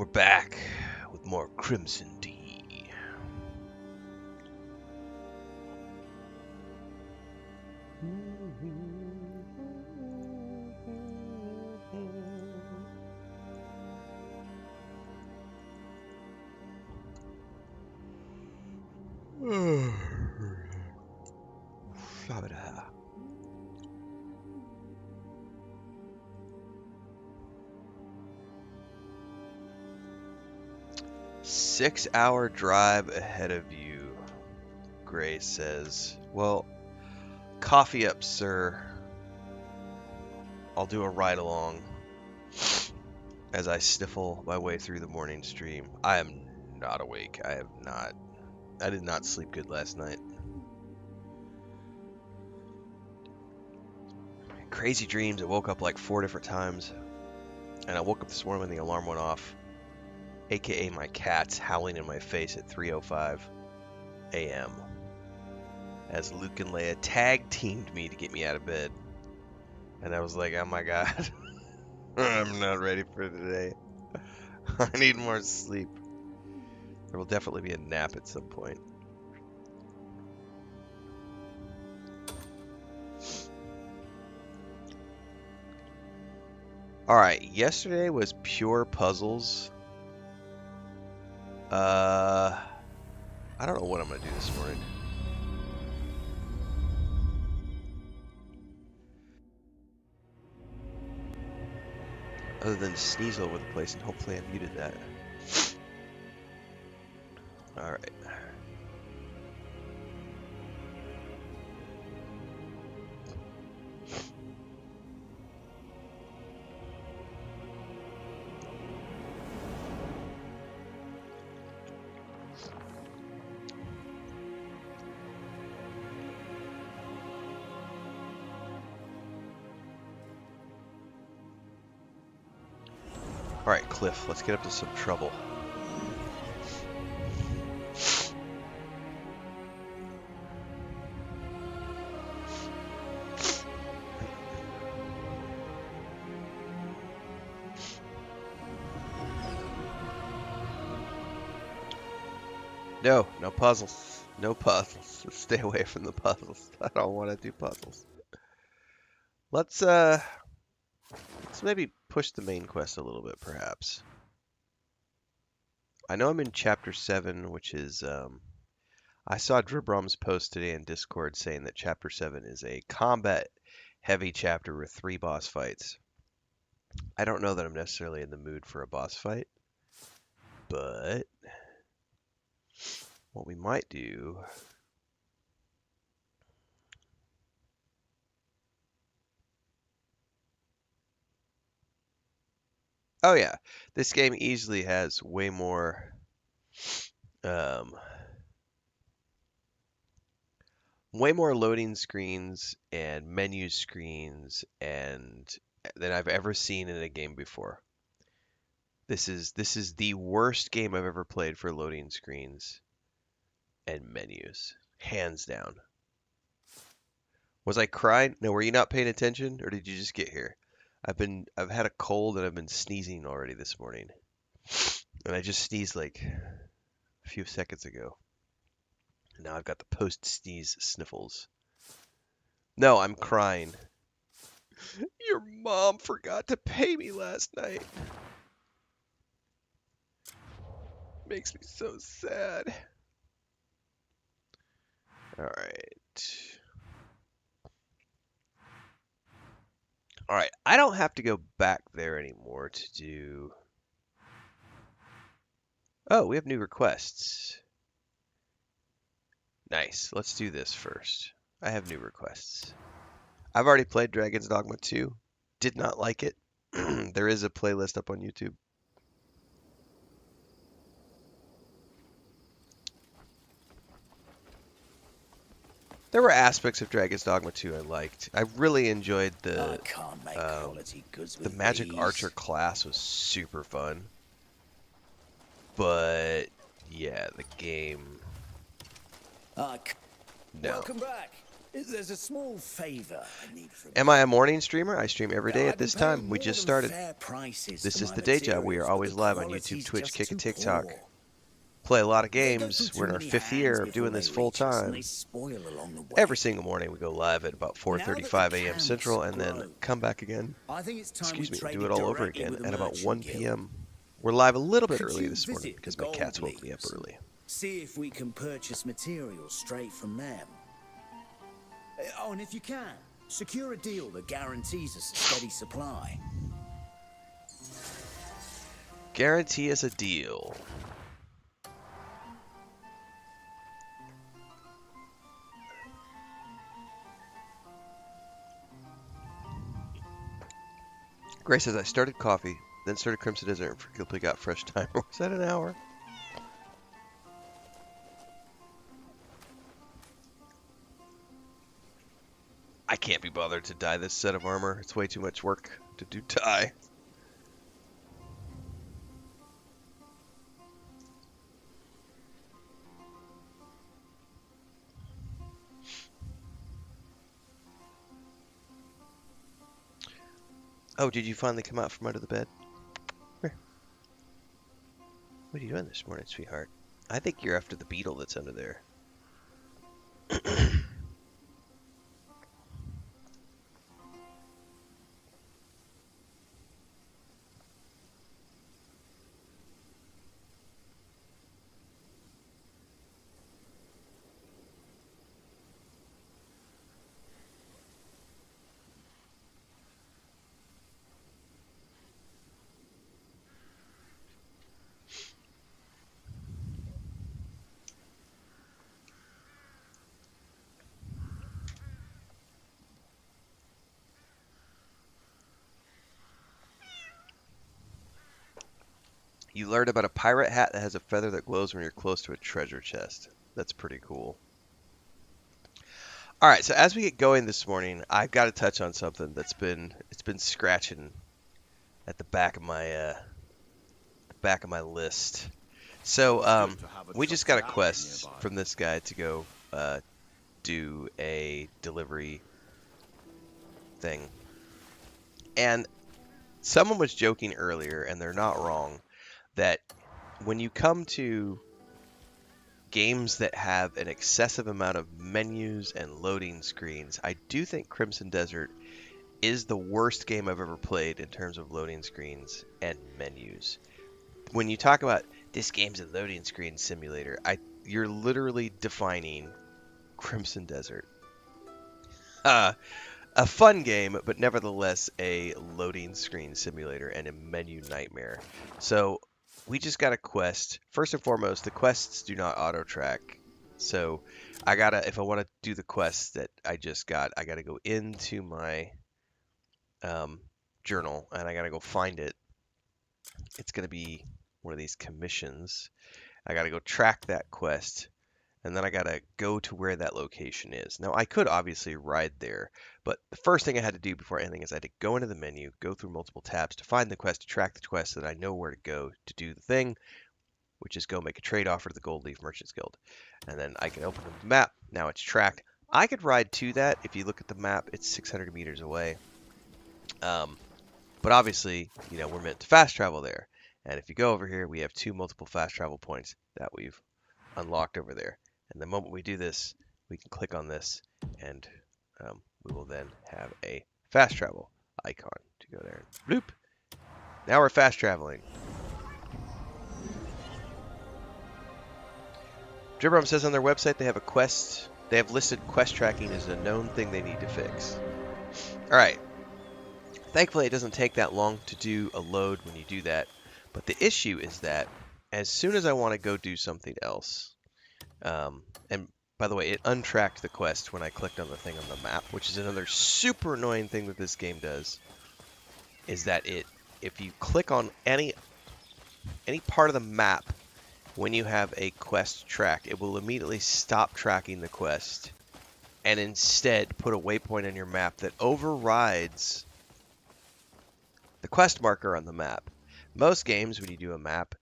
We're back with more Crimson D. Shabada. 6-hour drive ahead of you, Gray says. Well, coffee up, sir. I'll do a ride along as I sniffle my way through the morning stream. I am not awake. I did not sleep good last night. Crazy dreams. I woke up like 4 different times. And I woke up this morning when the alarm went off. AKA my cats howling in my face at 3:05 a.m. as Luke and Leia tag teamed me to get me out of bed. And I was like, oh my god, I'm not ready for today. I need more sleep. There will definitely be a nap at some point. Alright, yesterday was pure puzzles. I don't know what I'm going to do this morning. Other than sneeze all over the place, and hopefully I muted that. Alright. Alright, Cliff, let's get up to some trouble. No puzzles. No puzzles. Stay away from the puzzles. I don't want to do puzzles. Let's maybe push the main quest a little bit, perhaps. I know I'm in Chapter 7, which is, I saw Dribrum's post today in Discord saying that Chapter 7 is a combat-heavy chapter with 3 boss fights. I don't know that I'm necessarily in the mood for a boss fight, but what we might do... Oh yeah, this game easily has way more loading screens and menu screens than I've ever seen in a game before. This is the worst game I've ever played for loading screens and menus, hands down. Was I crying? No, were you not paying attention, or did you just get here? I've had a cold and I've been sneezing already this morning. And I just sneezed like a few seconds ago. And now I've got the post-sneeze sniffles. No, I'm crying. Your mom forgot to pay me last night. Makes me so sad. Alright, I don't have to go back there anymore to do... Oh, we have new requests. Nice, let's do this first. I have new requests. I've already played Dragon's Dogma 2. Did not like it. There is a playlist up on YouTube. There were aspects of Dragon's Dogma 2 I liked. I really enjoyed the Magic Archer class was super fun. But yeah, the game. No. Welcome back. There's a small favor I need from Am you. I a morning streamer? I stream every day at I've been this time. paying We more just than started. fair prices This for is my the day job. We are materials, but always the live on YouTube, quality's Twitch, just Kick, and too TikTok. poor. Play a lot of They go through games. We're too in our many 5th hands year of before doing they this full reach us, and time. they spoil along the Every way. single morning we go live at about Now that the 4:35 a.m. camp's Central and then grown, come back again. I think it's time we Excuse me, and do traded it all over directly again with the at about Merchant 1 Guild. p.m. We're live a little bit Could early you this morning visit the because my gold cats woke me up leaves and early. see if we can purchase materials straight from them? Oh, and if you can, secure a deal that guarantees us a steady supply. Guarantee us a deal. Grace says, I started coffee, then started Crimson Desert, and quickly got fresh timer. Was that an hour? I can't be bothered to dye this set of armor. It's way too much work to do dye. Oh, did you finally come out from under the bed? Here. What are you doing this morning, sweetheart? I think you're after the beetle that's under there. You learned about a pirate hat that has a feather that glows when you're close to a treasure chest. That's pretty cool. All right, so as we get going this morning, I've got to touch on something that's been scratching at the back of my list. So we just got a quest from this guy to go do a delivery thing, and someone was joking earlier, and they're not wrong, that when you come to games that have an excessive amount of menus and loading screens, I do think Crimson Desert is the worst game I've ever played in terms of loading screens and menus. When you talk about this game's a loading screen simulator, you're literally defining Crimson Desert. A fun game, but nevertheless a loading screen simulator and a menu nightmare. So we just got a quest. First and foremost, the quests do not auto track. So if I want to do the quest that I just got, I gotta go into my journal and I gotta go find it. It's gonna be one of these commissions. I gotta go track that quest, and then I gotta go to where that location is. Now I could obviously ride there, but the first thing I had to do before anything is I had to go into the menu, go through multiple tabs to find the quest, to track the quest, so that I know where to go to do the thing, which is go make a trade offer to the Gold Leaf Merchants Guild. And then I can open the map. Now it's tracked. I could ride to that. If you look at the map, it's 600 meters away. But obviously, we're meant to fast travel there. And if you go over here, we have 2 multiple fast travel points that we've unlocked over there. And the moment we do this, we can click on this, and we will then have a fast travel icon to go there. Bloop. Now we're fast traveling. Dribrum says on their website they have a quest. They have listed quest tracking as a known thing they need to fix. All right. Thankfully, it doesn't take that long to do a load when you do that. But the issue is that as soon as I want to go do something else, and by the way, it untracked the quest when I clicked on the thing on the map, which is another super annoying thing that this game does, is that if you click on any part of the map when you have a quest tracked, it will immediately stop tracking the quest and instead put a waypoint on your map that overrides the quest marker on the map. Most games, when you do a map,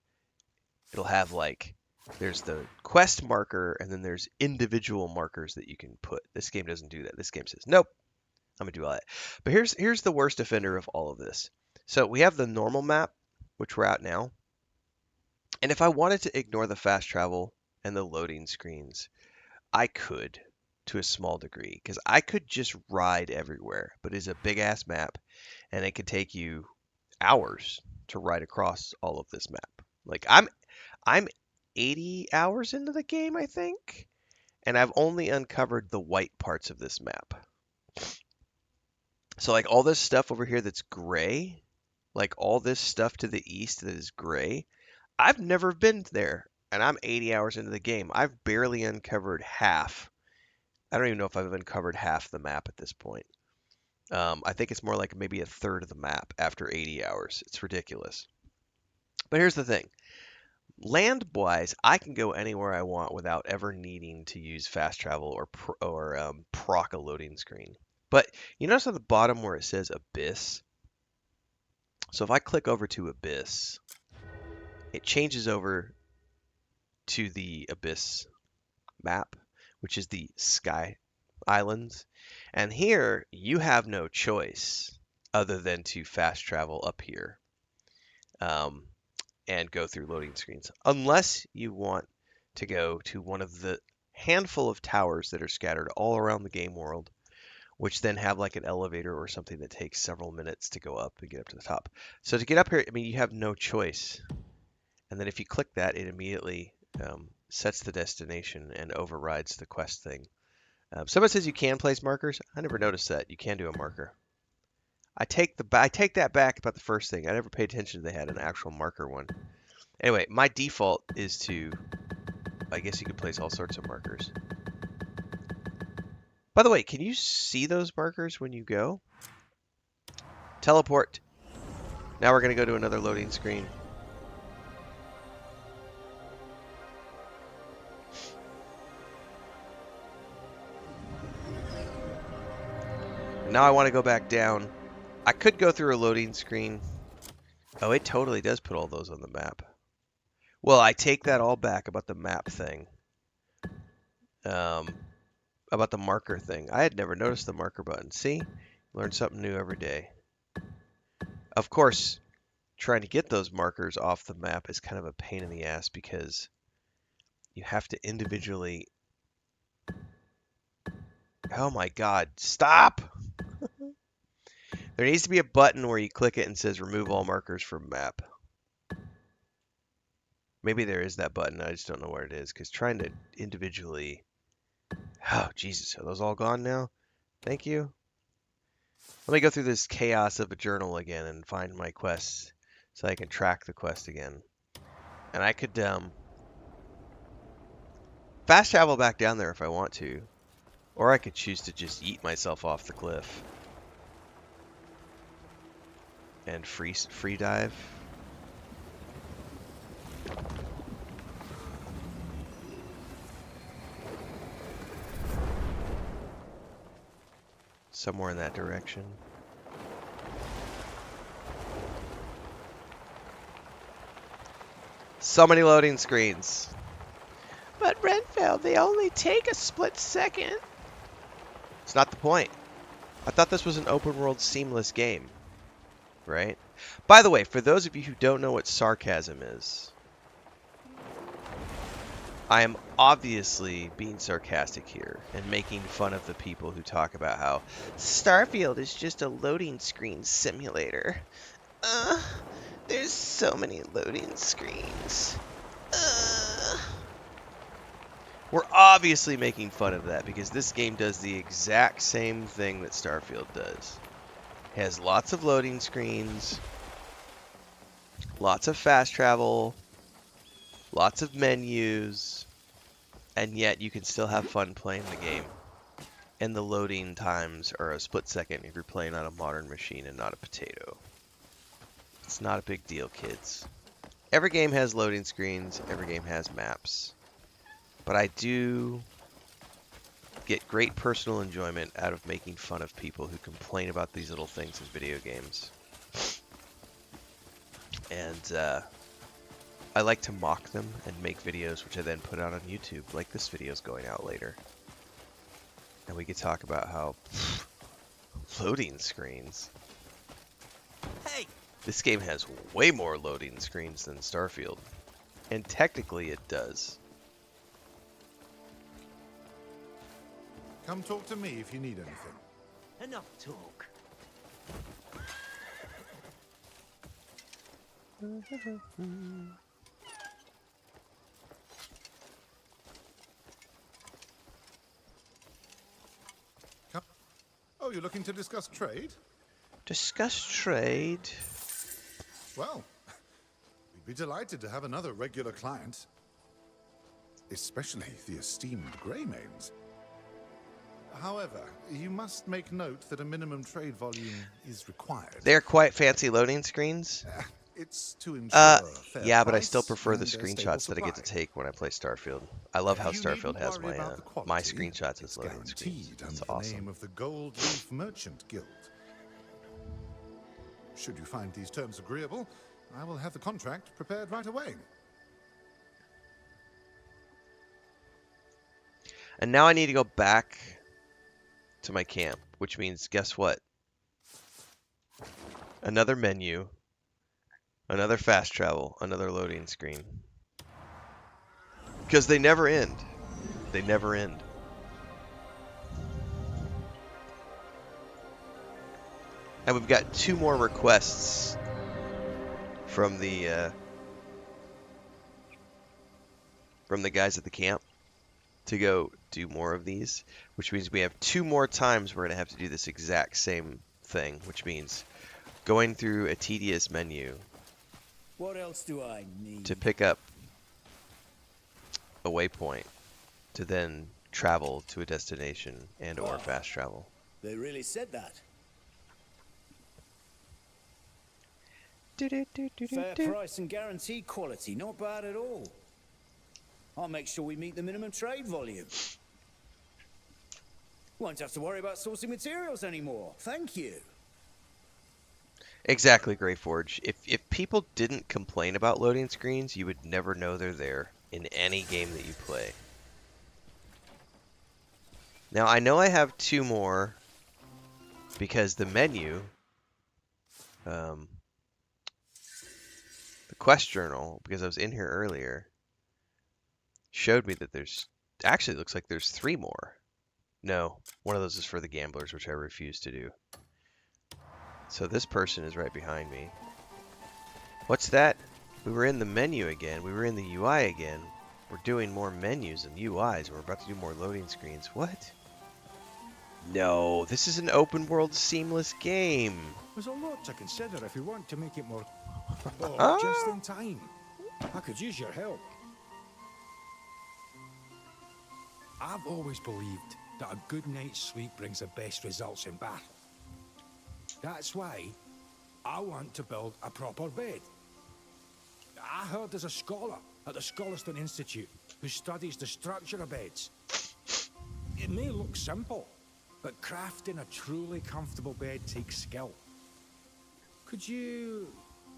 it'll have like There's the quest marker, and then there's individual markers that you can put. This game doesn't do that. This game says, nope, I'm gonna do all that. But here's the worst offender of all of this. So we have the normal map, which we're at now. And if I wanted to ignore the fast travel and the loading screens, I could to a small degree because I could just ride everywhere. But it's a big ass map, and it could take you hours to ride across all of this map. Like I'm 80 hours into the game, I think, and I've only uncovered the white parts of this map. So like all this stuff over here that's gray, like all this stuff to the east that is gray, I've never been there, and I'm 80 hours into the game. I've barely uncovered half. I don't even know if I've uncovered half the map at this point. I think it's more like maybe a third of the map after 80 hours. It's ridiculous. But here's the thing. Land-wise, I can go anywhere I want without ever needing to use fast travel or proc a loading screen. But you notice at the bottom where it says Abyss? So if I click over to Abyss, it changes over to the Abyss map, which is the Sky Islands. And here you have no choice other than to fast travel up here and go through loading screens, unless you want to go to one of the handful of towers that are scattered all around the game world, which then have like an elevator or something that takes several minutes to go up and get up to the top. So to get up here, I mean, you have no choice. And then if you click that, it immediately sets the destination and overrides the quest thing. Someone says you can place markers. I never noticed that. You can do a marker. I take that back about the first thing. I never paid attention they had an actual marker one. Anyway, my default is to, I guess you could place all sorts of markers. By the way, can you see those markers when you go? Teleport. Now we're going to go to another loading screen. Now I want to go back down. I could go through a loading screen. Oh, it totally does put all those on the map. Well, I take that all back about the map thing. About the marker thing. I had never noticed the marker button. See? Learn something new every day. Of course, trying to get those markers off the map is kind of a pain in the ass because you have to individually... Oh my god, stop! There needs to be a button where you click it and says remove all markers from map. Maybe there is that button, I just don't know where it is, because trying to individually... Oh, Jesus, are those all gone now? Thank you. Let me go through this chaos of a journal again and find my quests so I can track the quest again. And I could fast travel back down there if I want to. Or I could choose to just eat myself off the cliff. And free dive. Somewhere in that direction. So many loading screens. But Renfail, they only take a split second. It's not the point. I thought this was an open world seamless game. Right? By the way, for those of you who don't know what sarcasm is, I am obviously being sarcastic here and making fun of the people who talk about how Starfield is just a loading screen simulator. There's so many loading screens. We're obviously making fun of that because this game does the exact same thing that Starfield does. It has lots of loading screens, lots of fast travel, lots of menus, and yet you can still have fun playing the game. And the loading times are a split second if you're playing on a modern machine and not a potato. It's not a big deal, kids. Every game has loading screens, every game has maps. But I do get great personal enjoyment out of making fun of people who complain about these little things in video games. And I like to mock them and make videos, which I then put out on YouTube, like this video is going out later. And we could talk about how loading screens. Hey! This game has way more loading screens than Starfield. And technically it does. Come talk to me if you need anything. Enough talk. Come. Oh, you're looking to discuss trade? Discuss trade. Well, we'd be delighted to have another regular client. Especially the esteemed Greymanes. However, you must make note that a minimum trade volume is required. They're quite fancy loading screens. It's to ensure a fair Yeah, but I price still prefer the and a stable screenshots that I get to supply. take when I play Starfield. I love how You Starfield needn't has worry my about the my quality. screenshots as It's loading screens. guaranteed It's under the awesome. name of the Gold Leaf Merchant Guild. Should you find these terms agreeable, I will have the contract prepared right away. And now I need to go back to my camp, which means guess what? Another menu, another fast travel, another loading screen. Because they never end. They never end. And we've got 2 more requests from the guys at the camp to go do more of these, which means we have 2 more times we're going to have to do this exact same thing, which means going through a tedious menu What else do I need? to pick up a waypoint to then travel to a destination and or Wow. fast travel. They really said that. Fair price and guaranteed quality. Not bad at all. I'll make sure we meet the minimum trade volume. Won't have to worry about sourcing materials anymore. Thank you. Exactly, Greyforge. If people didn't complain about loading screens, you would never know they're there in any game that you play. Now, I know I have 2 more because the menu, the quest journal, because I was in here earlier, showed me that there's, actually it looks like there's 3 more. No, one of those is for the gamblers, which I refuse to do. So this person is right behind me. What's that? We were in the menu again. We were in the UI again. We're doing more menus and UIs. We're about to do more loading screens. What? No, this is an open world seamless game. There's a lot to consider if you want to make it more... Oh, just in time. I could use your help. I've always believed that a good night's sleep brings the best results in battle. That's why I want to build a proper bed. I heard there's a scholar at the Scholarston Institute who studies the structure of beds. It may look simple, but crafting a truly comfortable bed takes skill. Could you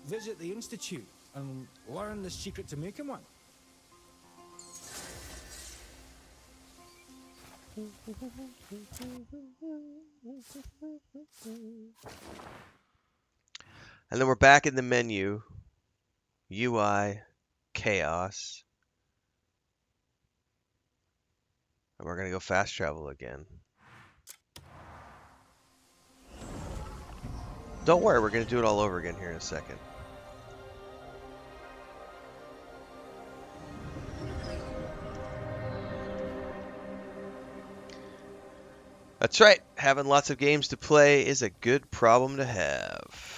visit the Institute and learn the secret to making one? And then we're back in the menu. UI, chaos. And we're going to go fast travel again. Don't worry, we're going to do it all over again here in a second. That's right, having lots of games to play is a good problem to have.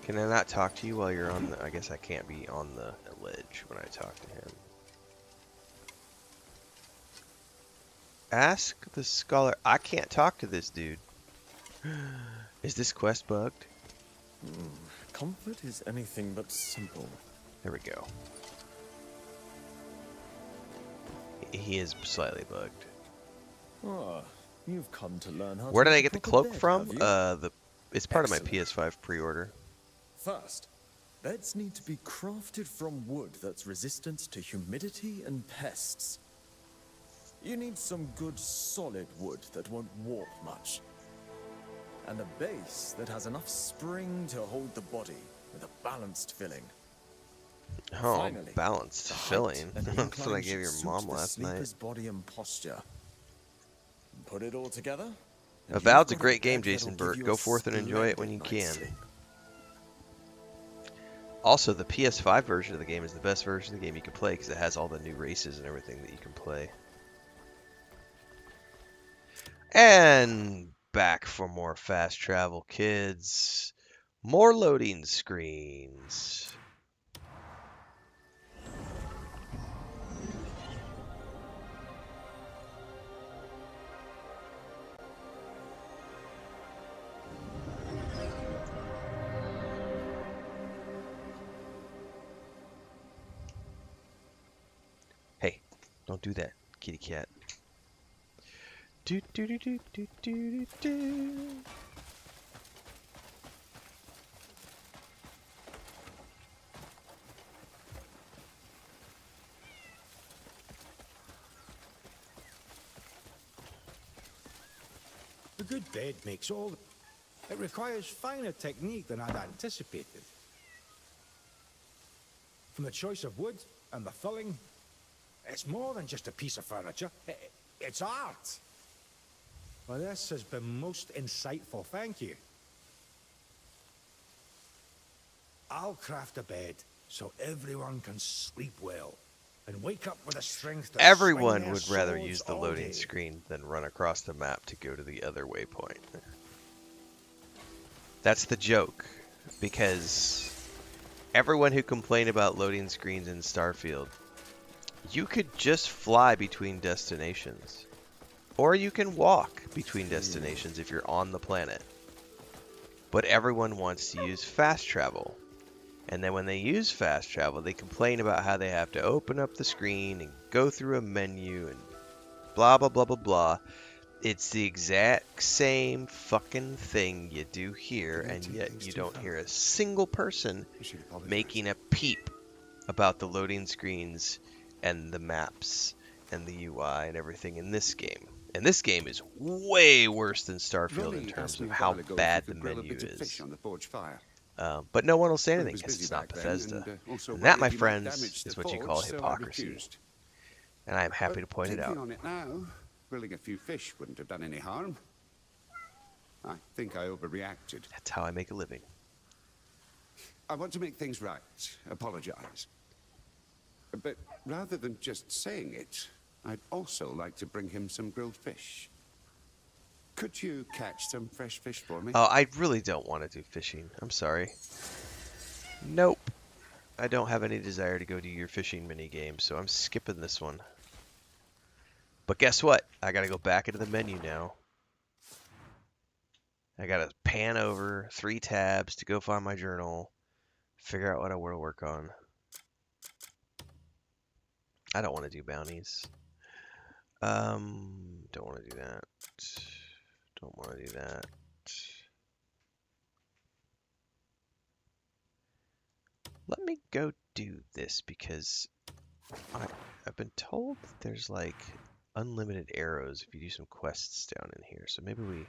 Can I not talk to you while you're on the... I guess I can't be on the ledge when I talk to him. Ask the scholar. I can't talk to this dude. Is this quest bugged? Comfort is anything but simple. There we go. He is slightly bugged. Ah, you've come to learn how Where to did I make get a the proper cloak bed, from? have you? It's part of my Excellent. PS5 pre-order. First, beds need to be crafted from wood that's resistant to humidity and pests. You need some good solid wood that won't warp much. And a base that has enough spring to hold the body with a balanced filling. Oh, Finally, balanced the height filling. and That's what I incline gave your should mom suit the last night. sleeper's body and posture. Put it all together. and you've Avowed's a got great bed game, that'll Jason give Burt. you Go a forth and enjoy it when you splendid night's can. sleep. Also, the PS5 version of the game is the best version of the game you can play because it has all the new races and everything that you can play. And back for more fast travel, kids. More loading screens. Hey, don't do that, kitty cat. Do do do do do do do. A good bed makes all. It requires finer technique than I'd anticipated. From the choice of wood and the filling, it's more than just a piece of furniture. It's art. Well, this has been most insightful, thank you. I'll craft a bed so everyone can sleep well and wake up with the strength to swing Everyone their would rather swords use the all loading day. screen than run across the map to go to the other waypoint. That's the joke, because everyone who complained about loading screens in Starfield, you could just fly between destinations. Or you can walk between destinations if you're on the planet. But everyone wants to use fast travel. And then when they use fast travel, they complain about how they have to open up the screen and go through a menu and blah, blah, blah, blah, blah. It's the exact same fucking thing you do here, and yet you don't hear a single person making a peep about the loading screens and the maps and the UI and everything in this game. And this game is way worse than Starfield in terms of how bad the menu is. But no one will say anything because it's not Bethesda. And that, my friends, is what you call hypocrisy. And I am happy to point it out. On it now, grilling a few fish wouldn't have done any harm. I think I overreacted. That's how I make a living. I want to make things right. Apologize. But rather than just saying it, I'd also like to bring him some grilled fish. Could you catch some fresh fish for me? Oh, I really don't want to do fishing. I'm sorry. Nope. I don't have any desire to go do your fishing mini game, so I'm skipping this one. But guess what? I gotta go back into the menu now. I gotta pan over 3 tabs to go find my journal, figure out what I want to work on. I don't want to do bounties. Don't want to do that. Don't want to do that. Let me go do this because I've been told that there's like unlimited arrows if you do some quests down in here. So maybe we...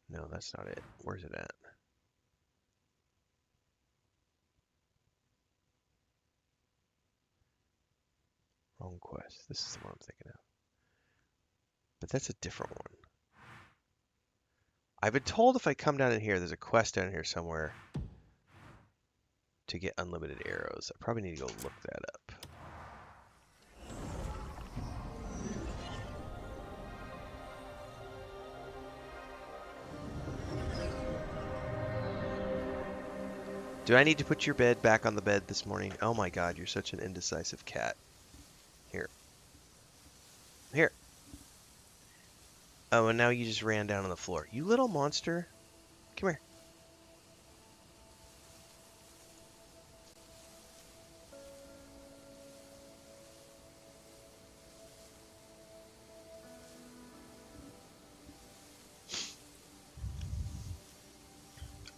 No, that's not it. Where's it at? Wrong quest. This is the one I'm thinking of. But that's a different one. I've been told if I come down in here, there's a quest down here somewhere to get unlimited arrows. I probably need to go look that up. Do I need to put your bed back on the bed this morning? Oh my god, you're such an indecisive cat. Here. Oh, and now you just ran down on the floor. You little monster. Come here.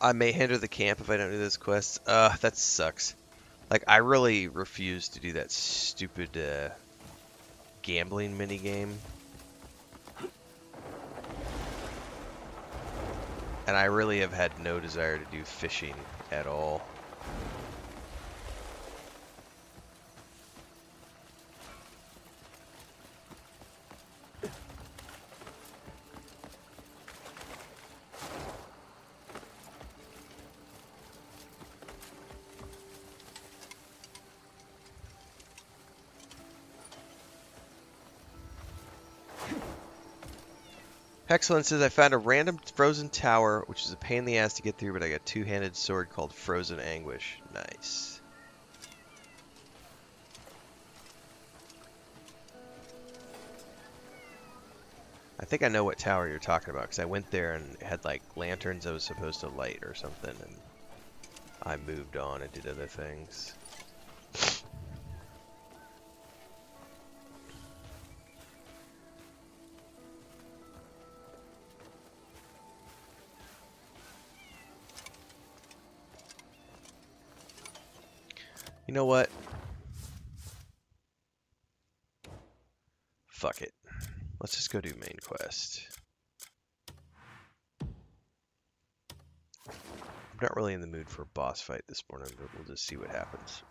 I may hinder the camp if I don't do this quest. That sucks. Like, I really refuse to do that stupid, gambling minigame. And I really have had no desire to do fishing at all. Hexalin says, I found a random frozen tower, which is a pain in the ass to get through, but I got a two-handed sword called Frozen Anguish. Nice. I think I know what tower you're talking about, because I went there and it had, like, lanterns I was supposed to light or something, and I moved on and did other things. You know what? Fuck it. Let's just go do main quest. I'm not really in the mood for a boss fight this morning, but we'll just see what happens.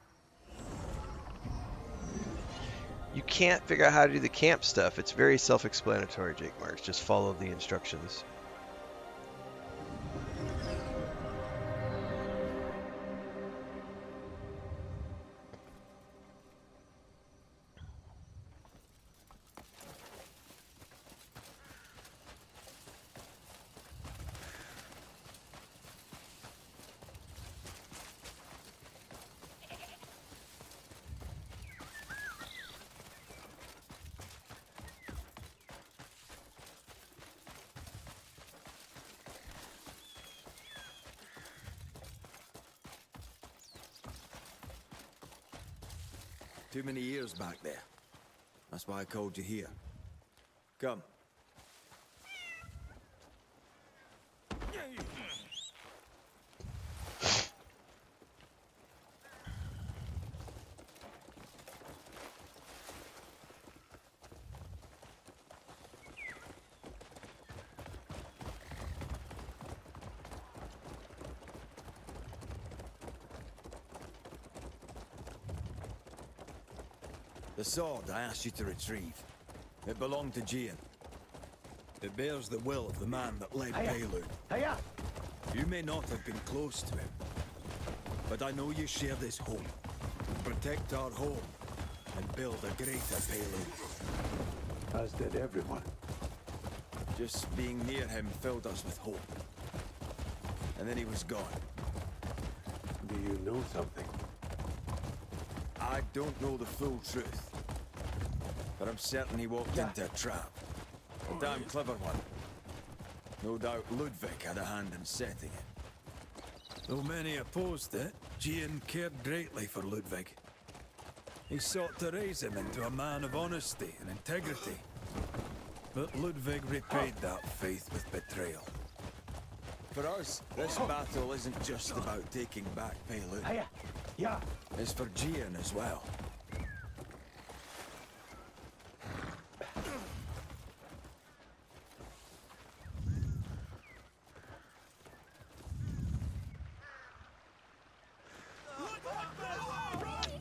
You can't figure out how to do the camp stuff. It's very self-explanatory, Jake Marks. Just follow the instructions. Too many years back there. That's why I called you here. Come. The sword I asked you to retrieve. It belonged to Gian. It bears the will of the man that led Pailune. You may not have been close to him, but I know you share this home. Protect our home and build a greater Pailune. As did everyone. Just being near him filled us with hope. And then he was gone. Do you know something? I don't know the full truth, but I'm certain he walked into a trap. A damn clever one. No doubt Ludwig had a hand in setting it. Though many opposed it, Gian cared greatly for Ludwig. He sought to raise him into a man of honesty and integrity. But Ludwig repaid that faith with betrayal. For us, this battle isn't just about taking back Pailune. It's for Gian as well.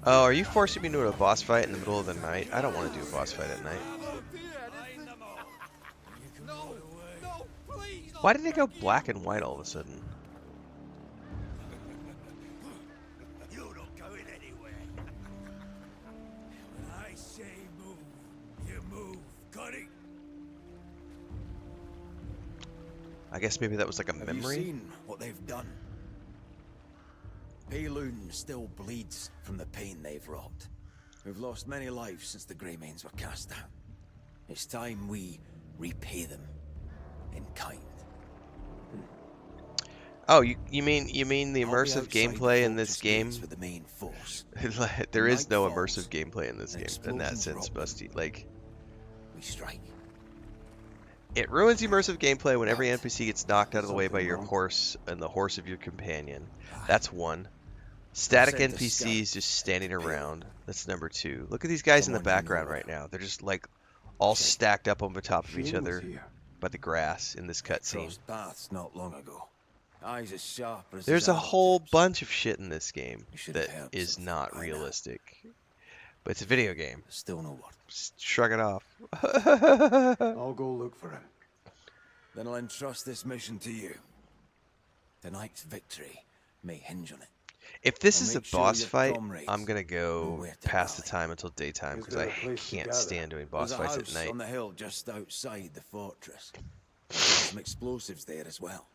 Oh, are you forcing me to do a boss fight in the middle of the night? I don't want to do a boss fight at night. Why did it go black and white all of a sudden? You're not going anywhere. When I say move, you move. Got it? I guess maybe that was like a Have memory? you seen what they've done? Pailune still bleeds from the pain they've wrought. We've lost many lives since the Greymanes were cast out. It's time we repay them. in kind. Oh, you mean the I'll be immersive outside the gameplay in this fortress game? gates with the main force. There is Night no falls, immersive gameplay in this and game in that explosions sense, erupt. Busty. Like, We strike. it ruins immersive gameplay when every Right. NPC gets knocked out of the way by Something your wrong? horse and the horse of your companion. Aye. That's one. Static sent a scout NPCs just standing to Pailune. around. That's number two. Look at these guys in the Someone you know background well. right now. They're just like all Check. stacked up on the top of each Shane was other here. by the grass in this cutscene. Crossed paths not long ago. Eyes as sharp as There's his a whole arrows. bunch of shit in this game You should have that heard is something not by now. realistic. But it's a video game. Still no word. Just shrug it off. I'll go look for him. Then I'll entrust this mission to you. Tonight's victory may hinge on it. If this I'll is a make sure boss your fight, comrades I'm gonna know go where to past the rally. time until daytime He's because got I a place to can't gather. stand doing boss There's a fights house at night. on the hill just outside the fortress. There's some explosives there as well.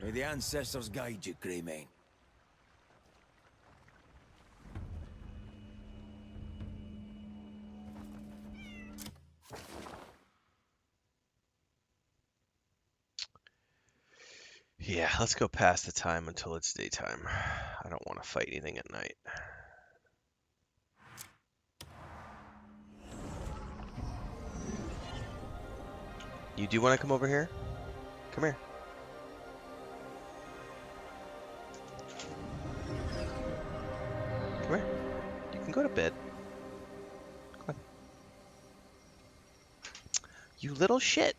May the ancestors guide you, Greymane. Yeah, let's go past the time until it's daytime. I don't want to fight anything at night. You do want to come over here? Come here. Come here. You can go to bed. Come on. You little shit.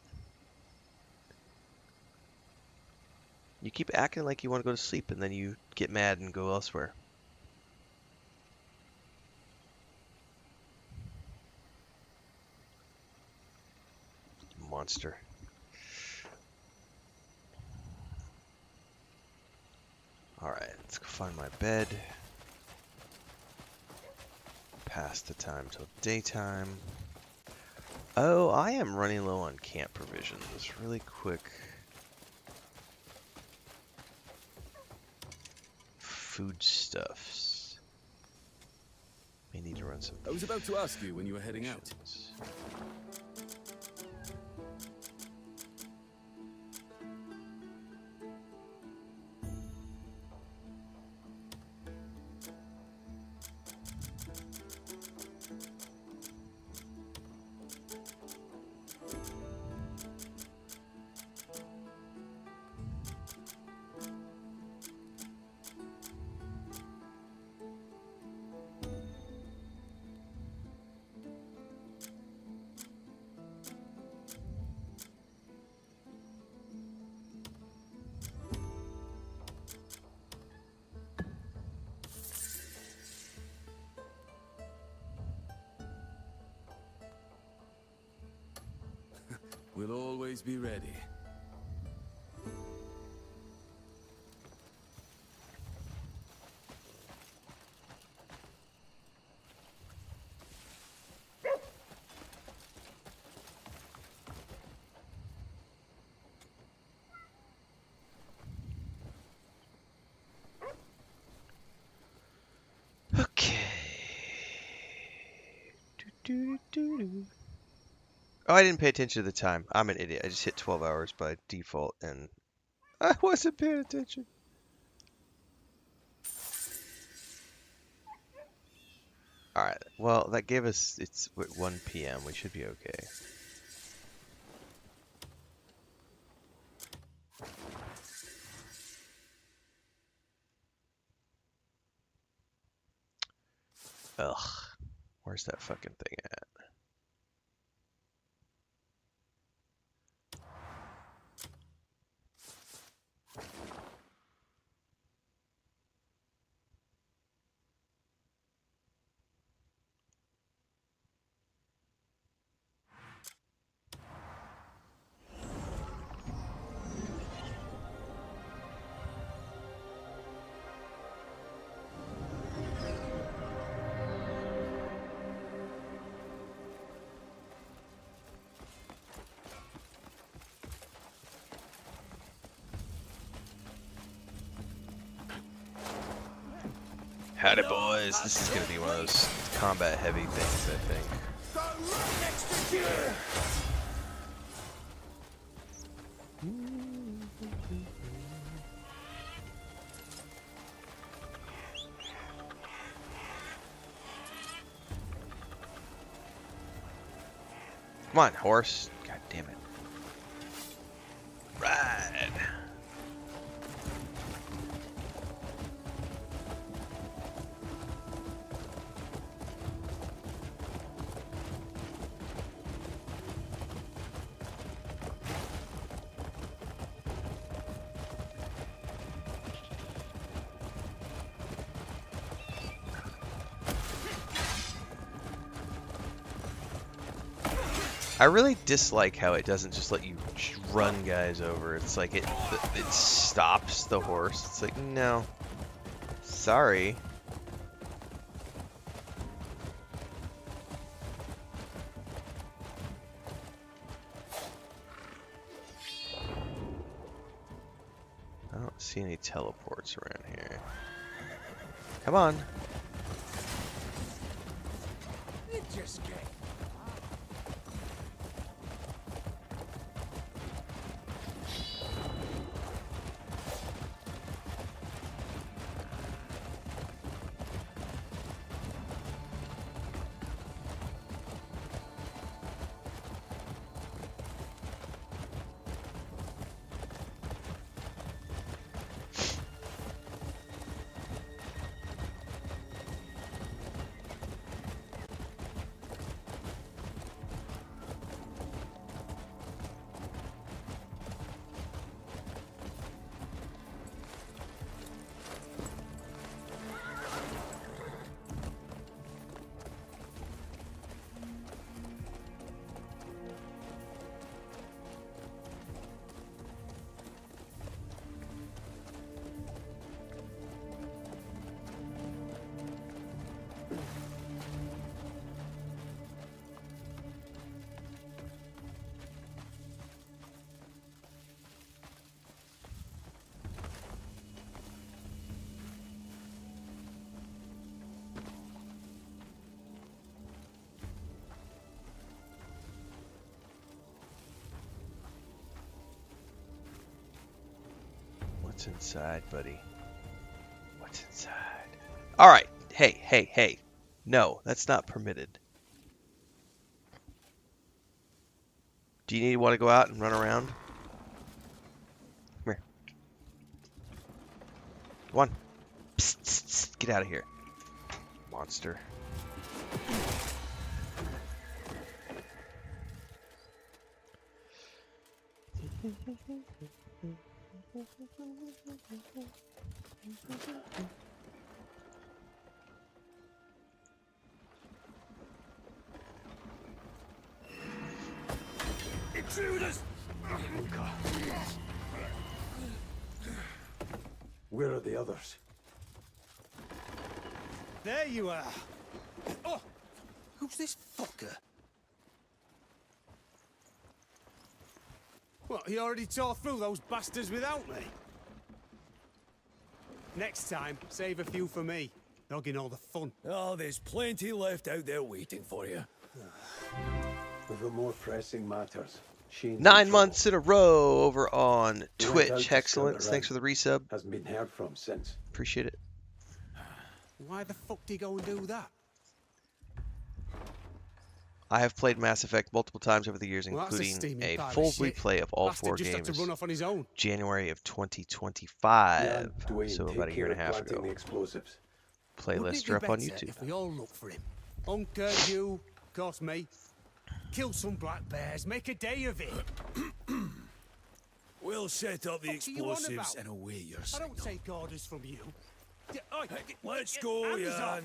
You keep acting like you want to go to sleep and then you get mad and go elsewhere. Monster. Alright, let's go find my bed. Past the time till daytime. Oh, I am running low on camp provisions. Really quick. Foodstuffs. May need to run some. I was about to ask you when you were heading out. missions. We'll always be ready. Okay. Do. Oh, I didn't pay attention to the time. I'm an idiot. I just hit 12 hours by default and I wasn't paying attention. Alright, well, that gave us, it's 1 p.m. We should be okay. Ugh, where's that fucking thing at? Howdy, boys. This is gonna be one of those combat heavy things, I think. Come on, horse. God damn it. Ride. I really dislike how it doesn't just let you run guys over. It's like it stops the horse. It's like, no. Sorry. I don't see any teleports around here. Come on. It just came. What's inside, buddy? What's inside? All right. Hey, hey, hey. No, that's not permitted. Do you want to go out and run around? Come here. Come on. Psst, psst, psst. Get out of here. Monster. Intruders! Where are the others? There you are. Oh, who's this fucker? What, he already tore through those bastards without me? Next time, save a few for me. Dogging all the fun. Oh, there's plenty left out there waiting for you. We've got more pressing matters. Shane's in 9 trouble. months in a row over on He went out Twitch. to scout Excellence. Thanks for around. the resub. Hasn't been heard from since. Appreciate it. Why the fuck did he go and do that? I have played Mass Effect multiple times over the years, Well, that's a including steaming a pile of full shit. replay of all Bastard 4 just had games. to run off on his own. January of Yeah, 2025. Dwayne, So take about a year care and a of half planting ago. the explosives. Wouldn't Playlists it be are up on better YouTube. if we all look for him? Unker, you, of course me. Kill some black bears, make a day of it. We'll set up the What are you on explosives about? and away your I don't signal. take orders from you. Let's go, Hands off. Jan.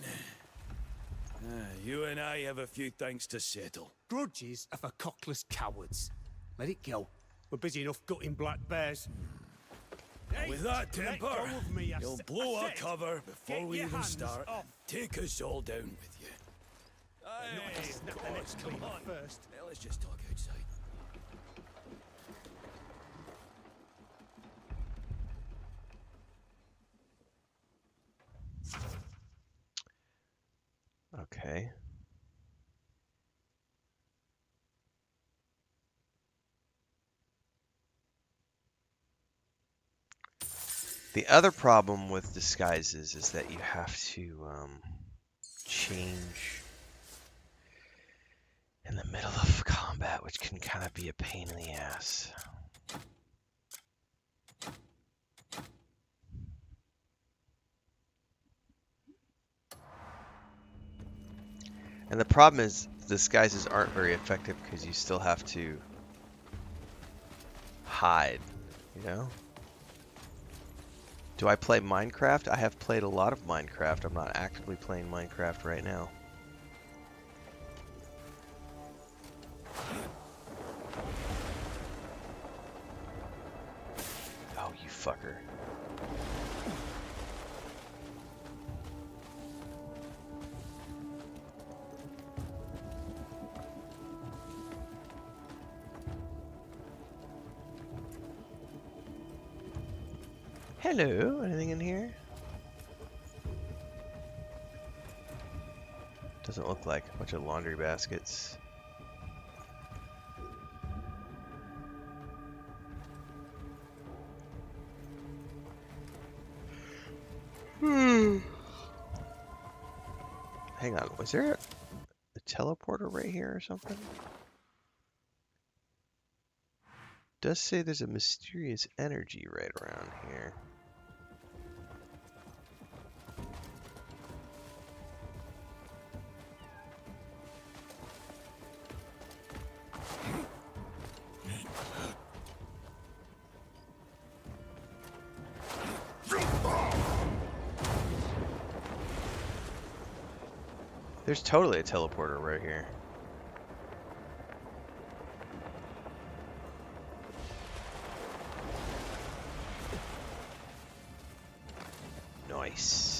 You and I have a few things to settle. Grudges are for cockless cowards. Let it go. We're busy enough gutting black bears. Hey, With that let go temper, of me, I you'll s- blow I our said, cover before get we your even hands start. off. Take us all down with you. Not to snap the next come cleaner on. first. Now let's just talk outside. Okay. The other problem with disguises is that you have to change in the middle of combat, which can kind of be a pain in the ass. And the problem is disguises aren't very effective because you still have to hide, you know? Do I play Minecraft? I have played a lot of Minecraft. I'm not actively playing Minecraft right now. Oh, you fucker. Hello, anything in here? Doesn't look like a bunch of laundry baskets. Hang on, was there a teleporter right here or something? Does say there's a mysterious energy right around here. There's totally a teleporter right here. Nice.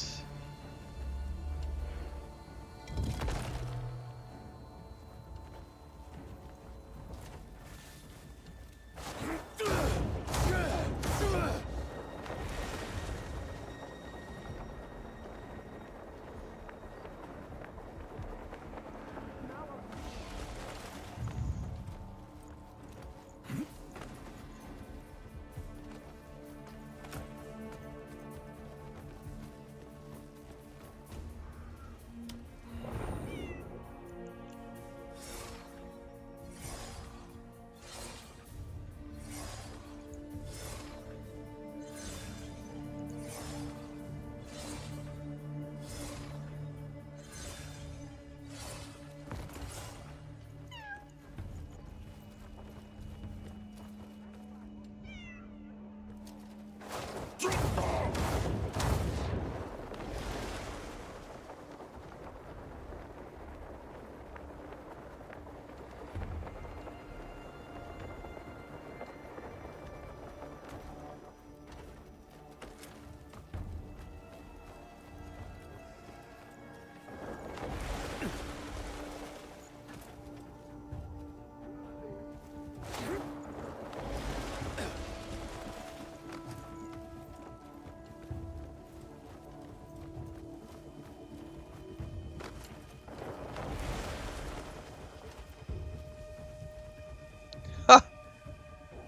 I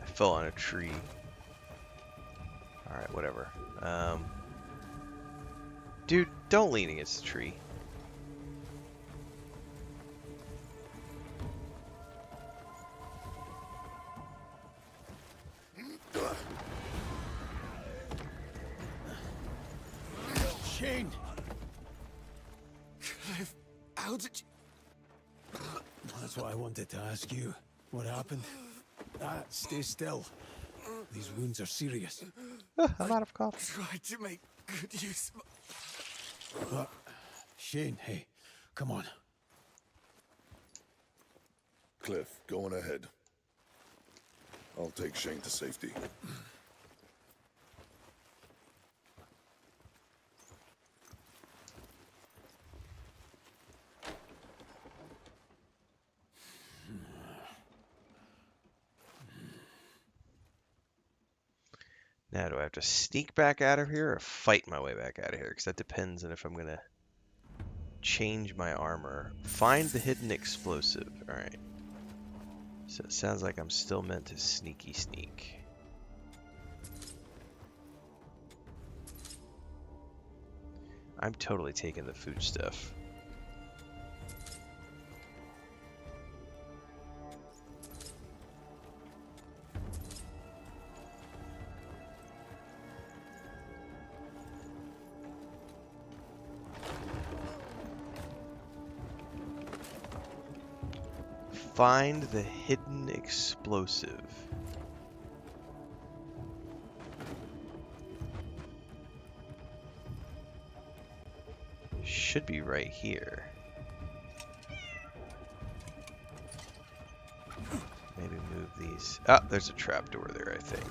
fell on a tree. Alright, whatever. Dude, don't lean against the tree. Shane! Clive, how did you... That's what I wanted to ask you. What happened? Stay still. These wounds are serious. I'm out of coffee. Tried to make good use of... What? Shane, hey, come on. Cliff, going ahead. I'll take Shane to safety. Now, do I have to sneak back out of here or fight my way back out of here? Because that depends on if I'm going to change my armor. Find the hidden explosive. Alright. So it sounds like I'm still meant to sneaky sneak. I'm totally taking the food stuff. Find the hidden explosive. Should be right here. Maybe move these. Ah, there's a trapdoor there, I think.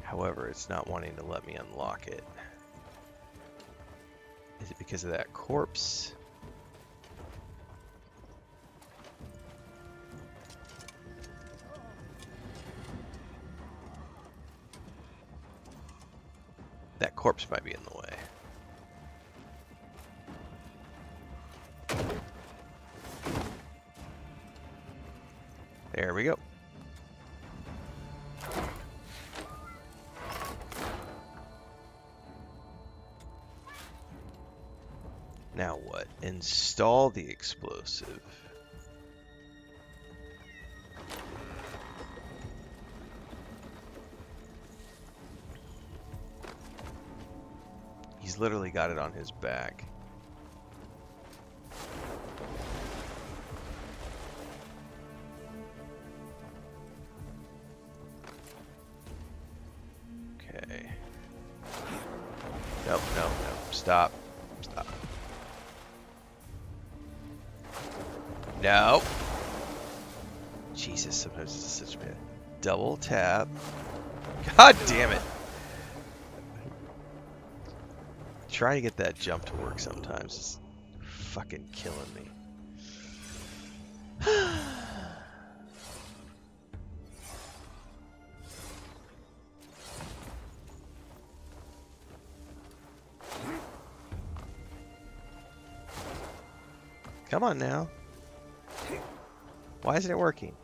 However, it's not wanting to let me unlock it. Is it because of that corpse? That corpse might be in the way. There we go. Now what? Install the explosive. He's literally got it on his back. Okay. Nope, no, no. Stop. Stop. No. Jesus, sometimes it's such a double tap. God damn it. Try to get that jump to work sometimes. It's fucking killing me. Come on now. Why isn't it working?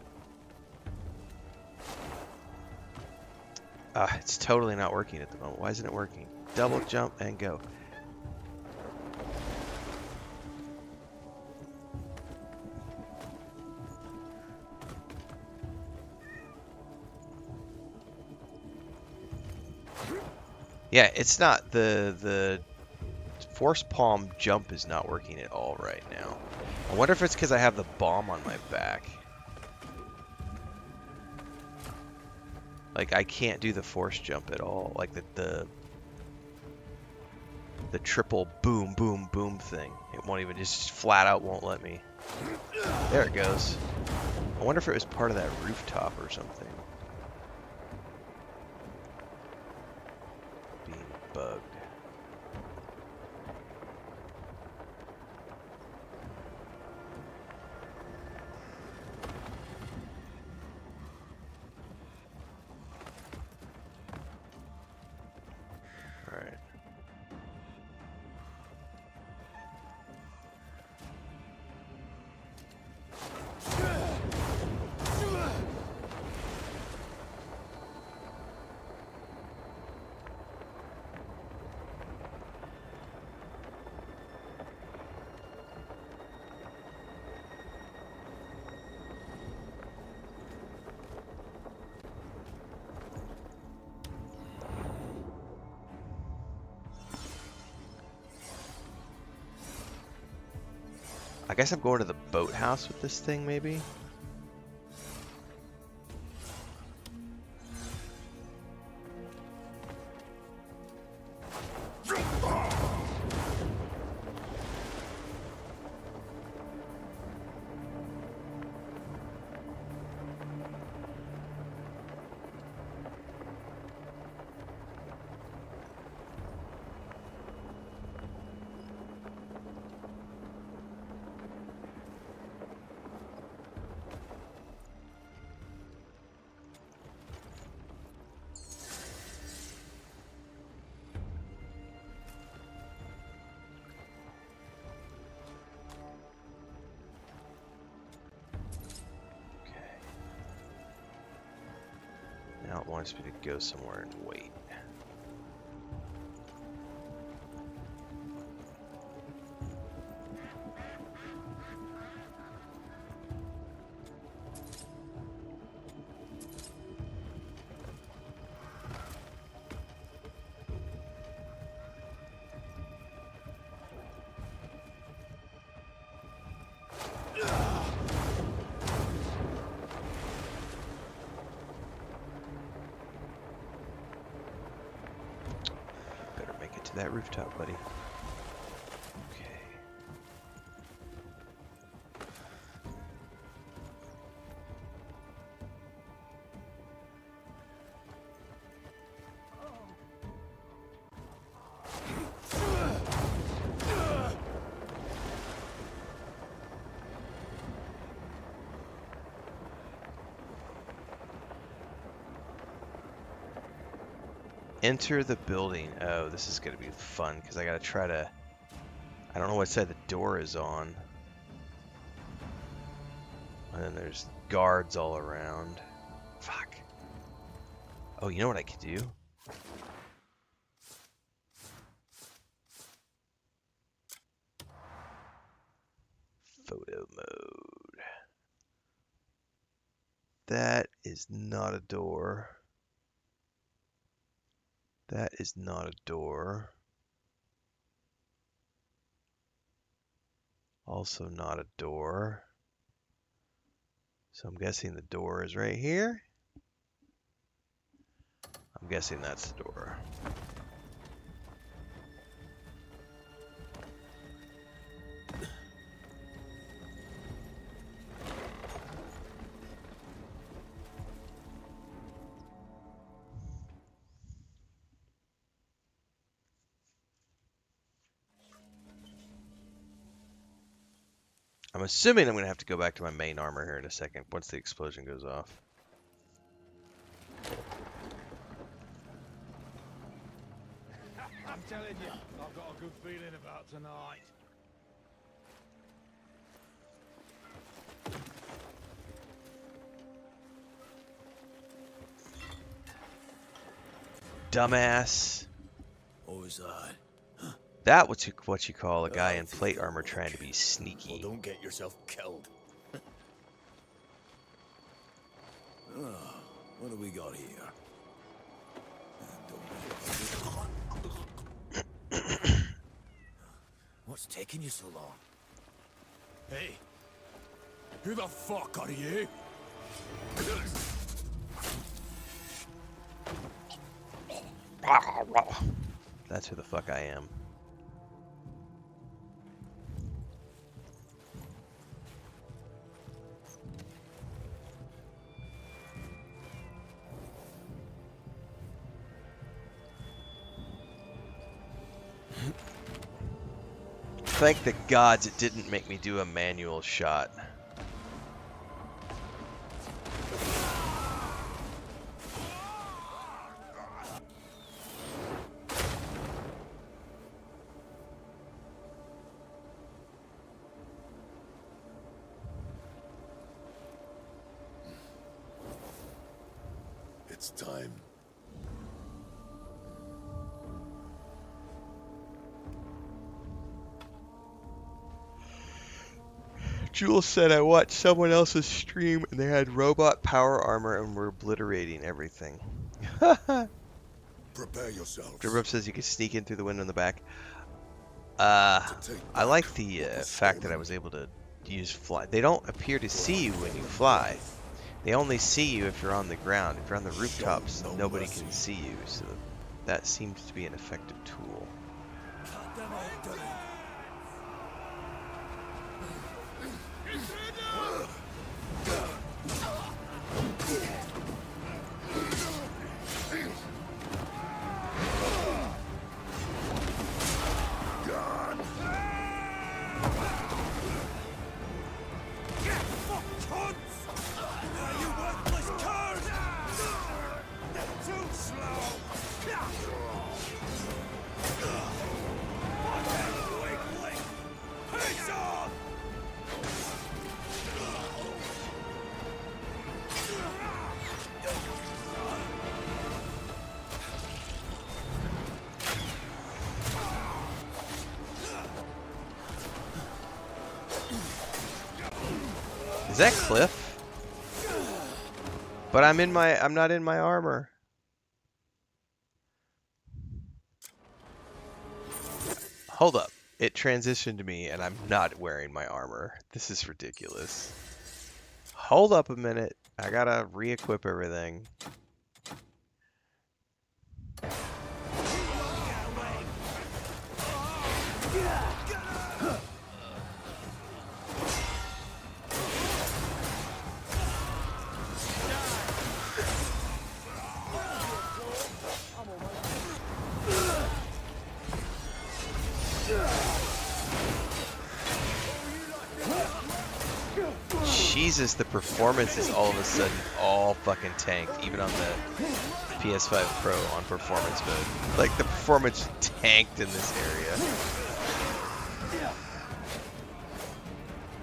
It's totally not working at the moment. Why isn't it working? Double jump and go. Yeah, it's not the force palm jump is not working at all right now. I wonder if it's because I have the bomb on my back. Like I can't do the force jump at all. Like the triple boom boom boom thing. It won't even just flat out won't let me. There it goes. I wonder if it was part of that rooftop or something. Being bugged. Alright. I guess I'm going to the boathouse with this thing, maybe? Now it wants me to go somewhere and wait. that rooftop, buddy. Okay. Enter the building. Oh, this is going to be fun because I got to try to... I don't know what side the door is on. And then there's guards all around. Fuck. Oh, you know what I could do? Photo mode. That is not a door. That is not a door. Also not a door. So I'm guessing the door is right here. I'm guessing that's the door. I'm assuming I'm going to have to go back to my main armor here in a second once the explosion goes off. I'm telling you, I've got a good feeling about tonight. Dumbass. What was that? That what you call a guy in plate armor trying to be Well, sneaky. don't get yourself killed. What do we got here? What's taking you so long? Hey, who the fuck are you? That's who the fuck I am. Thank the gods it didn't make me do a manual shot. It's time. Jules said I watched someone else's stream and they had robot power armor and were obliterating everything. Prepare yourselves. Dribrup says you can sneak in through the window in the back. I like the fact that I was able to use fly. They don't appear to see you when you fly. They only see you if you're on the ground. If you're on the rooftops, nobody can see you. So that seems to be an effective tool. Is that Cliff? But I'm not in my armor. Hold up. It transitioned to me and I'm not wearing my armor. This is ridiculous. Hold up a minute. I gotta re-equip everything. Jesus, the performance is all of a sudden all fucking tanked, even on the PS5 Pro on performance mode. Like, the performance tanked in this area.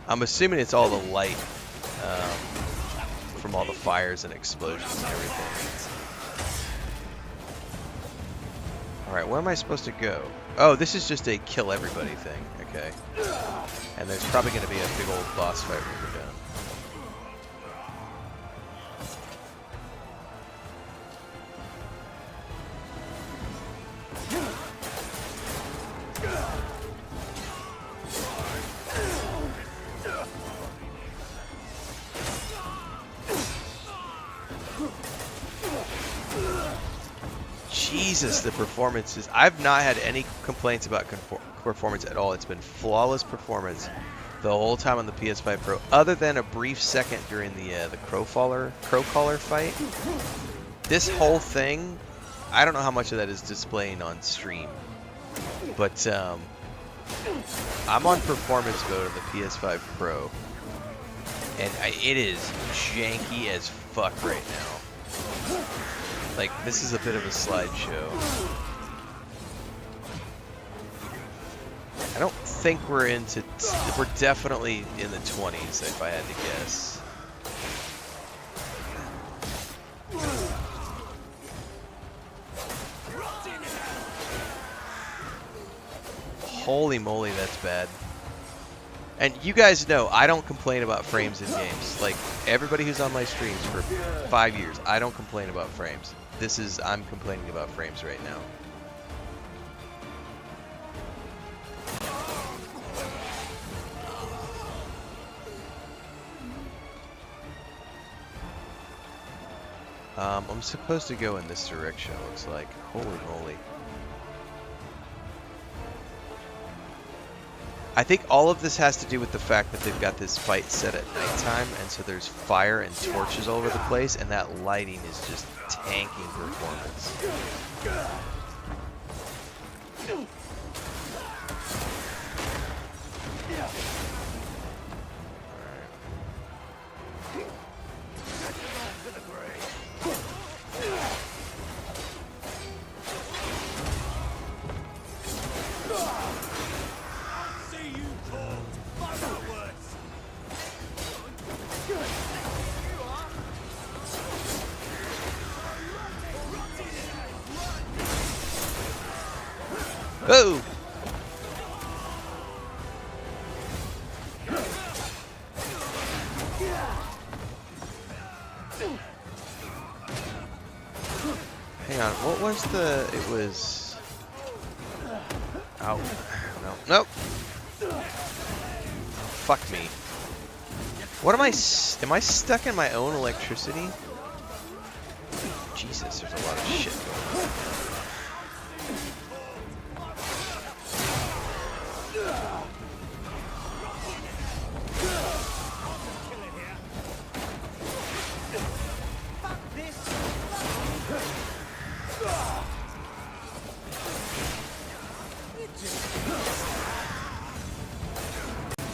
I'm assuming it's all the light from all the fires and explosions and everything. Alright, where am I supposed to go? Oh, this is just a kill everybody thing. Okay. And there's probably going to be a big old boss fight when we're done. Jesus, the performances. I've not had any complaints about performance at all. It's been flawless performance the whole time on the PS5 Pro, other than a brief second during the Crowcaller fight. This whole thing, I don't know how much of that is displaying on stream, but I'm on performance mode of the PS5 Pro, and it is janky as fuck right now. Like, this is a bit of a slideshow. I don't think we're we're definitely in the 20s, if I had to guess. Holy moly, that's bad. And you guys know, I don't complain about frames in games. Like, everybody who's on my streams for 5 years, I don't complain about frames. I'm complaining about frames right now. I'm supposed to go in this direction, it looks like. Holy moly. I think all of this has to do with the fact that they've got this fight set at nighttime, and so there's fire and torches all over the place, and that lighting is just tanking performance. Oh! Hang on, what was it was... Oh, no. Nope! Fuck me. What am I stuck in my own electricity? Jesus, there's a lot of shit going on.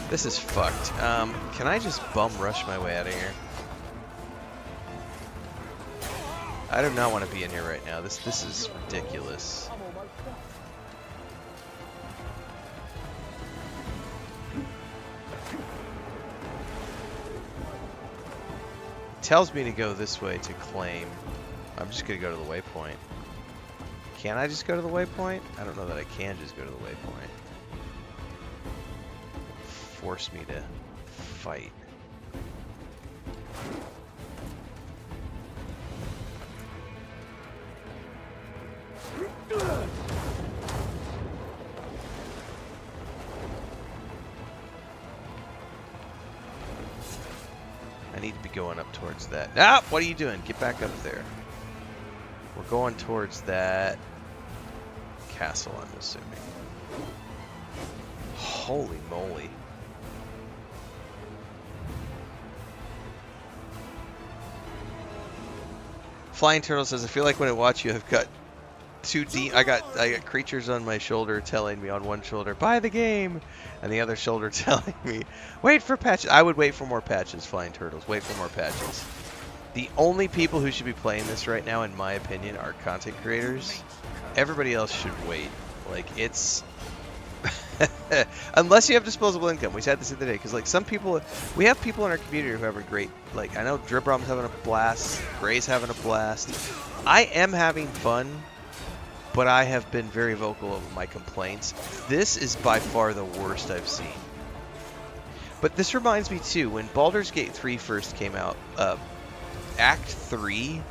This is fucked. Can I just bum rush my way out of here? I do not want to be in here right now. This is ridiculous. It tells me to go this way to claim. I'm just gonna go to the waypoint. Can I just go to the waypoint? I don't know that I can just go to the waypoint. Force me to fight. I need to be going up towards that. Ah! What are you doing? Get back up there. We're going towards that castle, I'm assuming. Holy moly. Flying Turtle says, I feel like when I watch you, I've got I got creatures on my shoulder telling me on one shoulder, buy the game, and the other shoulder telling me, wait for patches. I would wait for more patches, Flying Turtles. Wait for more patches. The only people who should be playing this right now, in my opinion, are content creators. Everybody else should wait. Like, it's... Unless you have disposable income. We said this the other day, because, like, some people... We have people in our community who have a great... Like, I know Dribrom's having a blast. Gray's having a blast. I am having fun, but I have been very vocal over my complaints. This is by far the worst I've seen. But this reminds me, too, when Baldur's Gate 3 first came out, Act 3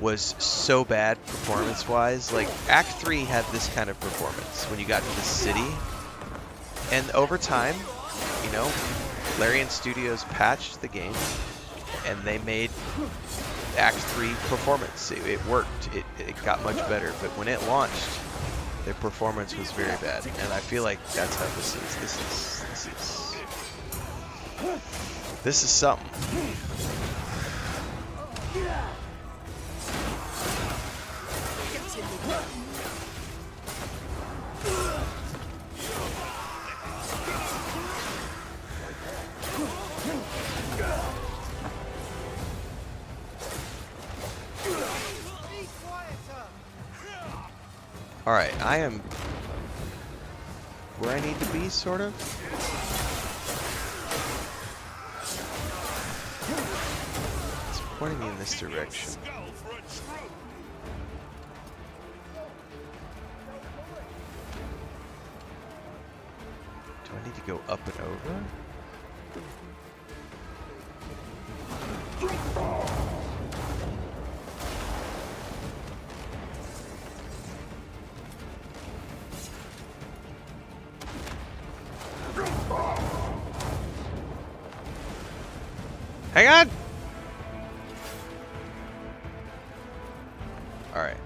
was so bad performance-wise. Like, Act 3 had this kind of performance when you got to the city. And over time, you know, Larian Studios patched the game, and they made Act 3 performance. It worked. It got much better. But when it launched, their performance was very bad. And I feel like that's how this is. This is something. Alright, I am where I need to be, sort of. It's pointing me in this direction. Do I need to go up and over? Hang on! Alright.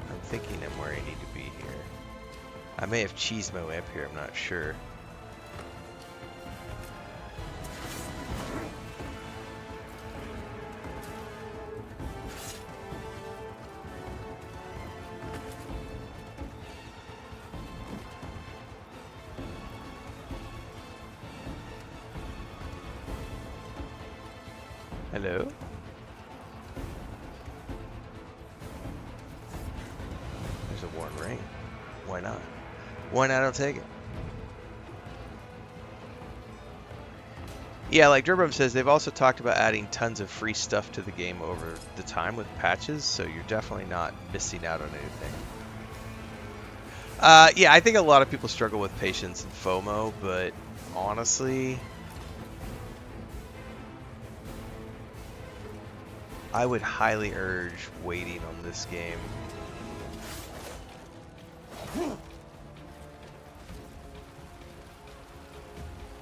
I'm thinking I'm where I need to be here. I may have cheesed my way up here, I'm not sure. Hello? There's a worn ring. Why not? Why not? I'll take it. Yeah, like Durbrum says, they've also talked about adding tons of free stuff to the game over the time with patches, so you're definitely not missing out on anything. Yeah, I think a lot of people struggle with patience and FOMO, but honestly, I would highly urge waiting on this game.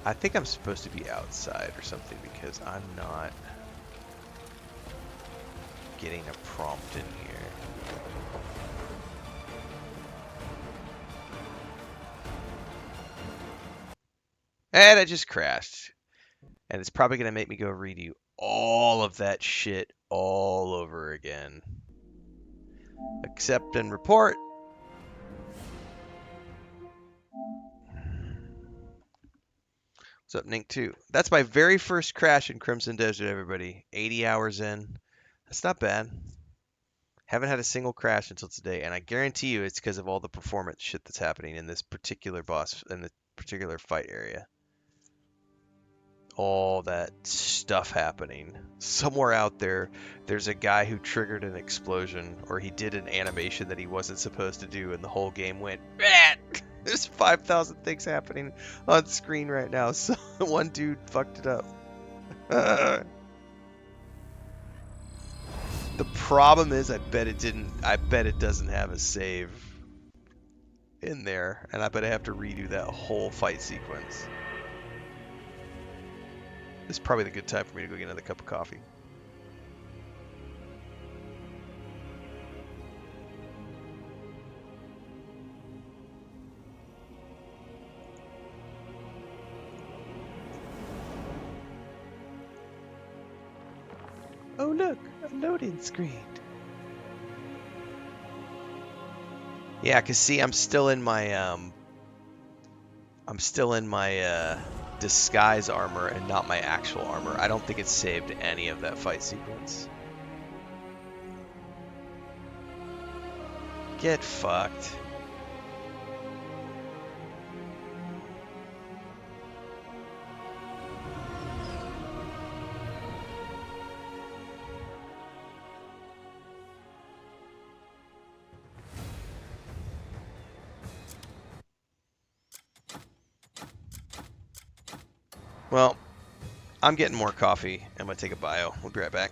I think I'm supposed to be outside or something because I'm not getting a prompt in here. And I just crashed. And it's probably going to make me go redo all of that shit all over again. Accept and report. What's up, Nink 2? That's my very first crash in Crimson Desert, everybody. 80 hours in. That's not bad. Haven't had a single crash until today, and I guarantee you it's because of all the performance shit that's happening in this particular boss, in the particular fight area. All that stuff happening. Somewhere out there, there's a guy who triggered an explosion, or he did an animation that he wasn't supposed to do, and the whole game went, "Bah!" There's 5,000 things happening on screen right now, so one dude fucked it up. The problem is, I bet it doesn't have a save in there, and I bet I have to redo that whole fight sequence. This is probably the good time for me to go get another cup of coffee. look, a loading screen. Yeah, cause see, I'm still in my disguise armor and not my actual armor. I don't think it saved any of that fight sequence. Get fucked. Well, I'm getting more coffee. I'm gonna take a bio. We'll be right back.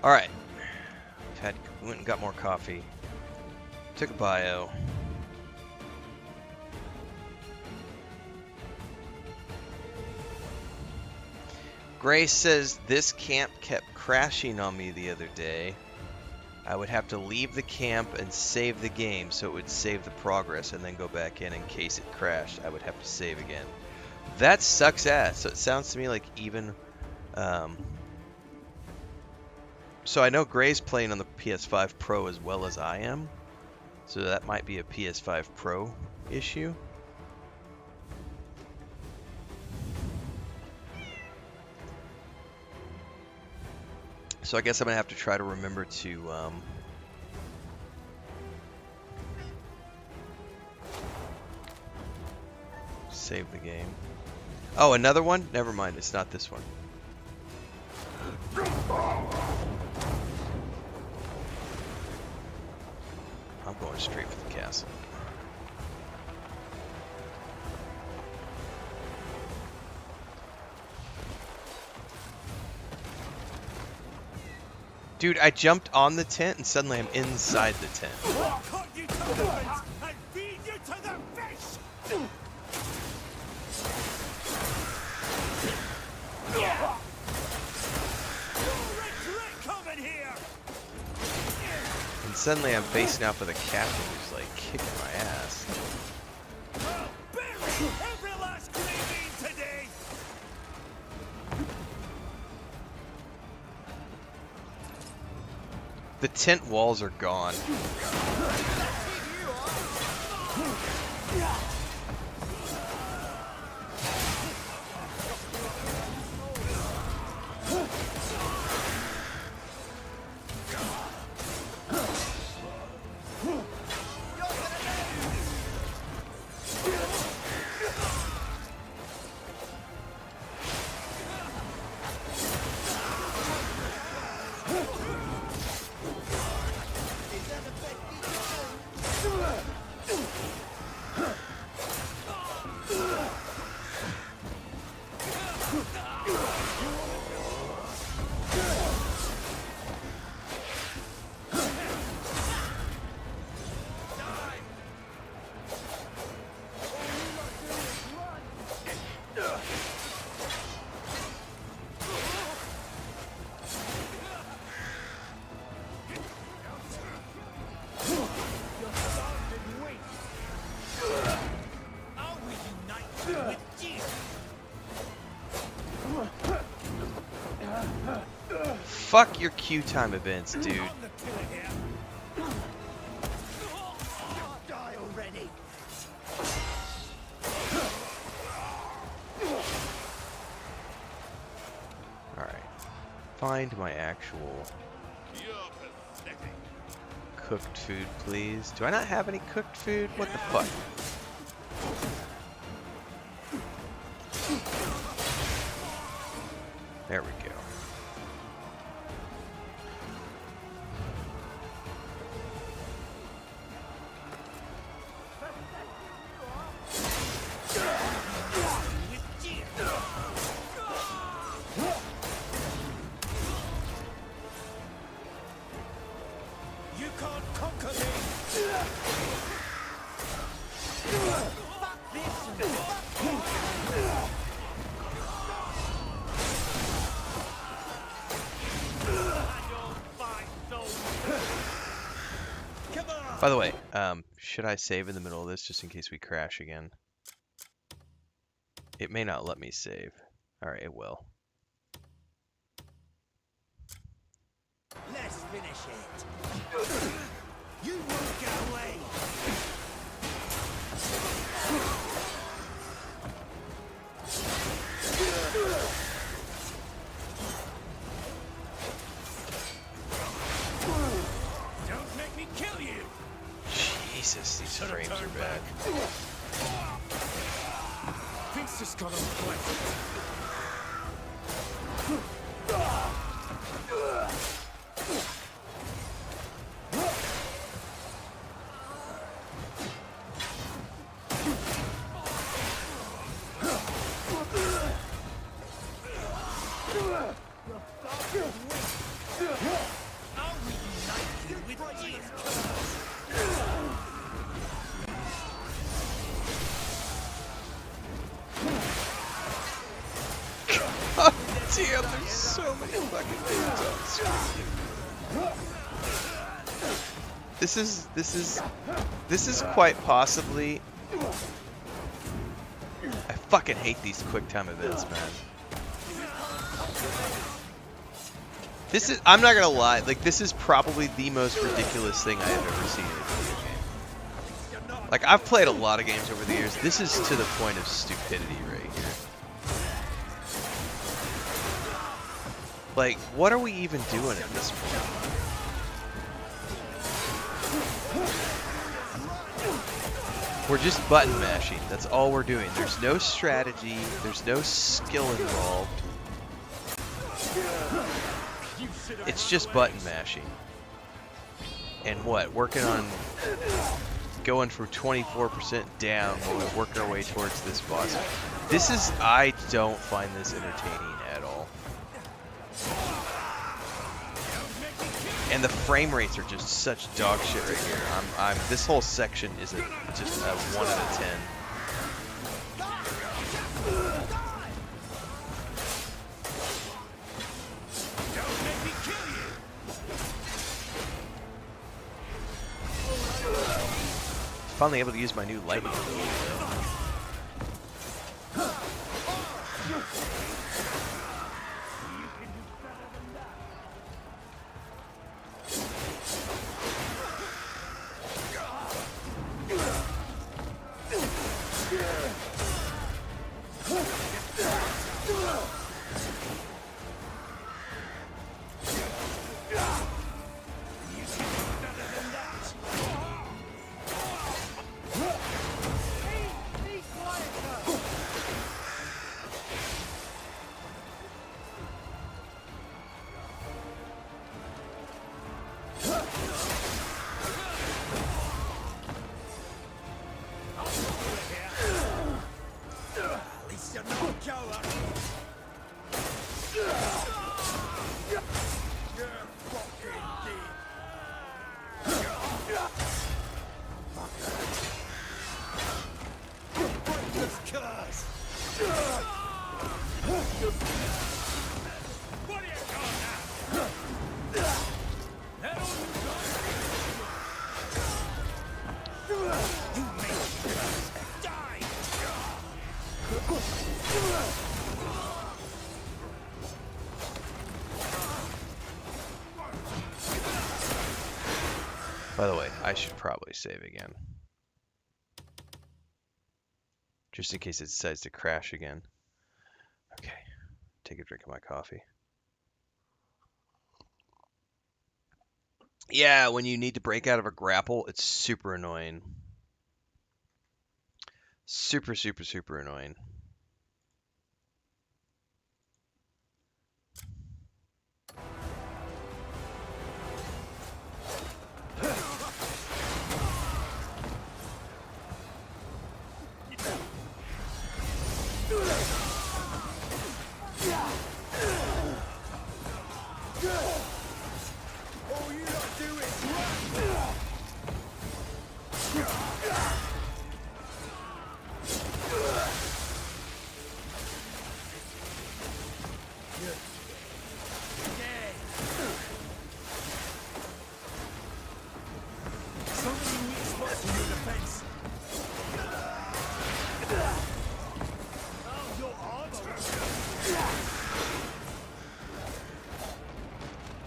All right. Went and got more coffee. Took a bio. Grace says this camp kept crashing on me the other day. I would have to leave the camp and save the game so it would save the progress and then go back in case it crashed. I would have to save again. That sucks ass. So it sounds to me like even... So I know Gray's playing on the PS5 Pro as well as I am. So that might be a PS5 Pro issue. So I guess I'm going to have to try to remember to save the game. Oh, another one? Never mind, it's not this one. I'm going straight for the castle. Dude, I jumped on the tent and suddenly I'm inside the tent. Cut you to the fence and feed you to the fish! Coming here! And suddenly I'm facing off with a captain who's like kicking my ass. I'll bury every last green bean today! The tent walls are gone. Fuck your queue time events, dude. Die already. Alright. Find my actual cooked food, please. Do I not have any cooked food? What the fuck? There we go. You can't conquer me. Fuck this. By the way, should I save in the middle of this just in case we crash again? It may not let me save. Alright, it will. Let's finish it. You won't get away. Don't make me kill you. Jesus, these frames are bad. This has got unpleasant. Damn, there's so many fucking dudes on screen. This is quite possibly. I fucking hate these quick time events, man. This is. I'm not gonna lie. Like, this is probably the most ridiculous thing I have ever seen in a video game. Like, I've played a lot of games over the years. This is to the point of stupidity right here. Like, what are we even doing at this point? We're just button mashing. That's all we're doing. There's no strategy. There's no skill involved. It's just button mashing. And what? Working on going from 24% down while we work our way towards this boss. This is... I don't find this entertaining at all. And the frame rates are just such dog shit right here. This whole section is just a 1 out of 10. Finally able to use my new lightning ability. I should probably save again. Just in case it decides to crash again. Okay, take a drink of my coffee. Yeah, when you need to break out of a grapple, it's super annoying. Super, super, super annoying.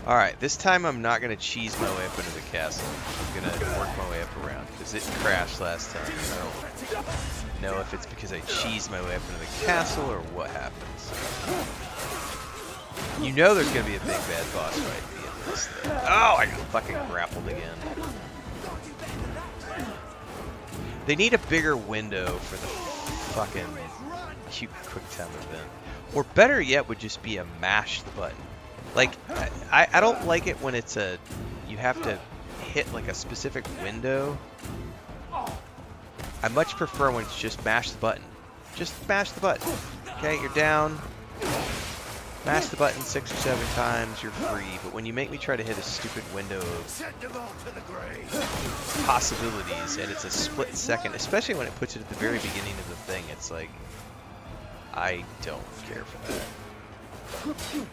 Alright, this time I'm not going to cheese my way up into the castle. I'm going to work my way up around, because it crashed last time. I don't know if it's because I cheesed my way up into the castle or what happens. You know there's going to be a big bad boss fight at the end of this thing. Oh, I got fucking grappled again. They need a bigger window for the fucking cute quick time event. Or better yet would just be a mash the button. Like, I don't like it when it's a, you have to hit like a specific window. I much prefer when it's just mash the button. Just mash the button. Okay, you're down. Mash the button 6 or 7 times, you're free. But when you make me try to hit a stupid window of possibilities and it's a split second, especially when it puts it at the very beginning of the thing, it's like, I don't care for that.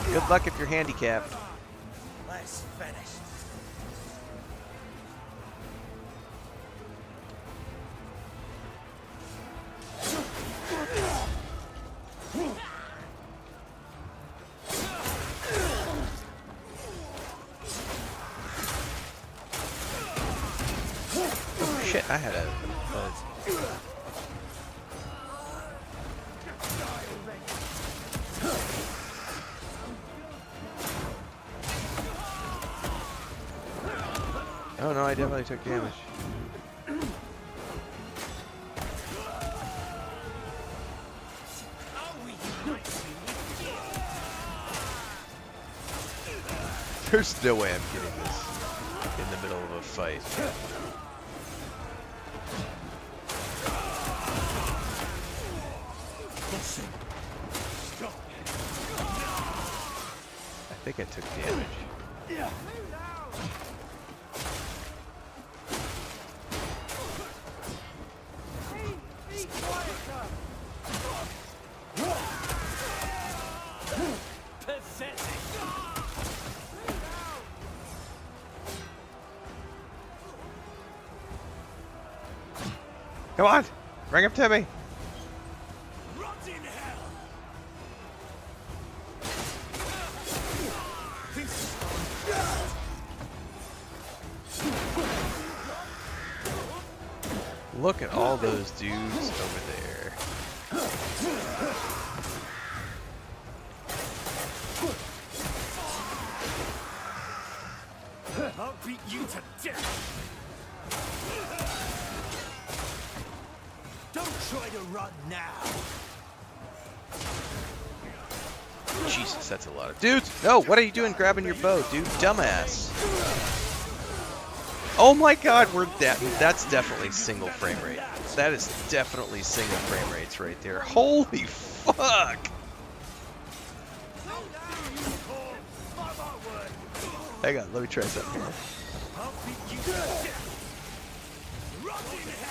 Good luck if you're handicapped. Let's finish. Oh shit, I had a oh no, I definitely took damage. There's no way I'm getting this in the middle of a fight. I think I took damage. Come on! Bring him to me! Look at all those dudes over there. I'll beat you to death. Don't try to run now. Jesus, that's a lot of dudes. No, what are you doing grabbing your bow, dude? Dumbass. Oh my god, we're that's definitely single frame rate. That is definitely single frame rates right there. Holy fuck! Hang on, let me try something here.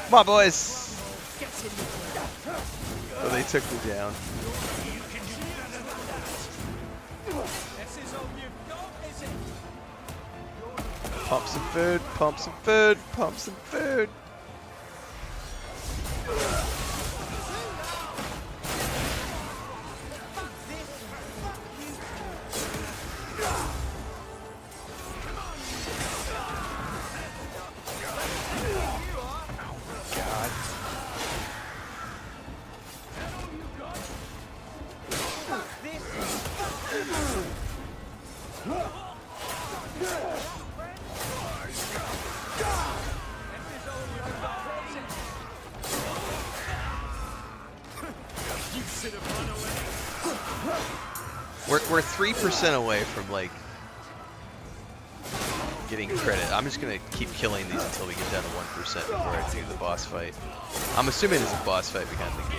Come on, boys! Oh, they took me down. Pump some food, pump some food, pump some food. We're 3% away from like getting credit. I'm just gonna keep killing these until we get down to 1% before I do the boss fight. I'm assuming there's a boss fight behind the gate.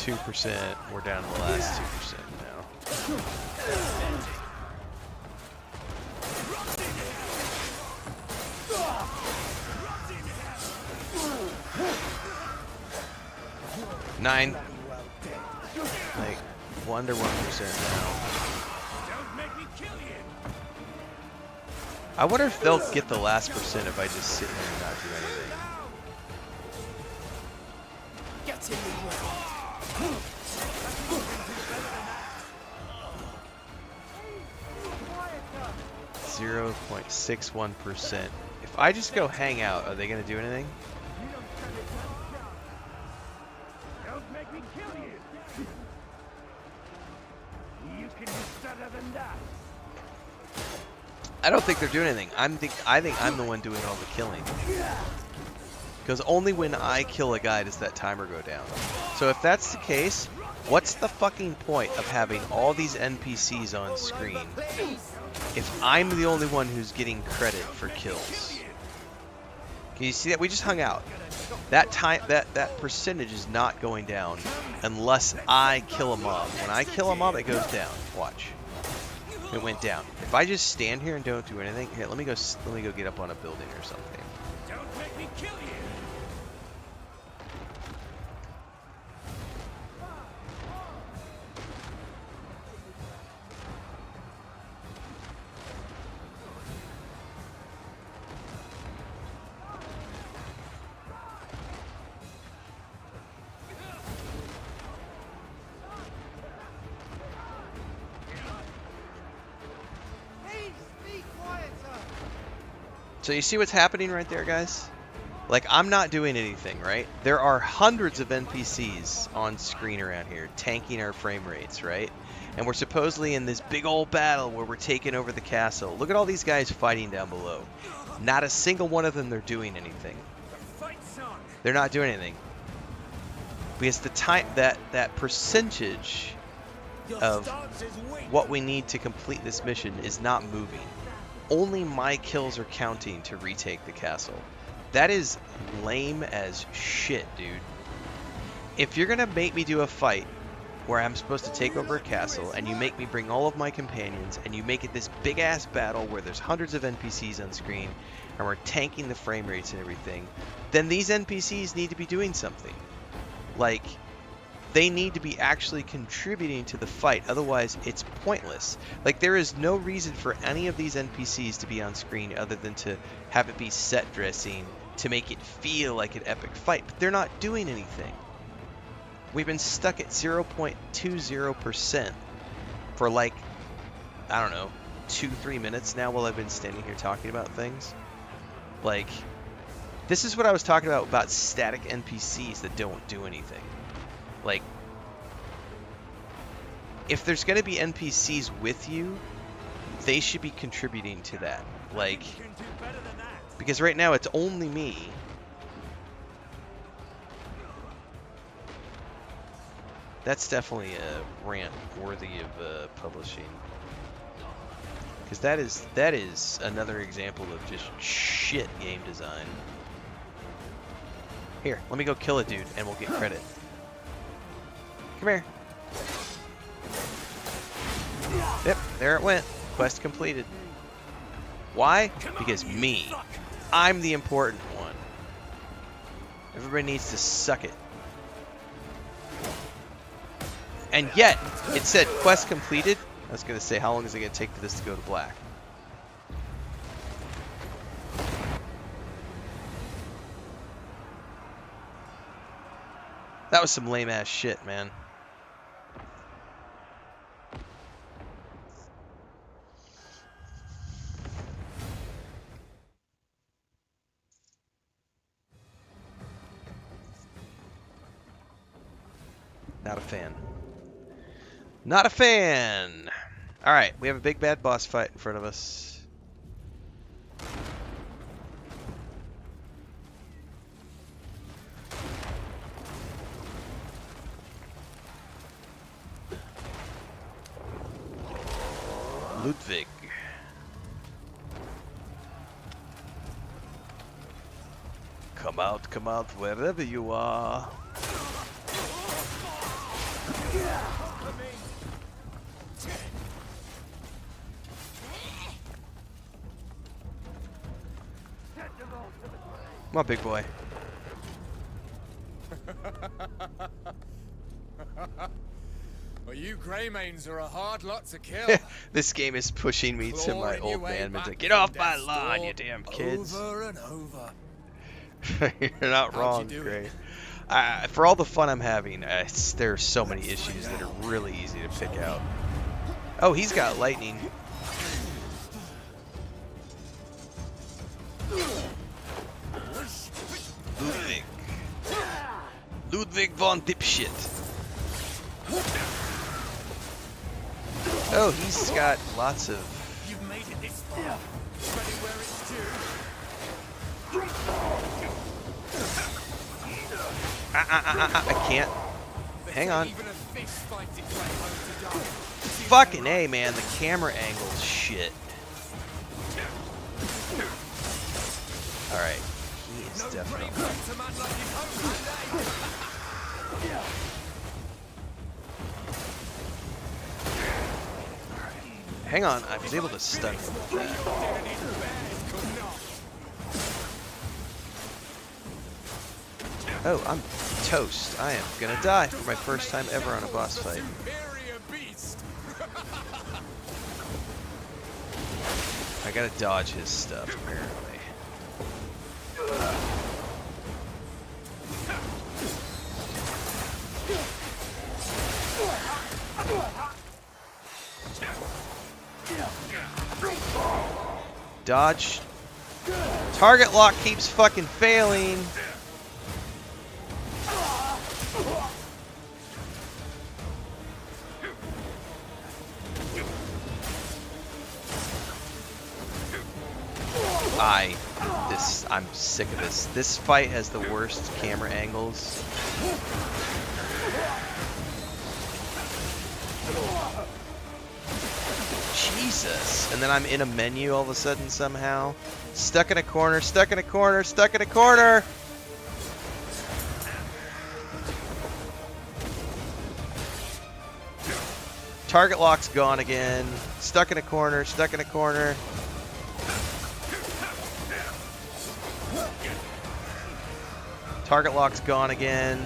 2%. We're down to the last 2% now. Nine. Like 1 to 1% now. I wonder if they'll get the last percent if I just sit here and not do anything. Get in the ground. 0.61%. If I just go hang out, are they gonna do anything? Don't make me kill you. You can do better than that. I don't think they're doing anything. I think I'm the one doing all the killing. Because only when I kill a guy does that timer go down. So if that's the case, what's the fucking point of having all these NPCs on screen if I'm the only one who's getting credit for kills? Can you see that? We just hung out. That time, that percentage is not going down unless I kill a mob. When I kill a mob, it goes down. Watch. It went down. If I just stand here and don't do anything, here, let me go get up on a building or something. Don't make me kill you. So you see what's happening right there, guys? Like, I'm not doing anything, right? There are hundreds of NPCs on screen around here tanking our frame rates, right? And we're supposedly in this big old battle where we're taking over the castle. Look at all these guys fighting down below. Not a single one of them they're doing anything. They're not doing anything. Because the time, that percentage of what we need to complete this mission is not moving. Only my kills are counting to retake the castle. That is lame as shit, dude. If you're gonna make me do a fight where I'm supposed to take over a castle and you make me bring all of my companions and you make it this big ass battle where there's hundreds of NPCs on screen and we're tanking the frame rates and everything, then these NPCs need to be doing something. Like, they need to be actually contributing to the fight, otherwise it's pointless. Like, there is no reason for any of these NPCs to be on screen other than to have it be set dressing to make it feel like an epic fight, but they're not doing anything. We've been stuck at 0.20% for like, I don't know, 2-3 minutes now while I've been standing here talking about things. Like, this is what I was talking about static NPCs that don't do anything. Like, if there's going to be NPCs with you, they should be contributing to that. Like, because right now it's only me. That's definitely a rant worthy of publishing. Because that is another example of just shit game design. Here, let me go kill a dude and we'll get credit. Come here. Yep, there it went. Quest completed. Why? Because me. I'm the important one. Everybody needs to suck it. And yet, it said quest completed. I was going to say, how long is it going to take for this to go to black? That was some lame ass shit, man. Not a fan. Not a fan! Alright, we have a big bad boss fight in front of us. Ludwig. Come out, wherever you are. Come on, big boy. Well, you Greymanes are a hard lot to kill. This game is pushing me to my Clawing old your way man back mentality. Get from off my death's lawn, door, you damn kids. Over and over. You're not How'd wrong, you do Gray. it? For all the fun I'm having, there's so many issues that are really easy to pick out. Oh, he's got lightning. Ludwig. Ludwig von Dipshit. Oh, he's got lots of... You've made it this far. Ready where it's due. I can't. Hang on. Even a fish finds its way home to die. Fucking A, man. The camera angle's shit. Alright. He is definitely... To man like his homeland, eh? Hang on. I was able to stun him with that. Oh, I'm toast. I am gonna die for my first time ever on a boss fight. I gotta dodge his stuff, apparently. Dodge. Target lock keeps fucking failing. I'm sick of this. This fight has the worst camera angles. Jesus. And then I'm in a menu all of a sudden somehow. Stuck in a corner, stuck in a corner, stuck in a corner! Target lock's gone again. Stuck in a corner, stuck in a corner. Target lock's gone again.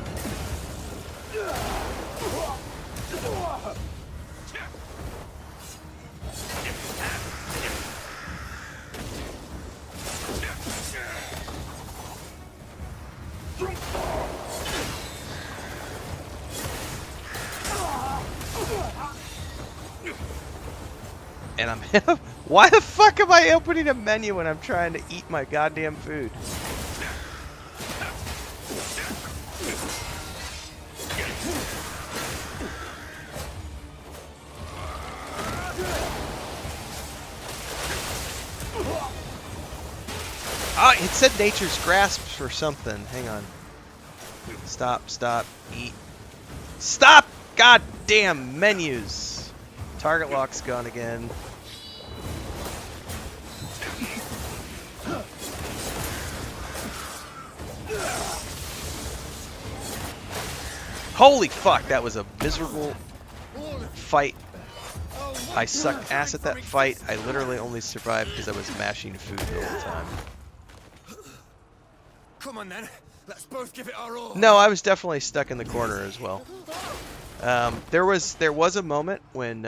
And I'm why the fuck am I opening a menu when I'm trying to eat my goddamn food? Oh, it said Nature's Grasp for something. Hang on. Stop, stop, eat. Stop! God damn menus! Target lock's gone again. Holy fuck, that was a miserable fight. I sucked ass at that fight. I literally only survived because I was mashing food the whole time. Come on then, let's both give it our all. No, I was definitely stuck in the corner as well. There was a moment when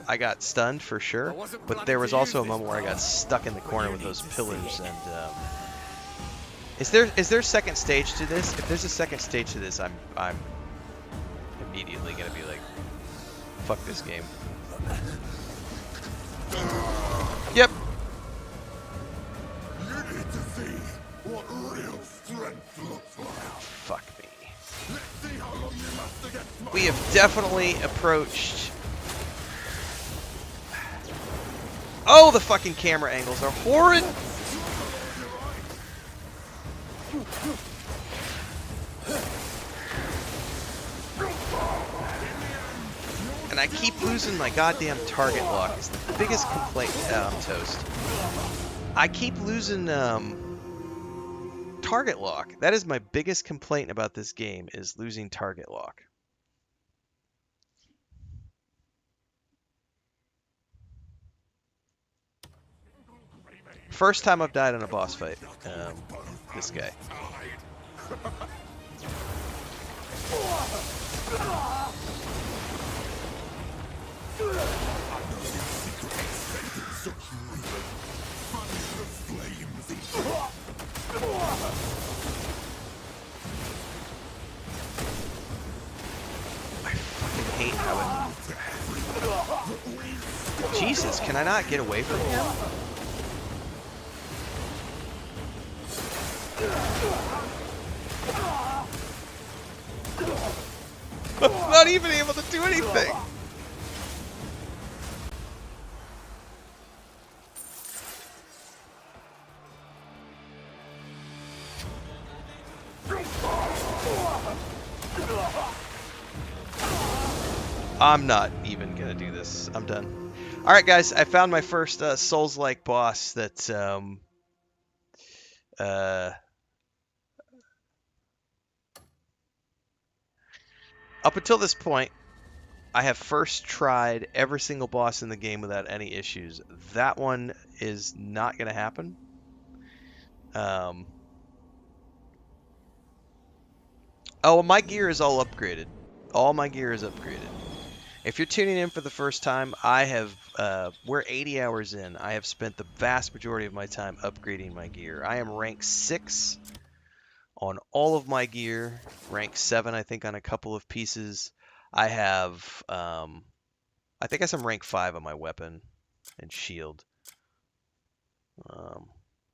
I got stunned for sure, but there was also a moment where I got stuck in the corner with those pillars. And is there a second stage to this? If there's a second stage to this, I'm immediately gonna be like, fuck this game. Yep. You need to see what real strength looks like. Fuck me. Let's see how long you last to get smart. We have definitely approached. Oh, the fucking camera angles are horrid. And I keep losing my goddamn target lock. It's the biggest complaint. I'm toast. I keep losing target lock. That is my biggest complaint about this game, is losing target lock. First time I've died on a boss fight. This guy. I fucking hate how it... Jesus, can I not get away from him? I'm not even able to do anything! I'm not even gonna do this. I'm done. Alright guys, I found my first Souls-like boss that up until this point, I have first tried every single boss in the game without any issues. That one is not going to happen. Oh, my gear is all upgraded. All my gear is upgraded. If you're tuning in for the first time, we're 80 hours in. I have spent the vast majority of my time upgrading my gear. I am rank 6 on all of my gear, rank 7 I think on a couple of pieces. I have, I think I have rank 5 on my weapon and shield. But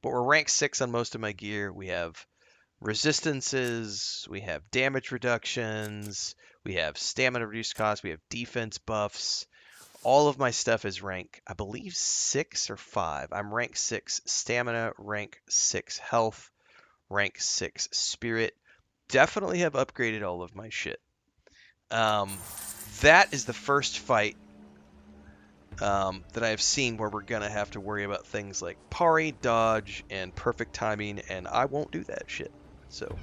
we're rank 6 on most of my gear. We have resistances, we have damage reductions, we have stamina reduced cost, we have defense buffs. All of my stuff is rank, I believe 6 or 5. I'm rank 6 stamina, rank 6 health, rank 6 spirit. Definitely have upgraded all of my shit. That is the first fight that I have seen where we're gonna have to worry about things like parry, dodge, and perfect timing, and I won't do that shit. So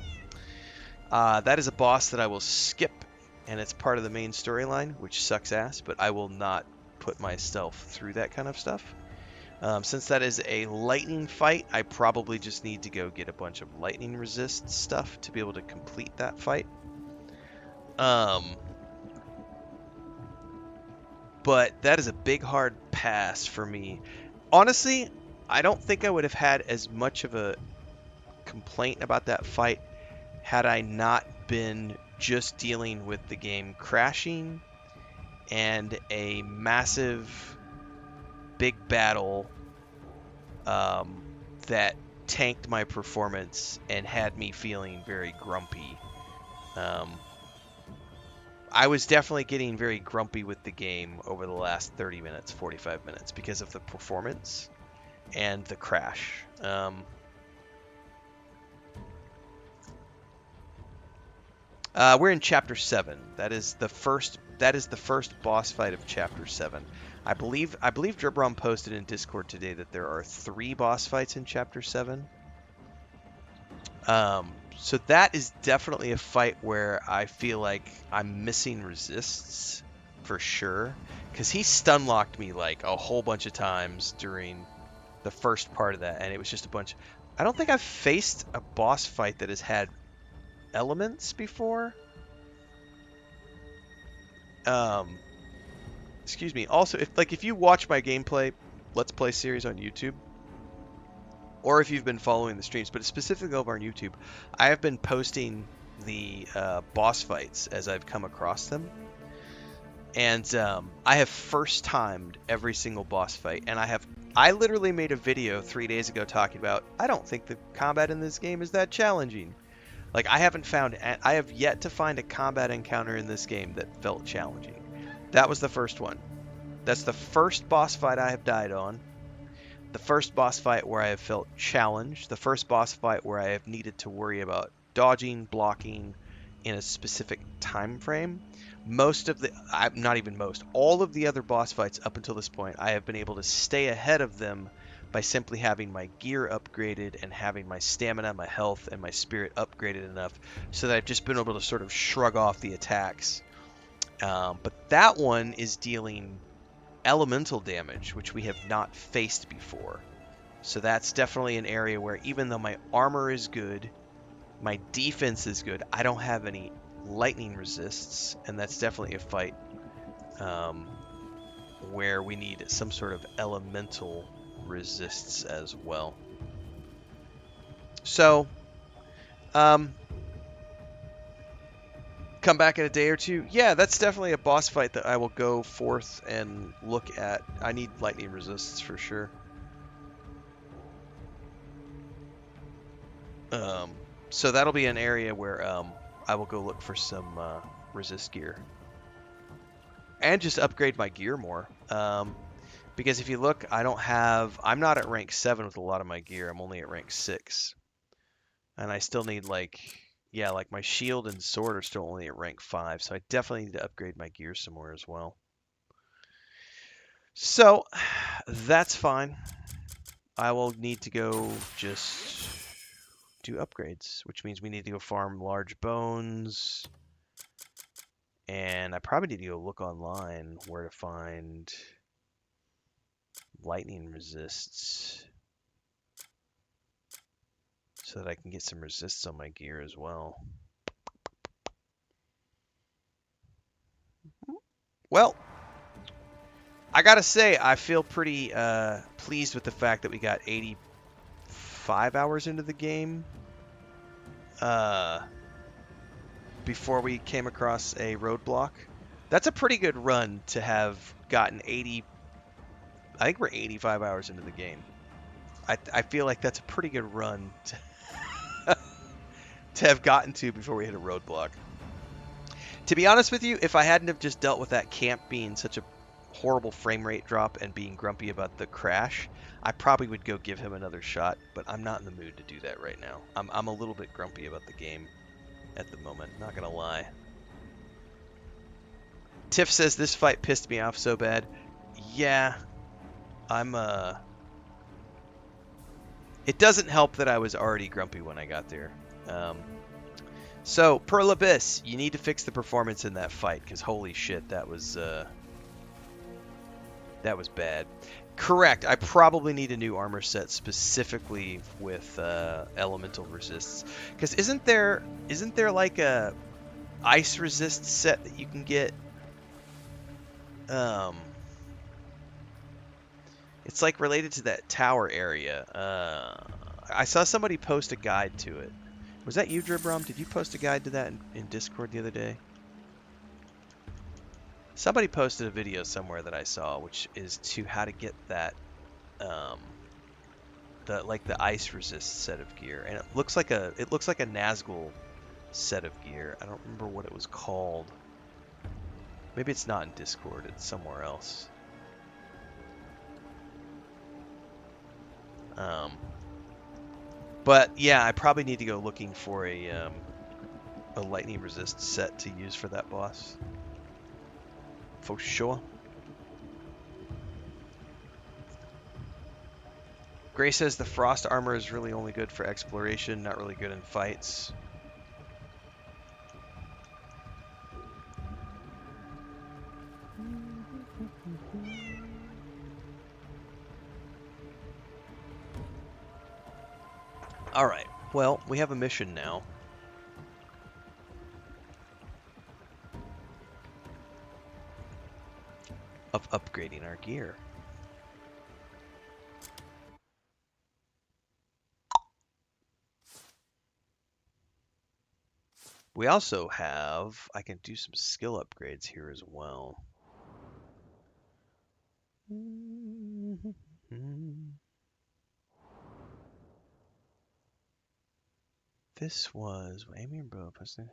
that is a boss that I will skip, and it's part of the main storyline, which sucks ass, but I will not put myself through that kind of stuff. Since that is a lightning fight, I probably just need to go get a bunch of lightning resist stuff to be able to complete that fight. But that is a big hard pass for me. Honestly, I don't think I would have had as much of a complaint about that fight had I not been just dealing with the game crashing and a massive big battle that tanked my performance and had me feeling very grumpy. I was definitely getting very grumpy with the game over the last 30 minutes, 45 minutes because of the performance and the crash. We're in Chapter 7. That is the first boss fight of Chapter 7. I believe Dribron posted in Discord today that there are 3 boss fights in Chapter 7. So that is definitely a fight where I feel like I'm missing resists for sure, because he stun locked me like a whole bunch of times during the first part of that, and it was just a bunch. I don't think I've faced a boss fight that has had elements before. Excuse me. Also, if you watch my gameplay Let's Play series on YouTube, or if you've been following the streams, but specifically over on YouTube, I have been posting the boss fights as I've come across them. And I have first timed every single boss fight, and I literally made a video 3 days ago talking about, I don't think the combat in this game is that challenging. Like, I have yet to find a combat encounter in this game that felt challenging. That was the first one. That's the first boss fight I have died on. The first boss fight where I have felt challenged. The first boss fight where I have needed to worry about dodging, blocking in a specific time frame. most of the, not even most, all of the other boss fights up until this point, I have been able to stay ahead of them by simply having my gear upgraded and having my stamina, my health, and my spirit upgraded enough so that I've just been able to sort of shrug off the attacks. But that one is dealing elemental damage, which we have not faced before. So that's definitely an area where even though my armor is good, my defense is good, I don't have any lightning resists, and that's definitely a fight where we need some sort of elemental resists as well. So, come back in a day or two. Yeah, that's definitely a boss fight that I will go forth and look at. I need lightning resists for sure. So that'll be an area where I will go look for some resist gear. And just upgrade my gear more. Because if you look, I'm not at rank 7 with a lot of my gear. I'm only at rank 6. And I still need like my shield and sword are still only at rank 5. So I definitely need to upgrade my gear some more as well. So that's fine. I will need to go just do upgrades, which means we need to go farm large bones. And I probably need to go look online where to find lightning resists so that I can get some resists on my gear as well. Well, I gotta say, I feel pretty pleased with the fact that we got 85 hours into the game before we came across a roadblock. That's a pretty good run to have gotten 80. I think we're 85 hours into the game. I feel like that's a pretty good run to have gotten to before we hit a roadblock. To be honest with you, if I hadn't have just dealt with that camp being such a horrible frame rate drop and being grumpy about the crash, I probably would go give him another shot, but I'm not in the mood to do that right now. I'm a little bit grumpy about the game at the moment, not gonna lie. Tiff says this fight pissed me off so bad. Yeah, it doesn't help that I was already grumpy when I got there. So, Pearl Abyss, you need to fix the performance in that fight, because holy shit, that was bad. Correct, I probably need a new armor set specifically with elemental resists. Because isn't there like a ice resist set that you can get? It's like related to that tower area. I saw somebody post a guide to it. Was that you, Dribrom? Did you post a guide to that in Discord the other day? Somebody posted a video somewhere that I saw, which is to how to get that, the ice resist set of gear, and it looks like a Nazgul set of gear. I don't remember what it was called. Maybe it's not in Discord. It's somewhere else. But yeah, I probably need to go looking for a lightning resist set to use for that boss. For sure. Gray says the frost armor is really only good for exploration, not really good in fights. Alright, well, we have a mission now. Of upgrading our gear. We also have, I can do some skill upgrades here as well. This was Amy and Bo posted.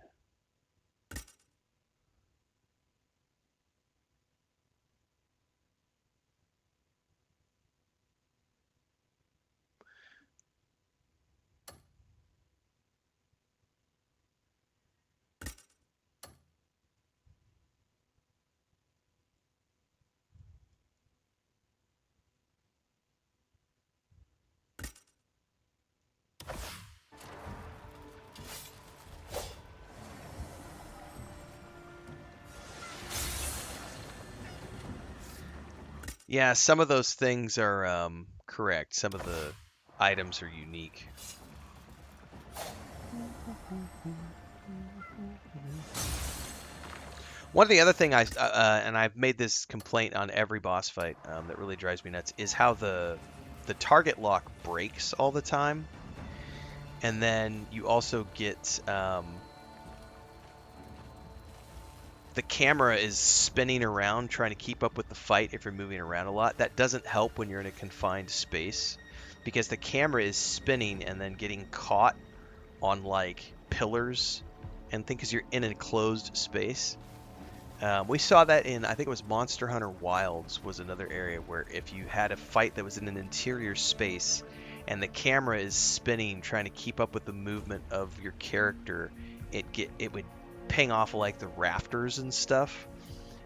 Yeah, some of those things are correct. Some of the items are unique. One of the other thing and I've made this complaint on every boss fight that really drives me nuts is how the target lock breaks all the time, and then you also get the camera is spinning around trying to keep up with the fight if you're moving around a lot. That doesn't help when you're in a confined space because the camera is spinning and then getting caught on like pillars and things because you're in an enclosed space. We saw that in, I think it was Monster Hunter Wilds was another area where if you had a fight that was in an interior space and the camera is spinning trying to keep up with the movement of your character, it would ping off like the rafters and stuff.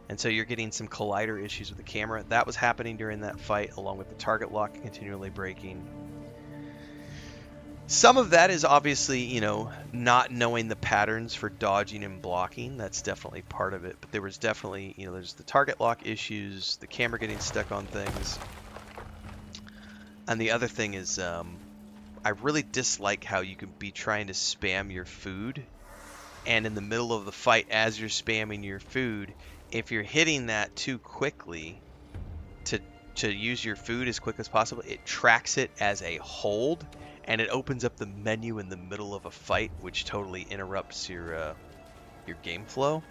And so you're getting some collider issues with the camera. That was happening during that fight, along with the target lock continually breaking. Some of that is obviously, you know, not knowing the patterns for dodging and blocking. That's definitely part of it. But there was definitely, you know, there's the target lock issues, the camera getting stuck on things. And the other thing is, I really dislike how you can be trying to spam your food. And in the middle of the fight, as you're spamming your food, if you're hitting that too quickly to use your food as quick as possible, it tracks it as a hold, and it opens up the menu in the middle of a fight, which totally interrupts your game flow.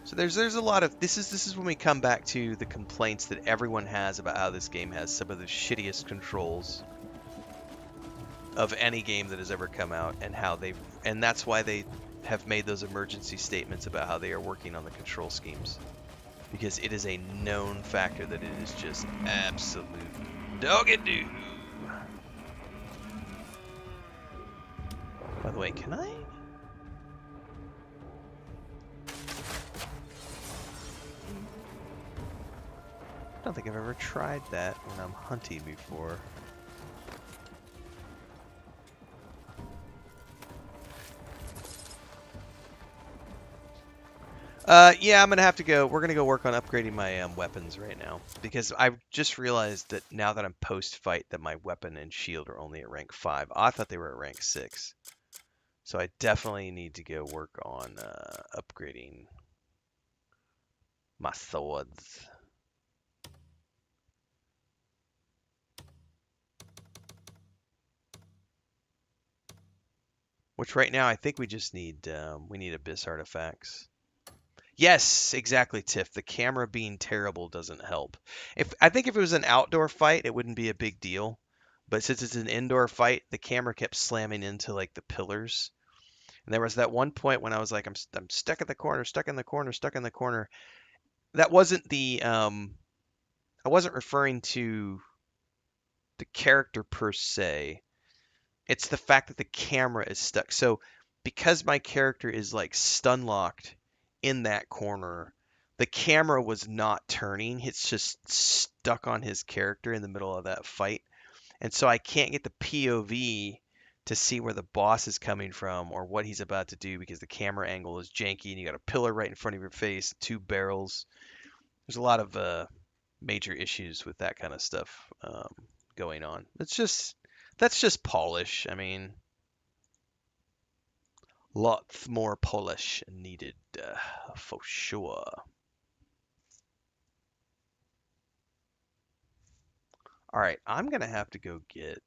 So there's a lot of this is when we come back to the complaints that everyone has about how this game has some of the shittiest controls of any game that has ever come out, and that's why they have made those emergency statements about how they are working on the control schemes, because it is a known factor that it is just absolute dog-a-doo. By the way, can I? I don't think I've ever tried that when I'm hunting before. Yeah, I'm gonna have to go. We're gonna go work on upgrading my weapons right now, because I've just realized that now that I'm post-fight that my weapon and shield are only at rank 5. I thought they were at rank 6. So I definitely need to go work on upgrading my swords. Which right now I think we just need abyss artifacts. Yes, exactly, Tiff. The camera being terrible doesn't help. I think if it was an outdoor fight, it wouldn't be a big deal. But since it's an indoor fight, the camera kept slamming into like the pillars. And there was that one point when I was like, I'm stuck in the corner, stuck in the corner, stuck in the corner. That wasn't the I wasn't referring to the character per se. It's the fact that the camera is stuck. So because my character is like stun locked in that corner, the camera was not turning. It's just stuck on his character in the middle of that fight. And so I can't get the POV to see where the boss is coming from or what he's about to do because the camera angle is janky and you got a pillar right in front of your face, 2 barrels. There's a lot of major issues with that kind of stuff going on. That's just polish. I mean, lots more polish needed for sure. All right, I'm gonna have to go get.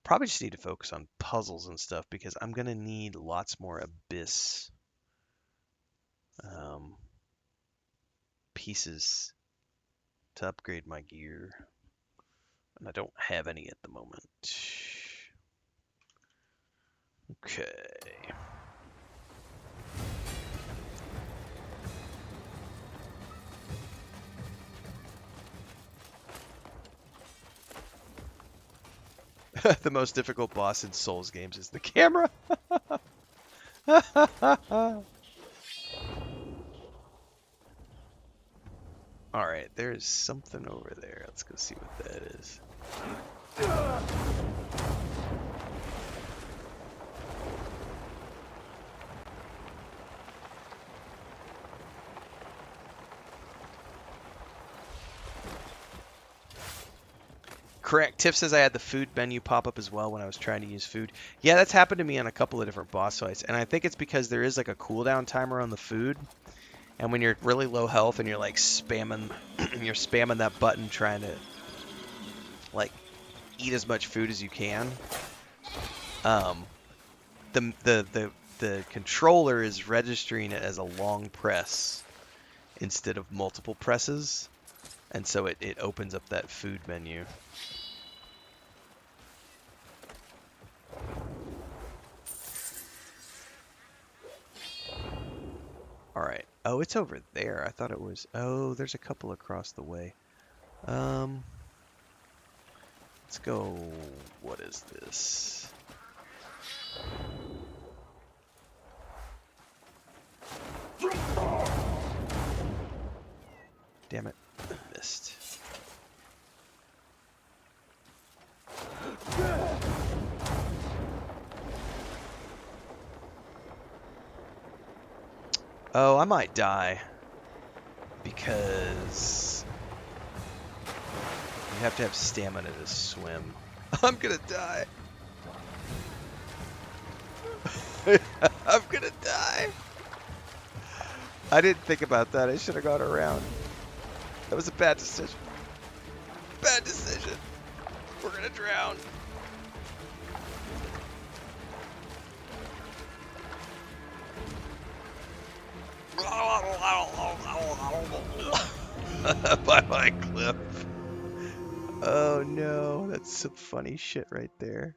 Probably just need to focus on puzzles and stuff because I'm gonna need lots more abyss pieces to upgrade my gear, and I don't have any at the moment. Okay. The most difficult boss in Souls games is the camera. Alright, there's something over there. Let's go see what that is. Correct. Tiff says I had the food menu pop up as well when I was trying to use food. Yeah, that's happened to me on a couple of different boss fights, and I think it's because there is like a cooldown timer on the food, and when you're really low health and you're like spamming, you're spamming that button trying to like eat as much food as you can. The controller is registering it as a long press instead of multiple presses, and so it opens up that food menu. Alright. Oh, it's over there. I thought it was... Oh, there's a couple across the way. Let's go... What is this? Damn it. I missed. Oh, I might die. Because... you have to have stamina to swim. I'm gonna die. I'm gonna die. I didn't think about that. I should have gone around. That was a bad decision. Bad decision. We're gonna drown. By my cliff. Oh no, that's some funny shit right there.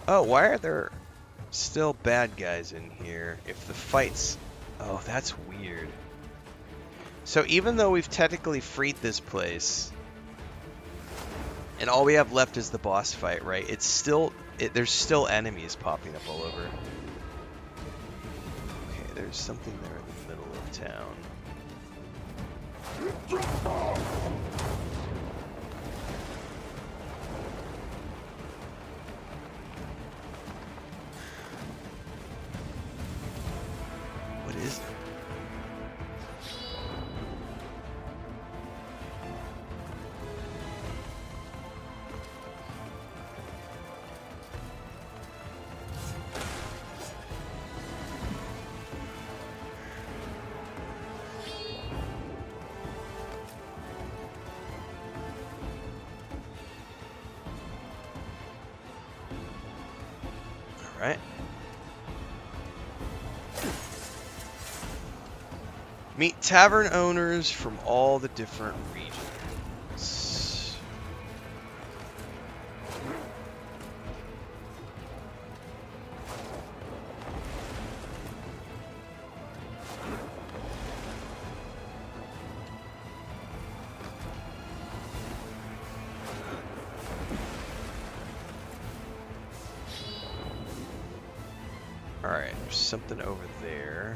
Oh, why are there still bad guys in here if the fight's... Oh, that's weird. So even though we've technically freed this place, and all we have left is the boss fight, right? It's still... there's still enemies popping up all over. Okay, there's something there in the middle of town. What is it? All right. Meet tavern owners from all the different regions. All right, there's something over there.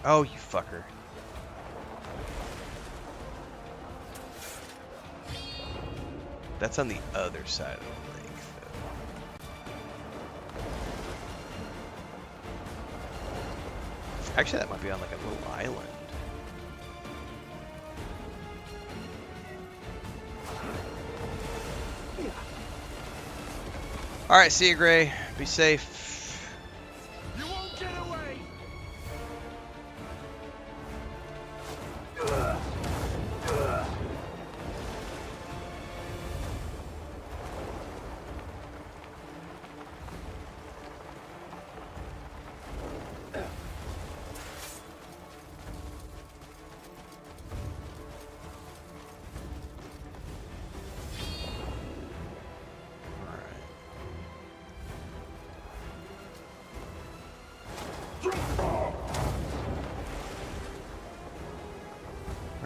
Oh, you fucker. That's on the other side of the lake, though. Actually, that might be on like a little island. Alright, see you, Gray. Be safe. You won't get away!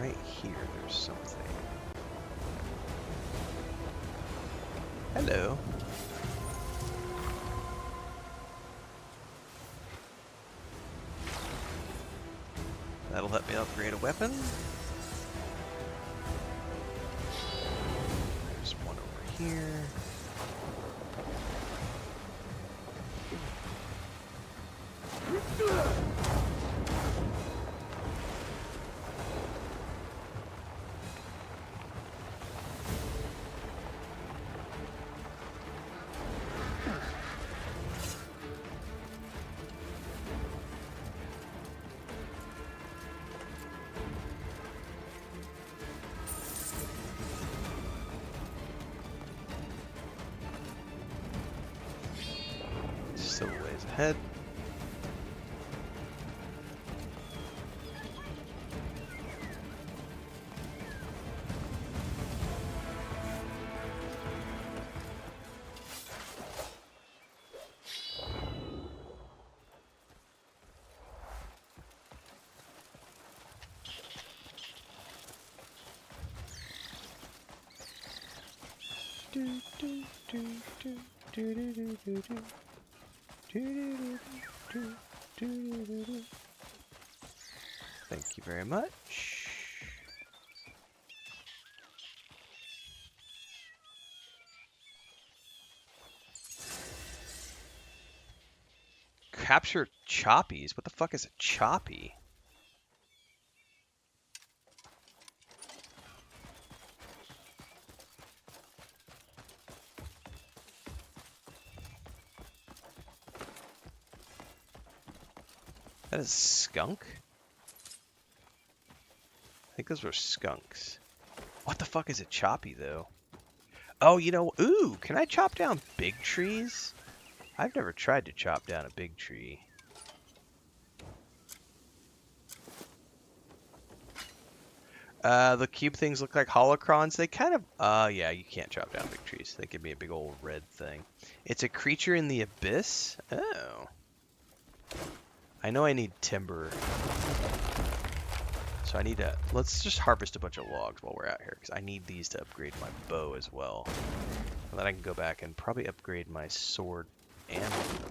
Right here, there's something. Hello. That'll let me upgrade a weapon. There's one over here. Still a ways ahead. Thank you very much. Capture choppies? What the fuck is a choppy? That is skunk? I think those were skunks. What the fuck is a choppy, though? Oh, you know, ooh, can I chop down big trees? I've never tried to chop down a big tree. The cube things look like holocrons. They kind of, yeah, you can't chop down big trees. They give me a big old red thing. It's a creature in the abyss? Oh. I know I need timber. So I need to, let's just harvest a bunch of logs while we're out here, because I need these to upgrade my bow as well. And then I can go back and probably upgrade my sword and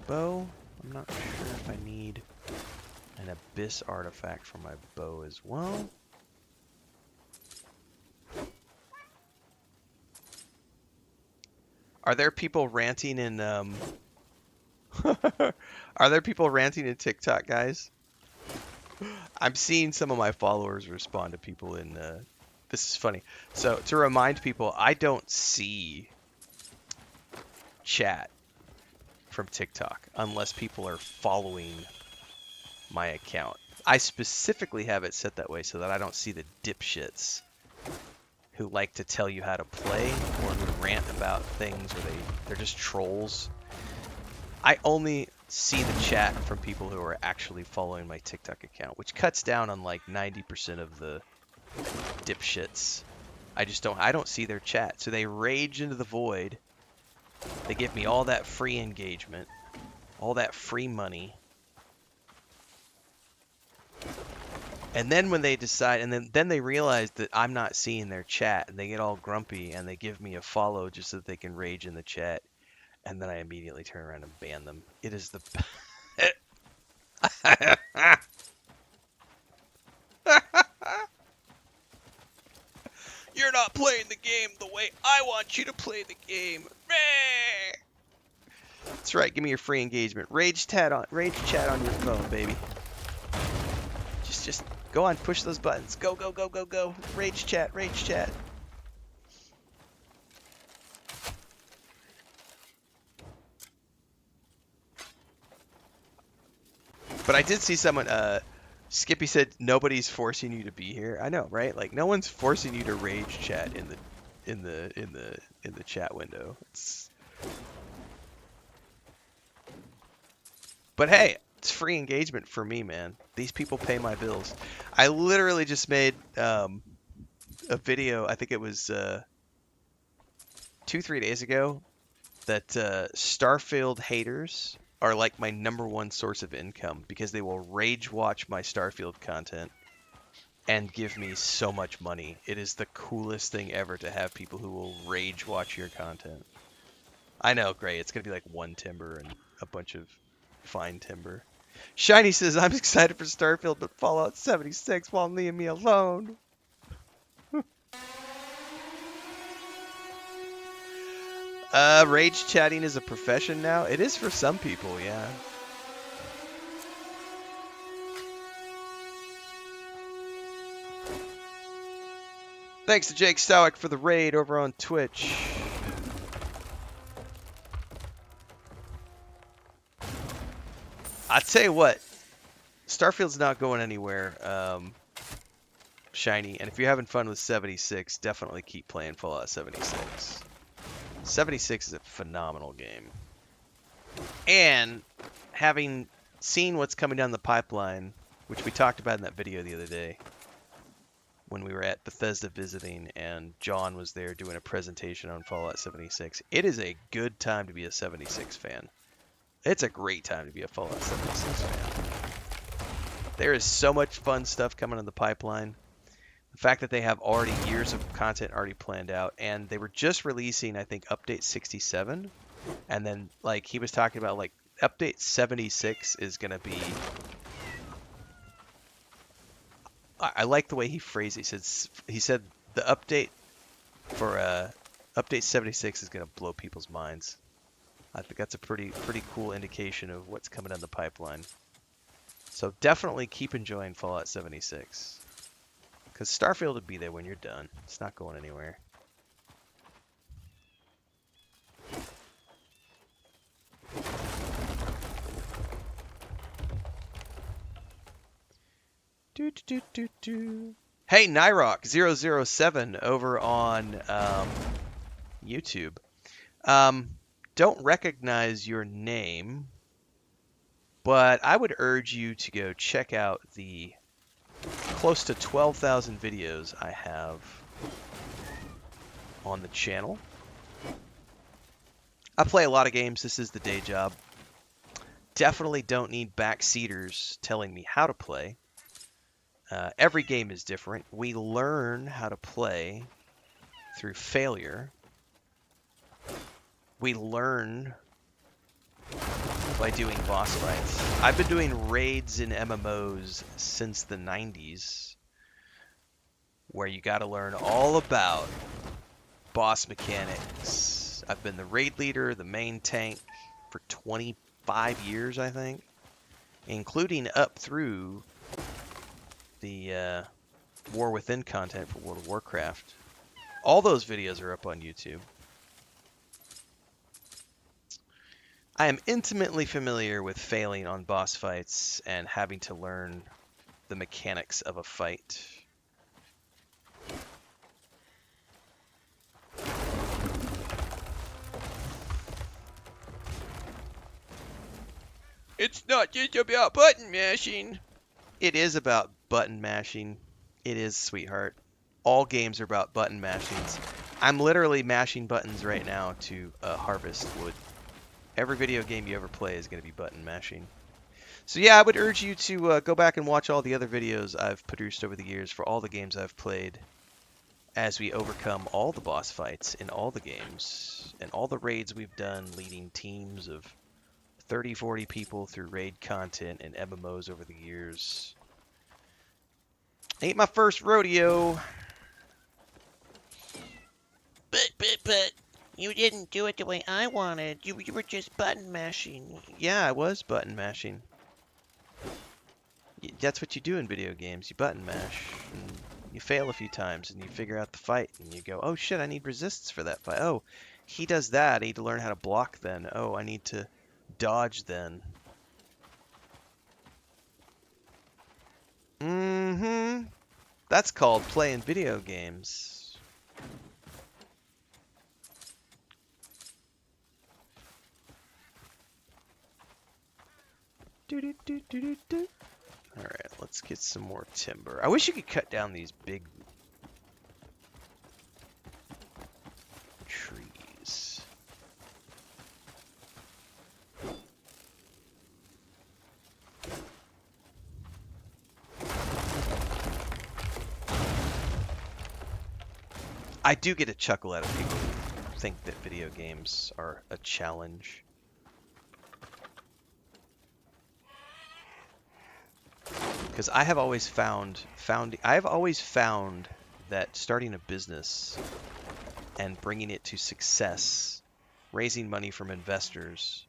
bow. I'm not sure if I need an abyss artifact for my bow as well. Are there people ranting in are there people ranting in TikTok, guys? I'm seeing some of my followers respond to people in this is funny. So to remind people, I don't see chat from TikTok unless people are following my account. I specifically have it set that way so that I don't see the dipshits who like to tell you how to play or who rant about things, or they're just trolls. I only see the chat from people who are actually following my TikTok account, which cuts down on like 90% of the dipshits. I don't see their chat. So they rage into the void. They give me all that free engagement, all that free money. And then when they decide, and then they realize that I'm not seeing their chat, and they get all grumpy, and they give me a follow just so that they can rage in the chat, and then I immediately turn around and ban them. It is the... You're not playing the game the way I want you to play the game. That's right, give me your free engagement. Rage chat on your phone, baby. Just go on, push those buttons. Go, go, go, go, go. Rage chat, rage chat. But I did see someone, Skippy said nobody's forcing you to be here. I know, right? Like no one's forcing you to rage chat in the chat window. But hey, it's free engagement for me, man. These people pay my bills. I literally just made a video, I think it was 2-3 days ago, that Starfield haters are like my #1 source of income because they will rage watch my Starfield content and give me so much money. It is the coolest thing ever to have people who will rage watch your content. I know, great. It's going to be like one timber and a bunch of fine timber. Shiny says, I'm excited for Starfield, but Fallout 76 won't leave me alone. Rage chatting is a profession now? It is for some people, yeah. Thanks to Jake Stowick for the raid over on Twitch. I tell you what, Starfield's not going anywhere, Shiny. And if you're having fun with 76, definitely keep playing Fallout 76. 76 is a phenomenal game. And having seen what's coming down the pipeline, which we talked about in that video the other day, when we were at Bethesda visiting and John was there doing a presentation on Fallout 76, it is a good time to be a 76 fan. It's a great time to be a Fallout 76 fan. There is so much fun stuff coming in the pipeline. The fact that they have already years of content already planned out, and they were just releasing, I think, update 67, and then, like, he was talking about, like, update 76 is going to be... I like the way he phrased it. He said the update for update 76 is going to blow people's minds. I think that's a pretty cool indication of what's coming down the pipeline. So definitely keep enjoying Fallout 76. Because Starfield will be there when you're done. It's not going anywhere. Hey, Nyrock007 over on YouTube. Don't recognize your name, but I would urge you to go check out the close to 12,000 videos I have on the channel. I play a lot of games. This is the day job. Definitely don't need backseaters telling me how to play. Every game is different. We learn how to play through failure. We learn by doing boss fights. I've been doing raids in MMOs since the 90s, where you got to learn all about boss mechanics. I've been the raid leader, the main tank for 25 years, I think, including up through the War Within content for World of Warcraft. All those videos are up on YouTube. I am intimately familiar with failing on boss fights and having to learn the mechanics of a fight. It's not just about button mashing. It is about button mashing. It is, sweetheart. All games are about button mashings. I'm literally mashing buttons right now to harvest wood. Every video game you ever play is going to be button mashing. So yeah, I would urge you to go back and watch all the other videos I've produced over the years for all the games I've played as we overcome all the boss fights in all the games and all the raids we've done, leading teams of 30, 40 people through raid content and MMOs over the years. Ain't my first rodeo. But you didn't do it the way I wanted. You were just button mashing. Yeah, I was button mashing. That's what you do in video games. You button mash. And you fail a few times and you figure out the fight. And you go, oh shit, I need resistance for that fight. Oh, he does that. I need to learn how to block then. Oh, I need to dodge then. Mm-hmm. That's called playing video games. Alright, let's get some more timber. I wish you could cut down these big trees. I do get a chuckle out of people who think that video games are a challenge. Because I have always found that starting a business and bringing it to success, raising money from investors,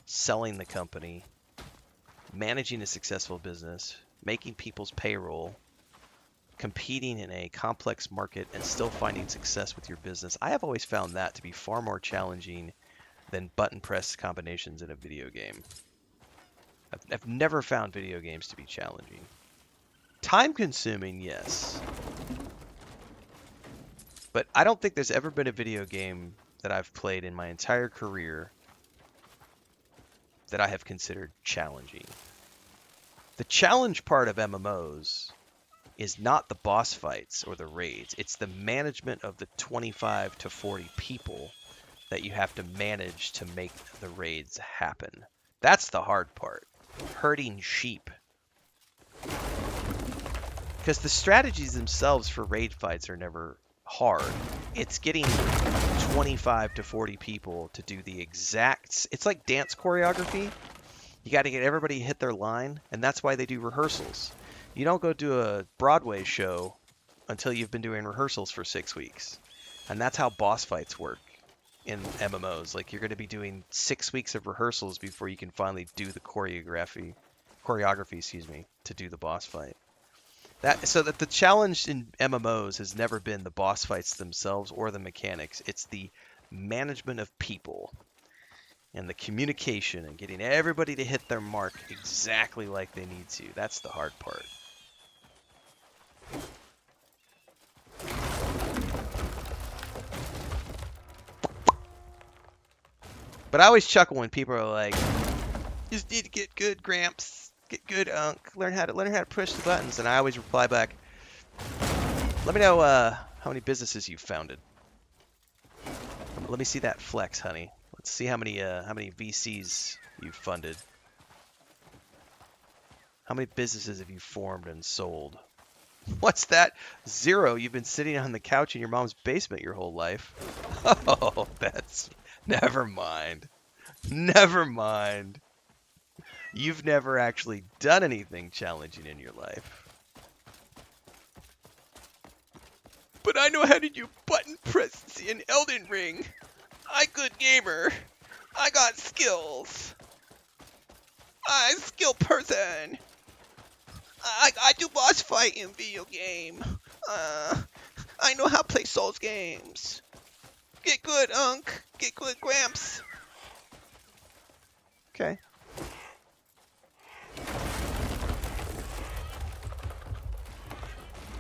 selling the company, managing a successful business, making people's payroll, competing in a complex market, and still finding success with your business, I have always found that to be far more challenging than button press combinations in a video game. I've never found video games to be challenging. Time consuming, yes. But I don't think there's ever been a video game that I've played in my entire career that I have considered challenging. The challenge part of MMOs is not the boss fights or the raids. It's the management of the 25 to 40 people that you have to manage to make the raids happen. That's the hard part. Herding sheep. Because the strategies themselves for raid fights are never hard. It's getting 25 to 40 people to do the exact... It's like dance choreography. You got to get everybody to hit their line, and that's why they do rehearsals. You don't go do a Broadway show until you've been doing rehearsals for 6 weeks. And that's how boss fights work in MMOs. Like, you're going to be doing 6 weeks of rehearsals before you can finally do the choreography, to do the boss fight. So that the challenge in MMOs has never been the boss fights themselves or the mechanics. It's the management of people and the communication and getting everybody to hit their mark exactly like they need to. That's the hard part. But I always chuckle when people are like, "Just need to get good, Gramps. Get good, Unc. Learn how to push the buttons." And I always reply back, "Let me know how many businesses you've founded. Let me see that flex, honey. Let's see how many VCs you've funded. How many businesses have you formed and sold? What's that? 0. You've been sitting on the couch in your mom's basement your whole life." Oh, that's... Never mind. Never mind. You've never actually done anything challenging in your life. But I know how to do button presses in Elden Ring. I good gamer. I got skills. I skill person. I do boss fight in video game. I know how to play Souls games. Get good, Unc. Get good, Gramps. Okay.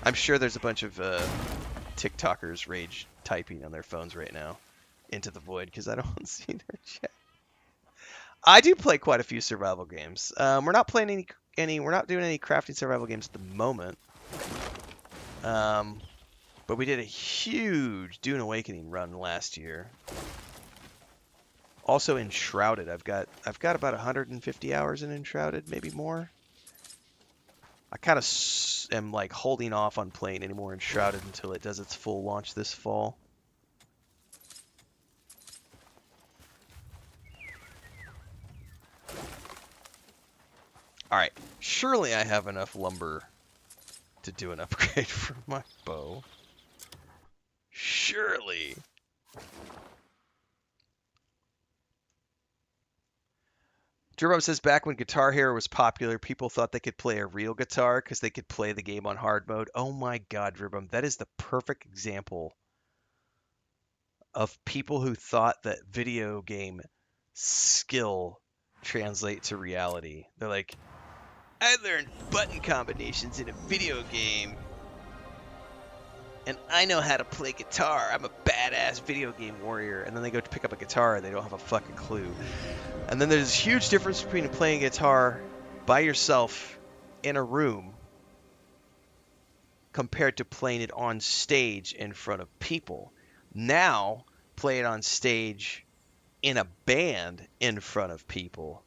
I'm sure there's a bunch of TikTokers rage typing on their phones right now into the void because I don't see their chat. I do play quite a few survival games. We're not playing we're not doing any crafting survival games at the moment. But we did a huge Dune Awakening run last year. Also Enshrouded. I've got about 150 hours in Enshrouded, maybe more. I kind of am like holding off on playing any more Enshrouded until it does its full launch this fall. All right, surely I have enough lumber to do an upgrade for my bow. Surely. Jerome says, back when Guitar Hero was popular, people thought they could play a real guitar because they could play the game on hard mode. Oh my God, Jerome, that is the perfect example of people who thought that video game skill translate to reality. They're like, I learned button combinations in a video game, and I know how to play guitar. I'm a badass video game warrior. And then they go to pick up a guitar and they don't have a fucking clue. And then there's a huge difference between playing guitar by yourself in a room compared to playing it on stage in front of people. Now, play it on stage in a band in front of people.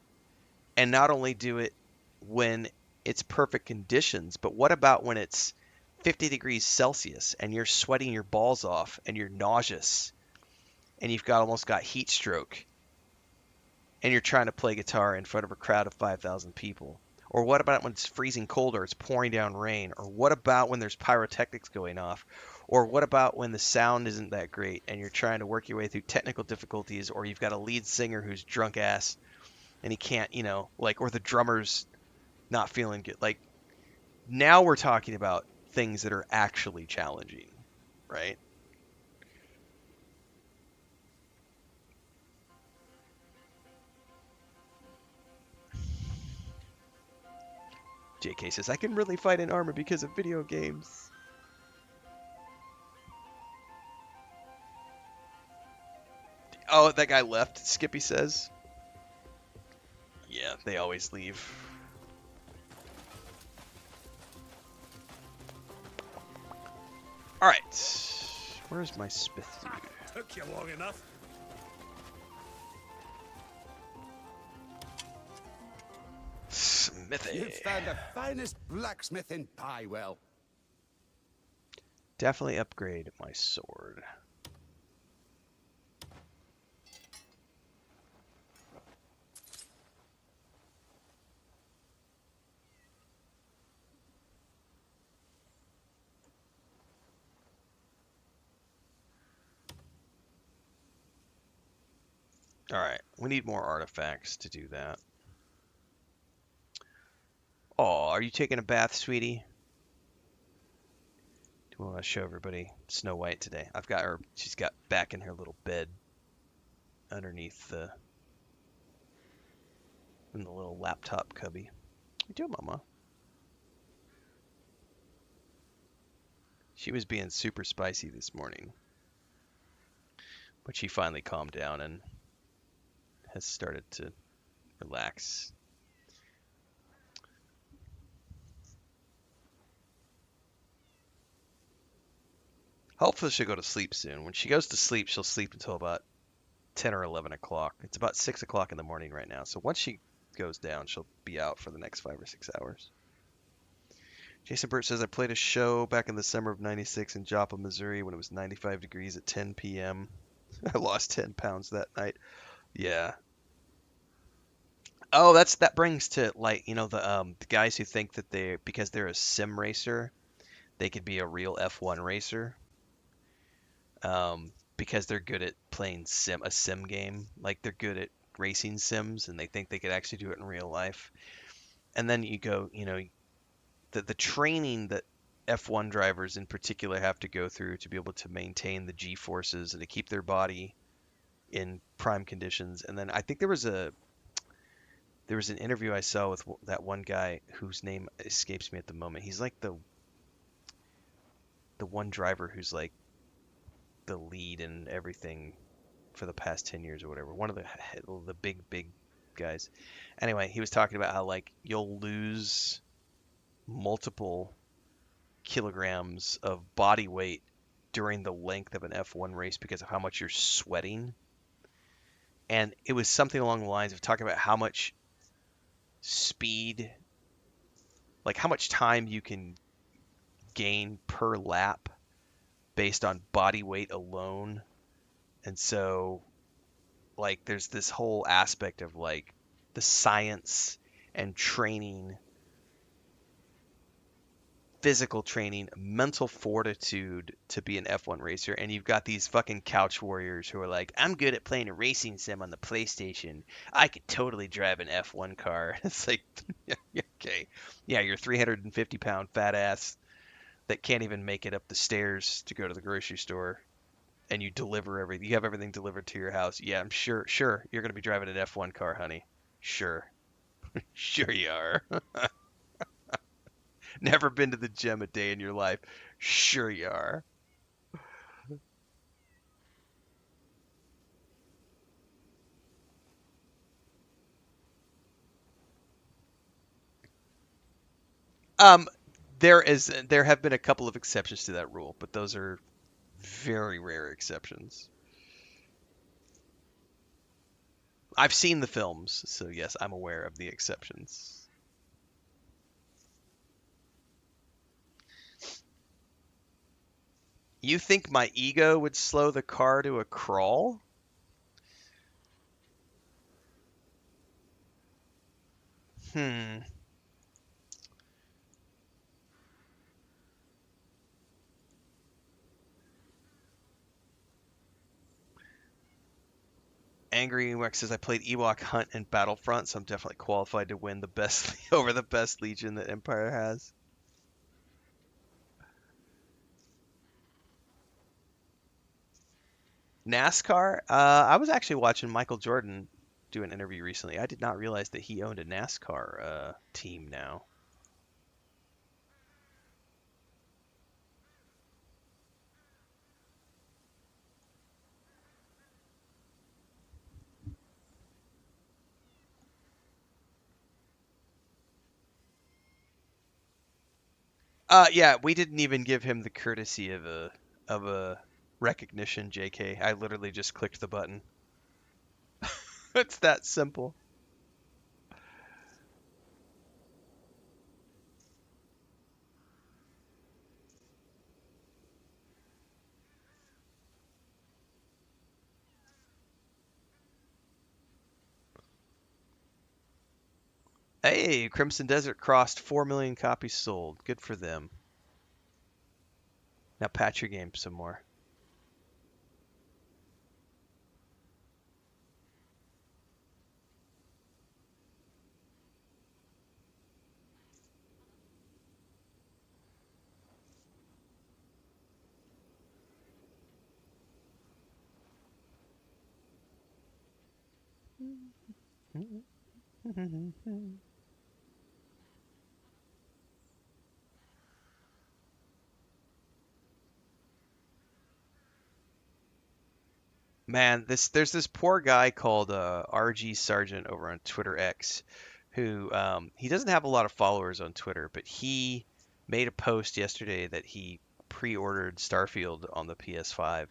And not only do it when it's perfect conditions, but what about when it's 50 degrees Celsius and you're sweating your balls off and you're nauseous and you've got almost got heat stroke and you're trying to play guitar in front of a crowd of 5,000 people? Or what about when it's freezing cold or it's pouring down rain? Or what about when there's pyrotechnics going off? Or what about when the sound isn't that great and you're trying to work your way through technical difficulties, or you've got a lead singer who's drunk ass and he can't, like, or the drummer's not feeling good. Like, now we're talking about things that are actually challenging, right? JK says, I can really fight in armor because of video games. Oh, that guy left, Skippy says. Yeah, they always leave. Alright. Where's my smith dude? Took you long enough. Smithy. You've found the finest blacksmith in Piewell. Definitely upgrade my sword. Alright, we need more artifacts to do that. Oh, are you taking a bath, sweetie? Do we want to show everybody Snow White today? I've got her, she's got back in her little bed underneath in the little laptop cubby. What you doing, Mama? She was being super spicy this morning, but she finally calmed down and has started to relax. Hopefully she'll go to sleep soon. When she goes to sleep, she'll sleep until about 10 or 11 o'clock. It's about 6 o'clock in the morning right now. So once she goes down, she'll be out for the next 5 or 6 hours. Jason Burt says, I played a show back in the summer of 96 in Joplin, Missouri when it was 95 degrees at 10 p.m. I lost 10 pounds that night. Yeah. Oh, that brings to light, the guys who think that because they're a sim racer, they could be a real F1 racer. Because they're good at playing a sim game. Like, they're good at racing sims, and they think they could actually do it in real life. And then you go, the training that F1 drivers in particular have to go through to be able to maintain the G-forces and to keep their body in prime conditions. And then I think there was an interview I saw with that one guy whose name escapes me at the moment. He's like the one driver who's like the lead in everything for the past 10 years or whatever. One of the big guys. Anyway, he was talking about how, like, you'll lose multiple kilograms of body weight during the length of an F1 race because of how much you're sweating. And it was something along the lines of talking about how much speed, like how much time you can gain per lap based on body weight alone. And so, like, there's this whole aspect of, like, the science and training, physical training, mental fortitude to be an F1 racer. And you've got these fucking couch warriors who are like, I'm good at playing a racing sim on the PlayStation. I could totally drive an F1 car. It's like, okay. Yeah, you're 350-pound fat ass that can't even make it up the stairs to go to the grocery store, and you deliver everything. You have everything delivered to your house. Yeah, I'm sure you're going to be driving an F1 car, honey. Sure. Sure you are. Never been to the gym a day in your life. Sure you are. There have been a couple of exceptions to that rule, but those are very rare exceptions. I've seen the films, so yes, I'm aware of the exceptions. You think my ego would slow the car to a crawl? Hmm. Angry Wex says I played Ewok Hunt and Battlefront, so I'm definitely qualified to win the best over the best Legion that Empire has. NASCAR? I was actually watching Michael Jordan do an interview recently. I did not realize that he owned a NASCAR team now. Yeah, we didn't even give him the courtesy of a recognition, JK. I literally just clicked the button. It's that simple. Hey, Crimson Desert crossed 4 million copies sold. Good for them. Now patch your game some more. Man, there's this poor guy called RG Sargent over on Twitter X, who he doesn't have a lot of followers on Twitter, but he made a post yesterday that he pre-ordered Starfield on the PS5,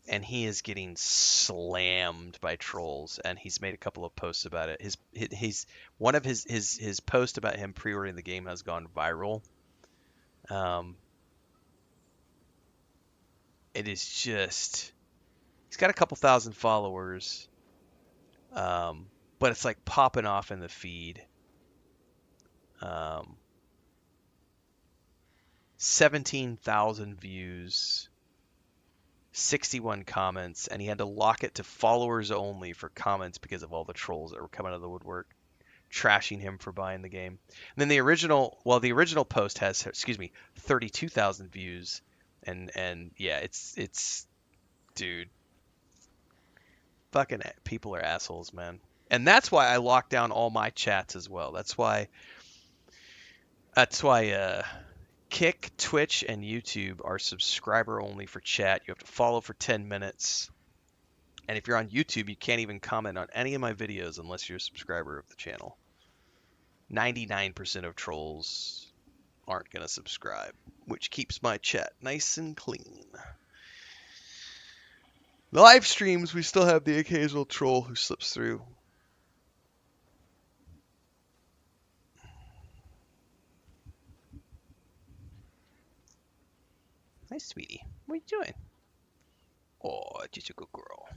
and he is getting slammed by trolls, and he's made a couple of posts about it. His one of his post about him pre-ordering the game has gone viral. It is just he's got a couple thousand followers, but it's like popping off in the feed. 17,000 views, 61 comments, and he had to lock it to followers only for comments because of all the trolls that were coming out of the woodwork, trashing him for buying the game. And then the original post has, 32,000 views, and yeah, it's dude, fucking people are assholes, man. And that's why I locked down all my chats as well. That's why Kick, Twitch, and YouTube are subscriber only for chat. You have to follow for 10 minutes. And if you're on YouTube, you can't even comment on any of my videos unless you're a subscriber of the channel. 99% of trolls aren't going to subscribe, which keeps my chat nice and clean. The live streams, we still have the occasional troll who slips through. Hi, sweetie. What are you doing? Oh, just a good girl.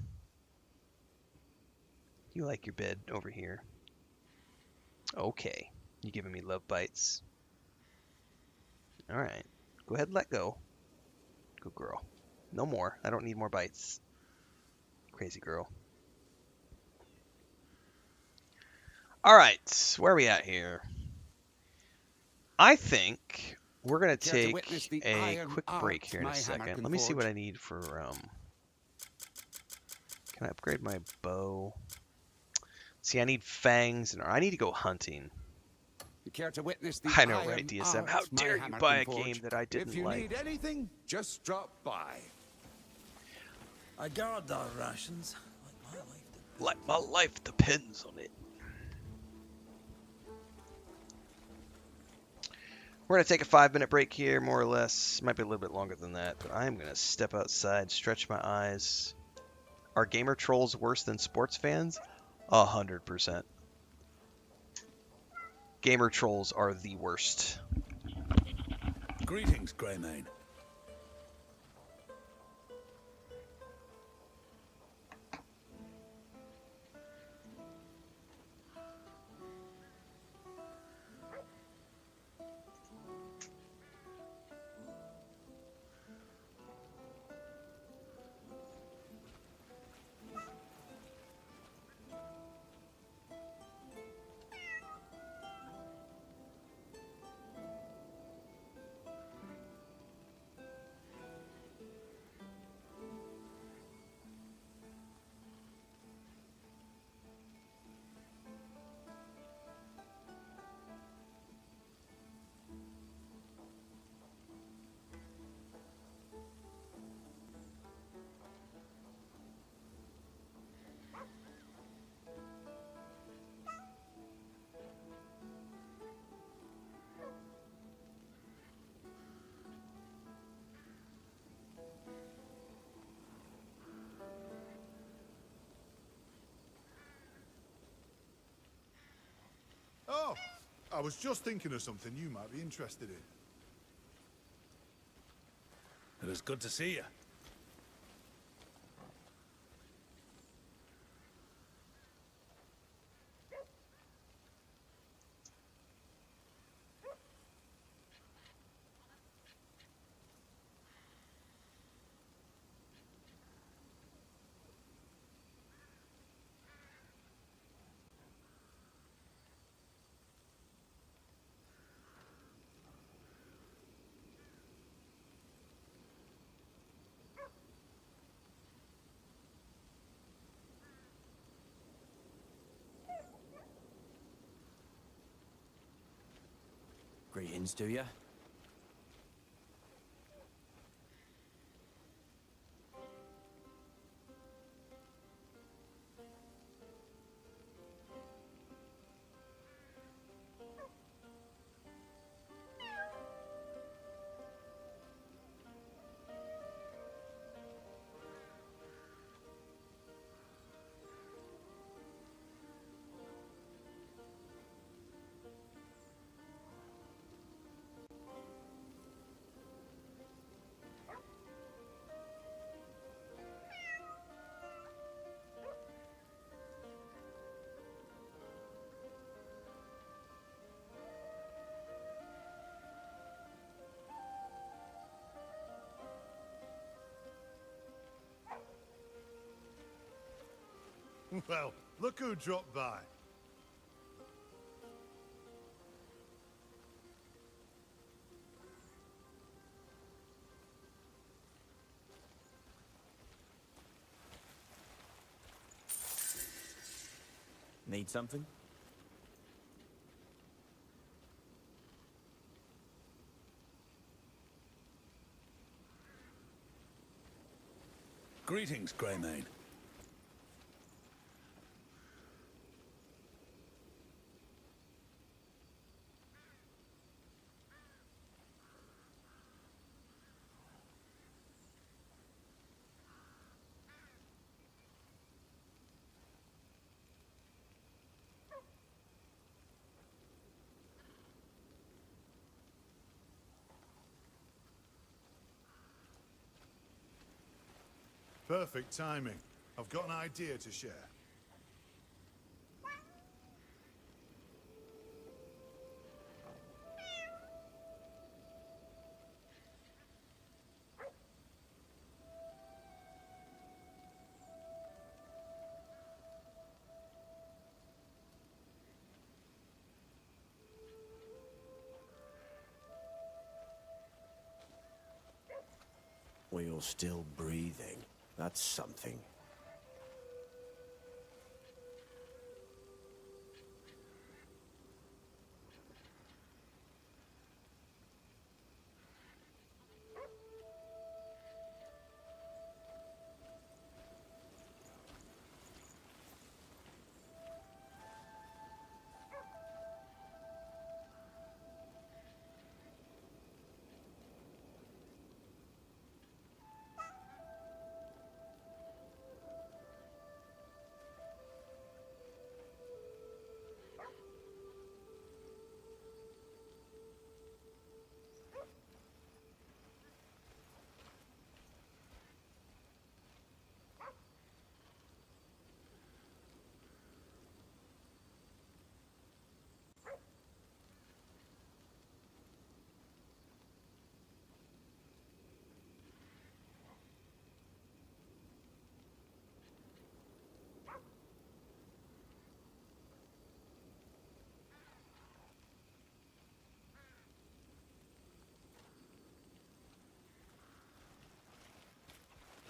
You like your bed over here? Okay. You giving me love bites? Alright. Go ahead and let go. Good girl. No more. I don't need more bites. Crazy girl. Alright. Where are we at here? I think we're going to take a quick break here in a second. Let me see what I need for... Can I upgrade my bow? See, I need fangs, and I need to go hunting. You care to witness the I know, right, DSM? How dare you buy a game that I didn't like? If you need anything, just drop by. I guard our rations like my life depends on it. We're going to take a 5-minute break here, more or less. Might be a little bit longer than that, but I am going to step outside, stretch my eyes. Are gamer trolls worse than sports fans? 100%. Gamer trolls are the worst. Greetings, Greymane. was just thinking of something you might be interested in. It was good to see you. Greetings to you. Well, look who dropped by. Need something? Greetings, Greymane. Perfect timing. I've got an idea to share. Well, you're still breathing. That's something.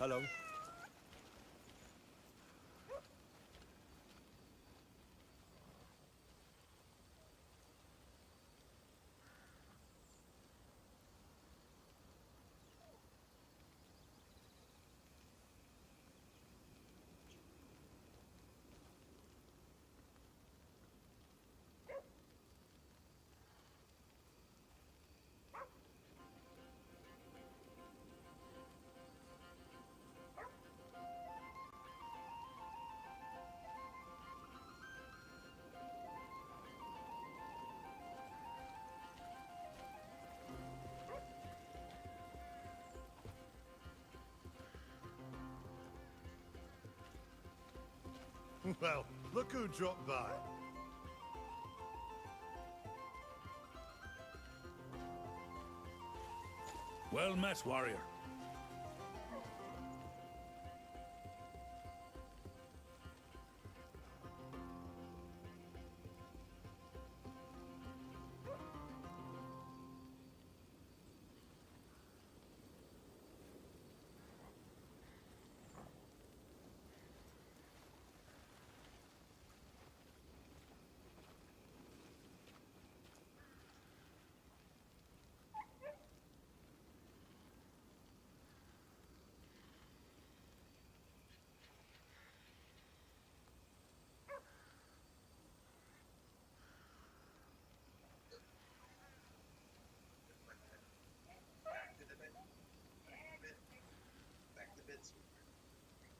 Hello. Well, look who dropped by. Well met, warrior.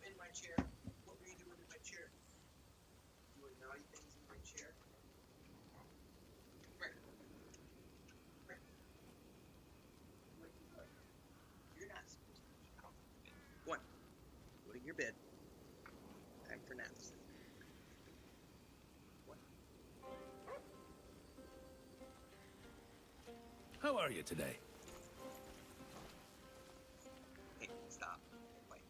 In my chair. What were you doing in my chair? Doing naughty things in my chair? Right. Right. What are you doing? You're not supposed to be out. One. Go to your bed. Time for naps. One. How are you today? Hey, stop. Wait.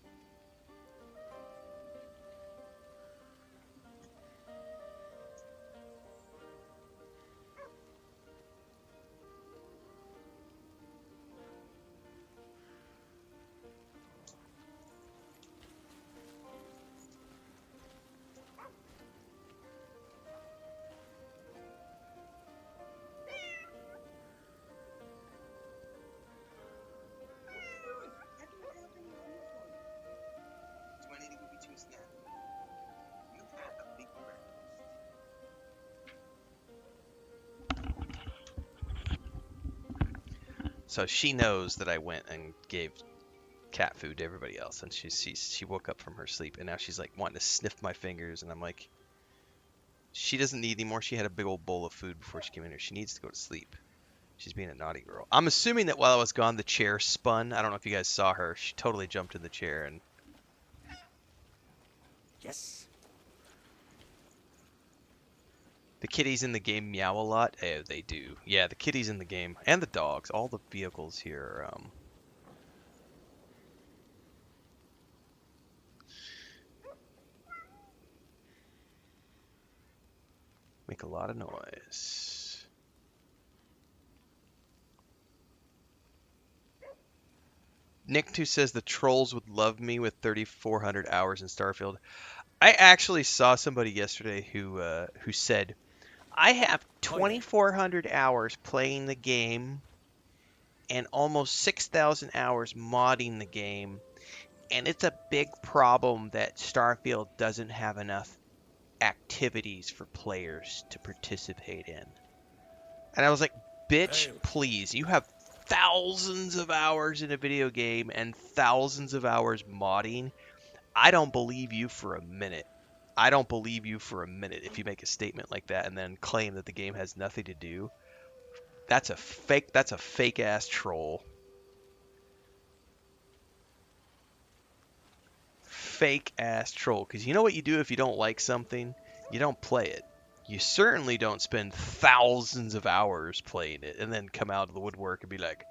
Do I need to go get you a snack? You had a big breakfast. So she knows that I went and gave cat food to everybody else, and she woke up from her sleep, and now she's like wanting to sniff my fingers, and I'm like, she doesn't need any more. She had a big old bowl of food before she came in here. She needs to go to sleep. She's being a naughty girl. I'm assuming that while I was gone, the chair spun. I don't know if you guys saw her. She totally jumped in the chair, and Yes. the kitties in the game meow a lot. Oh, they do. Yeah, the kitties in the game and the dogs. All the vehicles here. Make a lot of noise. Nick2 says the trolls would love me with 3,400 hours in Starfield. I actually saw somebody yesterday who said, I have 2,400 hours playing the game and almost 6,000 hours modding the game, and it's a big problem that Starfield doesn't have enough activities for players to participate in. And I was like, bitch, please, you have thousands of hours in a video game and thousands of hours modding. I don't believe you for a minute. I don't believe you for a minute if you make a statement like that and then claim that the game has nothing to do. That's a fake ass troll. Fake ass troll. Because you know what you do if you don't like something? You don't play it. You certainly don't spend thousands of hours playing it and then come out of the woodwork and be like,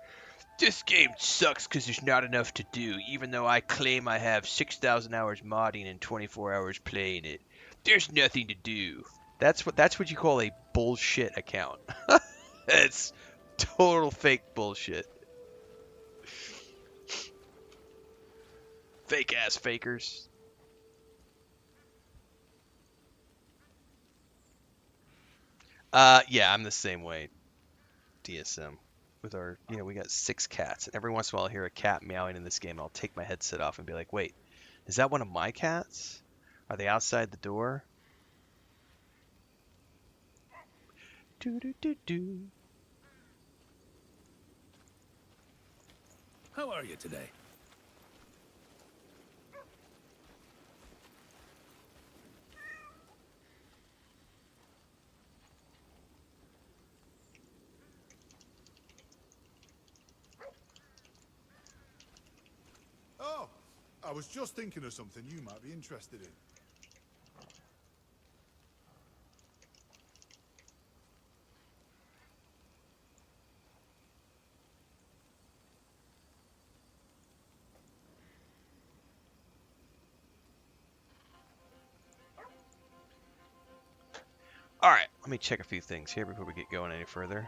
this game sucks because there's not enough to do, even though I claim I have 6,000 hours modding and 24 hours playing it. There's nothing to do. That's what you call a bullshit account. It's total fake bullshit. Fake ass fakers. Yeah, I'm the same way. DSM. With our, we got 6 cats. And every once in a while I'll hear a cat meowing in this game. I'll take my headset off and be like, wait, is that one of my cats? Are they outside the door? Do. How are you today? Oh, I was just thinking of something you might be interested in. All right, let me check a few things here before we get going any further.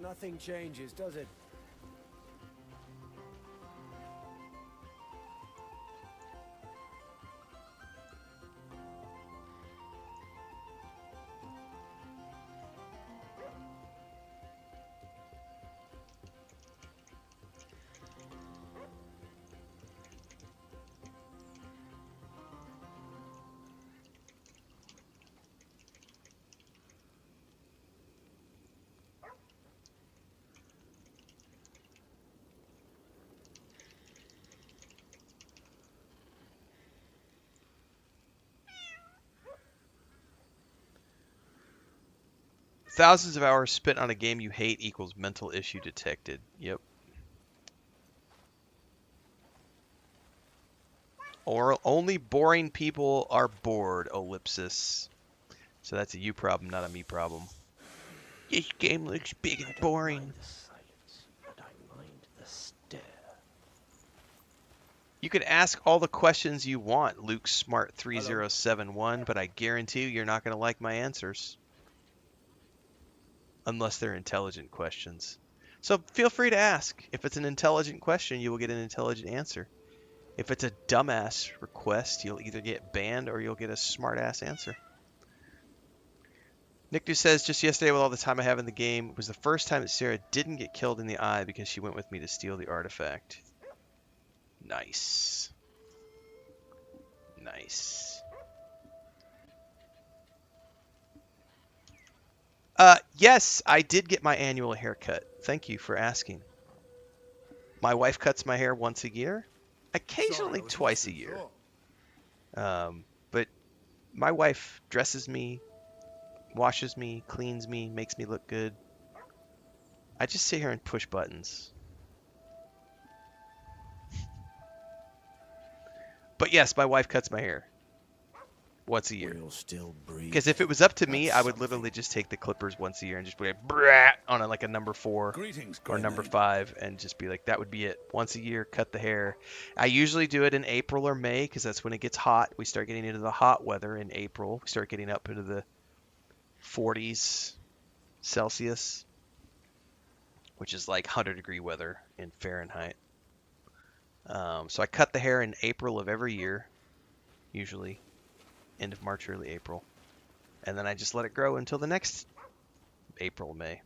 Nothing changes, does it? Thousands of hours spent on a game you hate equals mental issue detected. Yep. Or only boring people are bored, ellipsis. So that's a you problem, not a me problem. This game looks big and boring. You could ask all the questions you want, Luke Smart 3071, but I guarantee you you're not going to like my answers. Unless they're intelligent questions. So feel free to ask. If it's an intelligent question, you will get an intelligent answer. If it's a dumbass request, you'll either get banned or you'll get a smart-ass answer. Nick says, just yesterday with all the time I have in the game, it was the first time that Sarah didn't get killed in the eye because she went with me to steal the artifact. Nice. Nice. Yes, I did get my annual haircut. Thank you for asking. My wife cuts my hair once a year, occasionally twice a year. But my wife dresses me, washes me, cleans me, makes me look good. I just sit here and push buttons. But yes, my wife cuts my hair once a year. Because if it was up to me, I would literally just take the clippers once a year and just be like, brat, on like a number 4 or number 5 and just be like, that would be it. Once a year, cut the hair. I usually do it in April or May because that's when it gets hot. We start getting into the hot weather in April. We start getting up into the 40s Celsius, which is like 100-degree weather in Fahrenheit. So I cut the hair in April of every year, usually. End of March, early April. And then I just let it grow until the next April, May.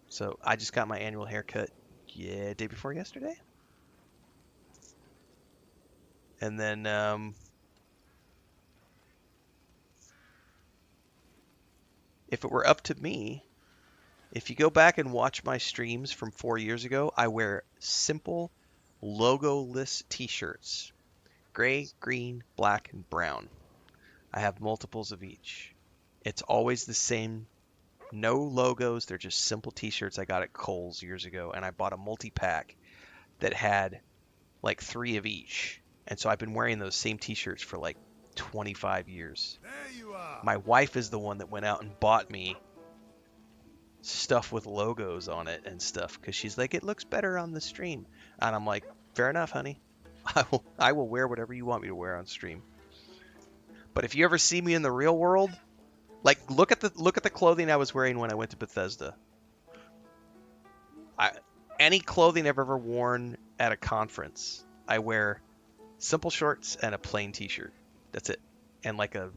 So I just got my annual haircut, day before yesterday. And then, if it were up to me, if you go back and watch my streams from 4 years ago, I wear simple, logo-less t-shirts. Gray, green, black, and brown. I have multiples of each. It's always the same. No logos. They're just simple t-shirts I got at Kohl's years ago. And I bought a multi-pack that had like 3 of each. And so I've been wearing those same t-shirts for like 25 years. There you are. My wife is the one that went out and bought me stuff with logos on it and stuff. Because she's like, it looks better on the stream. And I'm like, fair enough, honey. I will wear whatever you want me to wear on stream. But if you ever see me in the real world, like look at the clothing I was wearing when I went to Bethesda. Any clothing I've ever worn at a conference, I wear simple shorts and a plain t-shirt. That's it. And like a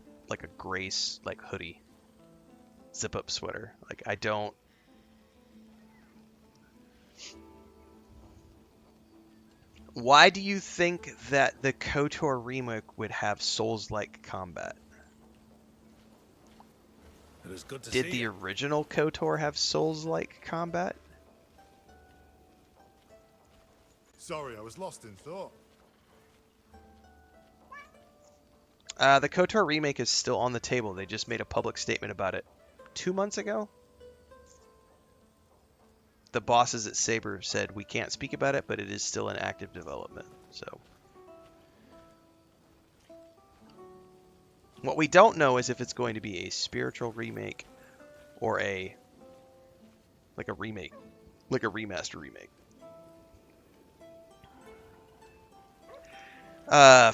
gray like hoodie. Zip up sweater. Like I don't. Why do you think that the KOTOR remake would have Souls-like combat? It is good to Did see the you. original KOTOR have Souls-like combat? Sorry, I was lost in thought. The KOTOR remake is still on the table. They just made a public statement about it 2 months ago. The bosses at Saber said we can't speak about it, but it is still in active development. So What we don't know is if it's going to be a spiritual remake or a remake, like a remaster remake.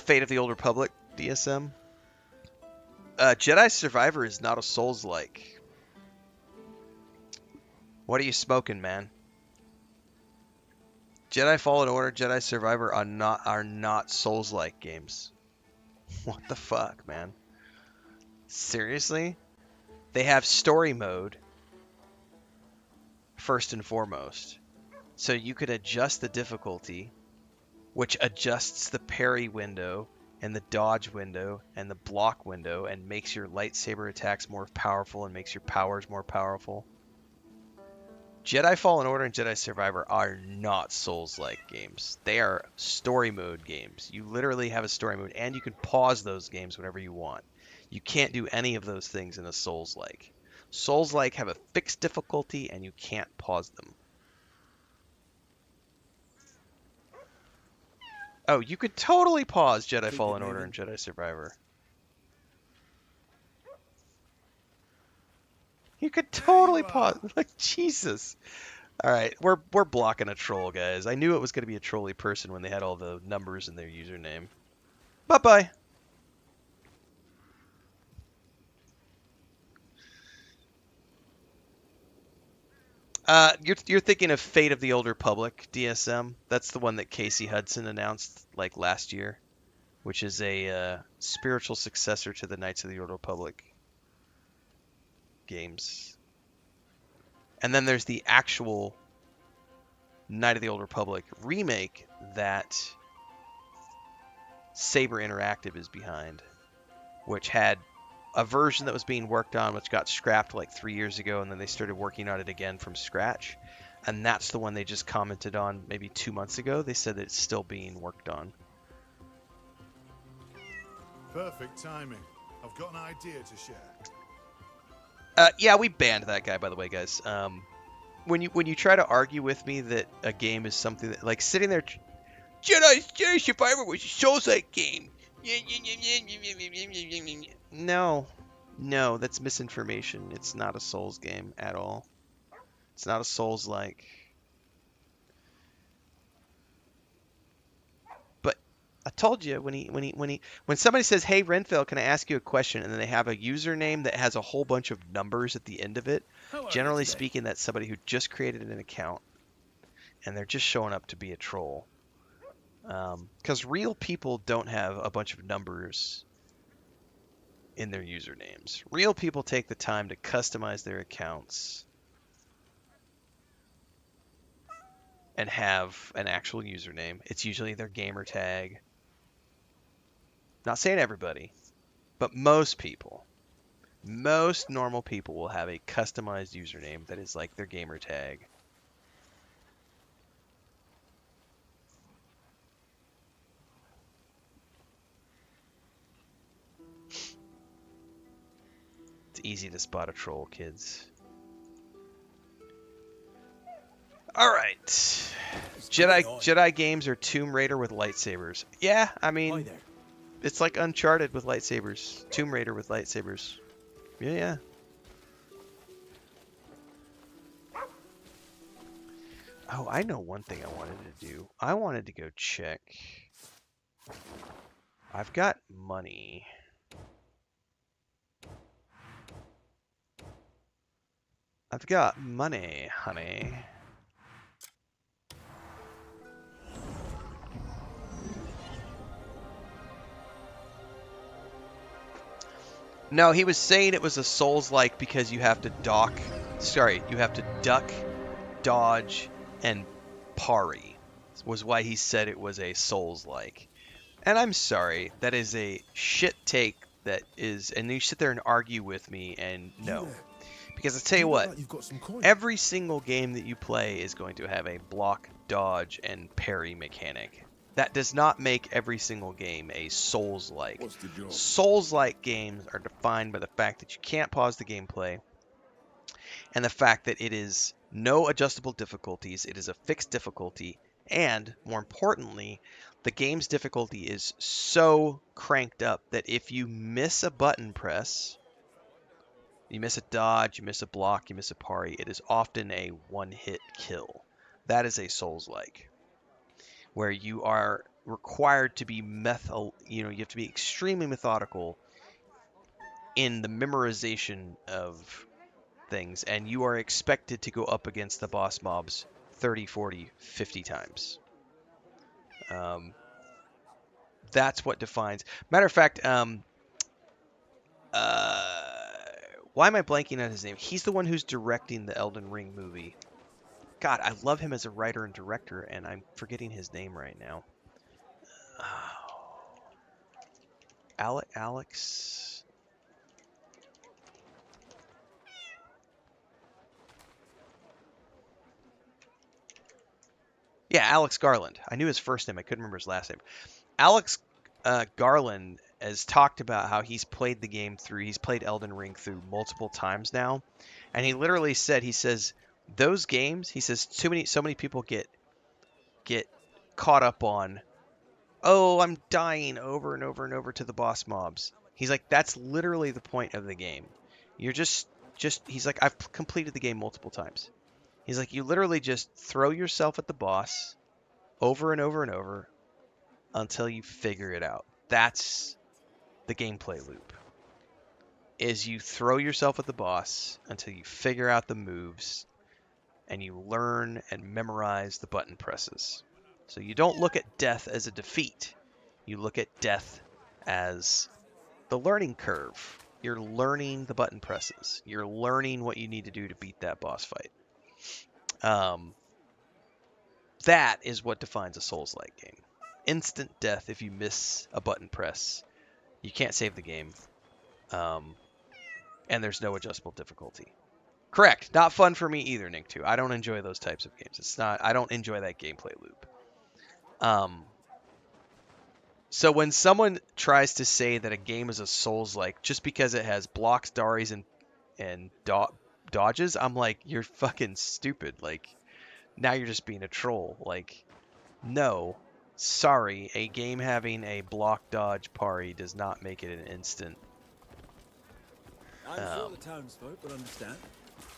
Fate of the Old Republic, DSM. Jedi Survivor is not a Souls-like. What are you smoking, man? Jedi Fallen Order, Jedi Survivor are not Souls-like games. What the fuck, man? Seriously? They have story mode first and foremost. So you could adjust the difficulty, which adjusts the parry window and the dodge window and the block window and makes your lightsaber attacks more powerful and makes your powers more powerful. Jedi Fallen Order and Jedi Survivor are not Souls-like games. They are story mode games. You literally have a story mode, and you can pause those games whenever you want. You can't do any of those things in a Souls-like. Souls-like have a fixed difficulty, and you can't pause them. Oh, you could totally pause Jedi Fallen Order and Jedi Survivor. You could totally pause. Like, Jesus. All right, we're blocking a troll, guys. I knew it was going to be a trolly person when they had all the numbers in their username. Bye-bye. You're thinking of Fate of the Old Republic, DSM. That's the one that Casey Hudson announced like last year, which is a spiritual successor to the Knights of the Old Republic games. And then there's the actual Knight of the Old Republic remake that Saber Interactive is behind, which had a version that was being worked on, which got scrapped like 3 years ago, and then they started working on it again from scratch. And that's the one they just commented on maybe 2 months ago. They said that it's still being worked on. Perfect timing. I've got an idea to share. Yeah, we banned that guy, by the way, guys. When you try to argue with me that a game is something that, like, sitting there, Jedi Survivor was a Souls-like game. No, that's misinformation. It's not a Souls game at all. It's not a Souls-like. But I told you when somebody says, "Hey Renfail, can I ask you a question?" and then they have a username that has a whole bunch of numbers at the end of it, generally speaking, that's somebody who just created an account and they're just showing up to be a troll. Because real people don't have a bunch of numbers in their usernames. Real people take the time to customize their accounts and have an actual username. It's usually their gamer tag. Not saying everybody, but most people. Most normal people will have a customized username that is like their gamer tag. It's easy to spot a troll, kids. All right. Jedi games are Tomb Raider with lightsabers. Yeah, I mean, it's like Uncharted with lightsabers. Tomb Raider with lightsabers. Yeah. Oh, I know one thing I wanted to do. I wanted to go check. I've got money. I've got money, honey. No, he was saying it was a Souls-like because you have to you have to duck, dodge, and parry. Was why he said it was a Souls-like. And I'm sorry, that is a shit take that is, and you sit there and argue with me, and no. Because I tell you what, every single game that you play is going to have a block, dodge, and parry mechanic. That does not make every single game a Souls-like. Souls-like games are defined by the fact that you can't pause the gameplay, and the fact that it is no adjustable difficulties, it is a fixed difficulty, and, more importantly, the game's difficulty is so cranked up that if you miss a button press, you miss a dodge, you miss a block, you miss a parry, it is often a one-hit kill. That is a Souls-like, where you are required to be you have to be extremely methodical in the memorization of things, and you are expected to go up against the boss mobs 30, 40, 50 times. That's what defines. Matter of fact, why am I blanking on his name? He's the one who's directing the Elden Ring movie. God, I love him as a writer and director, and I'm forgetting his name right now. Alex. Yeah, Alex Garland. I knew his first name. I couldn't remember his last name. Alex Garland has talked about how he's played the game through. He's played Elden Ring through multiple times now, and he literally said, he says, those games, he says, so many people get caught up on, oh, I'm dying over and over and over to the boss mobs. He's like, that's literally the point of the game. You're just he's like, I've completed the game multiple times. He's like, you literally just throw yourself at the boss over and over and over until you figure it out. That's the gameplay loop. Is you throw yourself at the boss until you figure out the moves and you learn and memorize the button presses. So you don't look at death as a defeat. You look at death as the learning curve. You're learning the button presses. You're learning what you need to do to beat that boss fight. That is what defines a Souls-like game. Instant death if you miss a button press. You can't save the game. And there's no adjustable difficulty. Correct. Not fun for me either, Nick, too. I don't enjoy those types of games. I don't enjoy that gameplay loop. So when someone tries to say that a game is a Souls-like just because it has blocks, parries, and dodges, I'm like, you're fucking stupid. Like, now you're just being a troll. Like, no. Sorry, a game having a block, dodge, parry does not make it an instant I'm sure the townsfolk will understand.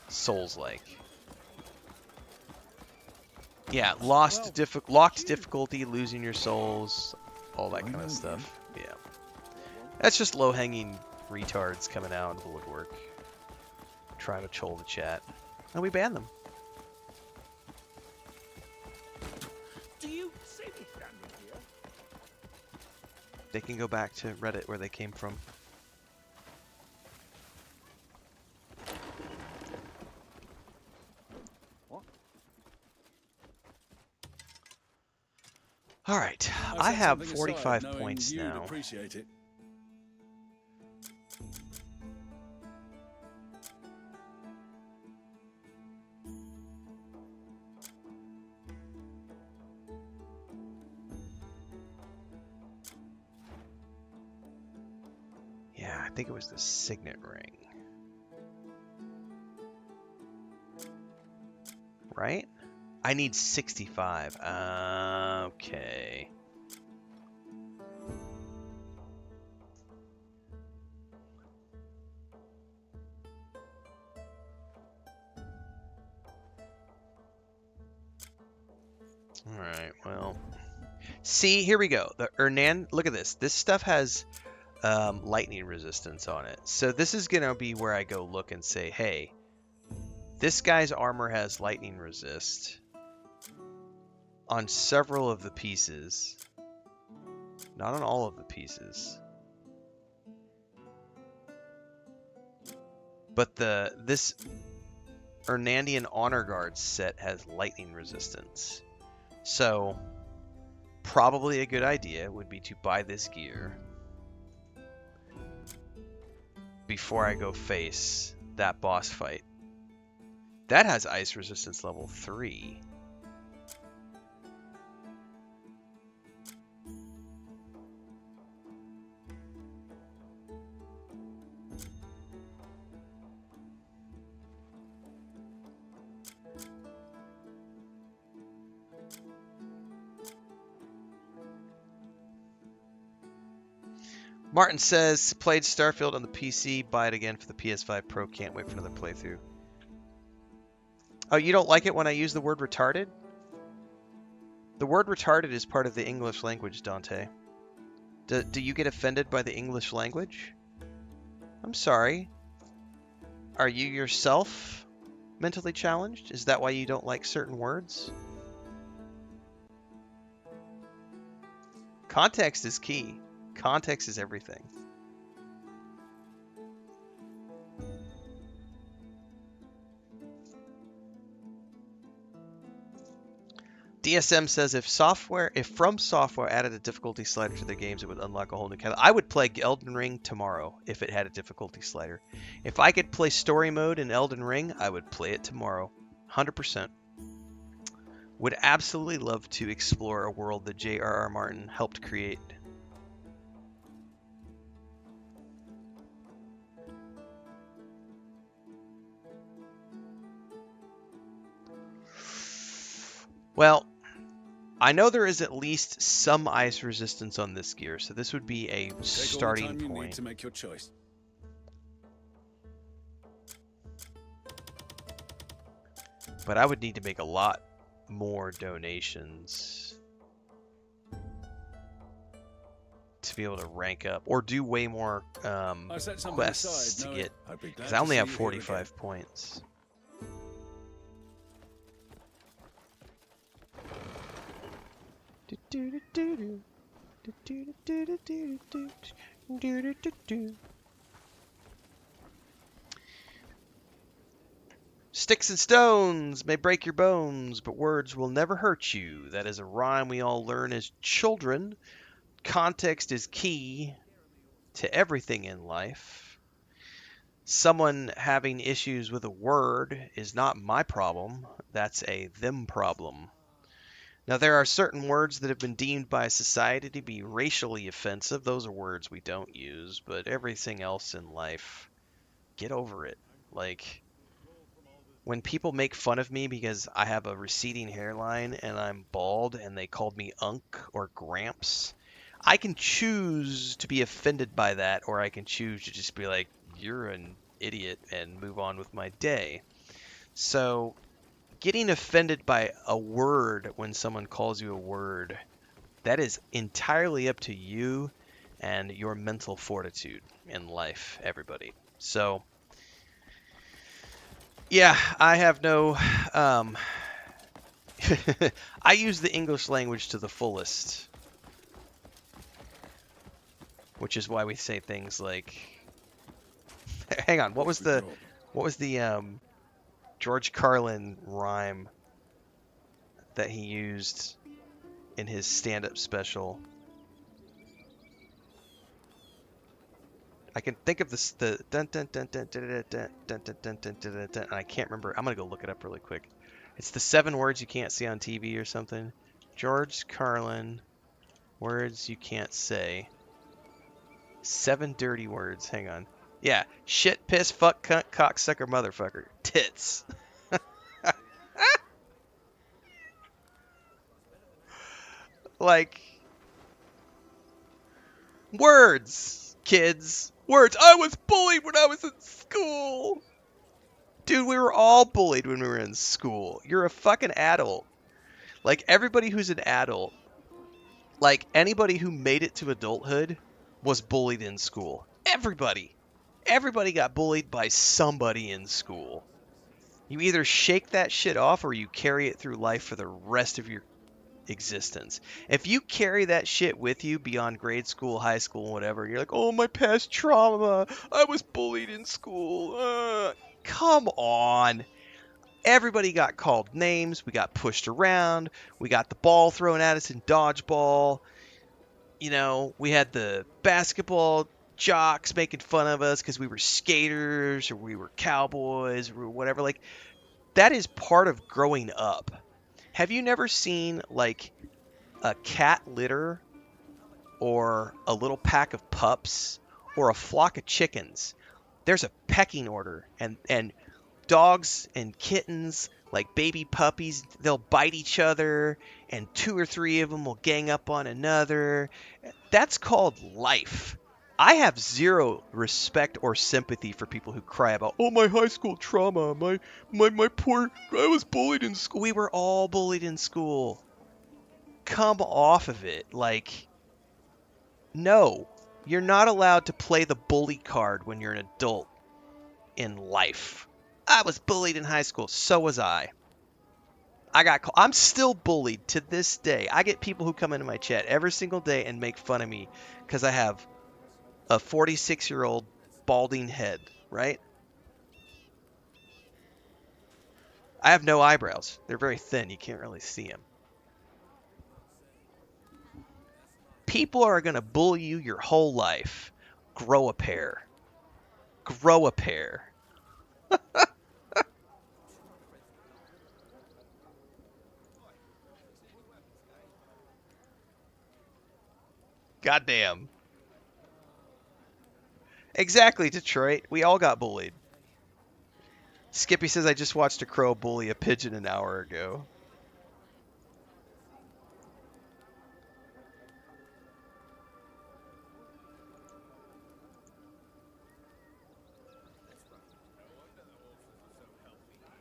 Souls-like. Yeah, locked difficulty, losing your souls, all that kind of stuff. Yeah. That's just low-hanging retards coming out of the woodwork, trying to troll the chat. And we ban them. Do you see me standing here? They can go back to Reddit where they came from. All right, I have 45 points now. Appreciate it. Yeah, I think it was the signet ring. Right? I need 65. Okay. Alright, well. See, here we go. The look at this. This stuff has lightning resistance on it. So this is going to be where I go look and say, hey, this guy's armor has lightning resist on several of the pieces. Not on all of the pieces. But this Hernandian Honor Guard set has lightning resistance. So probably a good idea would be to buy this gear before I go face that boss fight. That has ice resistance level 3. Martin says, played Starfield on the PC, buy it again for the PS5 Pro, can't wait for another playthrough. Oh, you don't like it when I use the word retarded? The word retarded is part of the English language, Dante. Do you get offended by the English language? I'm sorry. Are you yourself mentally challenged? Is that why you don't like certain words? Context is key. Context is everything. DSM says if From Software added a difficulty slider to their games, it would unlock a whole new category. I would play Elden Ring tomorrow if it had a difficulty slider. If I could play story mode in Elden Ring, I would play it tomorrow. 100%. Would absolutely love to explore a world that J.R.R. Martin helped create. Well, I know there is at least some ice resistance on this gear, so this would be a starting point. You need to make your choice. But I would need to make a lot more donations to be able to rank up or do way more quests to get, because I only have 45 points. Sticks and stones may break your bones, but words will never hurt you. That is a rhyme we all learn as children. Context is key to everything in life. Someone having issues with a word is not my problem. That's a them problem. Now, there are certain words that have been deemed by society to be racially offensive. Those are words we don't use, but everything else in life, get over it. Like, when people make fun of me because I have a receding hairline and I'm bald and they called me Unc or Gramps, I can choose to be offended by that, or I can choose to just be like, you're an idiot, and move on with my day. So getting offended by a word when someone calls you a word, that is entirely up to you and your mental fortitude in life, everybody. So, yeah, I have no... I use the English language to the fullest, which is why we say things like... Hang on, what was the George Carlin rhyme that he used in his stand-up special? I can think of the dun dun dun dun dun dun dun dun dun dun dun dun, and I can't remember. I'm gonna go look it up really quick. It's the 7 words you can't see on TV or something. George Carlin, words you can't say. 7 dirty words. Hang on. Yeah, shit, piss, fuck, cunt, cocksucker, motherfucker, tits. Like, words, kids, words. I was bullied when I was in school. Dude, we were all bullied when we were in school. You're a fucking adult. Like, everybody who's an adult, like, anybody who made it to adulthood was bullied in school. Everybody. Everybody got bullied by somebody in school. You either shake that shit off or you carry it through life for the rest of your existence. If you carry that shit with you beyond grade school, high school, whatever, you're like, oh, my past trauma, I was bullied in school. Come on. Everybody got called names. We got pushed around. We got the ball thrown at us in dodgeball. You know, we had the basketball jocks making fun of us because we were skaters or we were cowboys or whatever. Like, that is part of growing up. Have you never seen, like, a cat litter or a little pack of pups or a flock of chickens? There's a pecking order, and dogs and kittens, like baby puppies, they'll bite each other, and 2 or 3 of them will gang up on another. That's called life. I have zero respect or sympathy for people who cry about, oh, my high school trauma, my poor, I was bullied in school. We were all bullied in school. Come off of it. Like, no, you're not allowed to play the bully card when you're an adult in life. I was bullied in high school. So was I. I'm still bullied to this day. I get people who come into my chat every single day and make fun of me because I have a 46-year-old balding head, right? I have no eyebrows. They're very thin. You can't really see them. People are going to bully you your whole life. Grow a pair. Grow a pair. Goddamn. Exactly, Detroit. We all got bullied. Skippy says, I just watched a crow bully a pigeon an hour ago.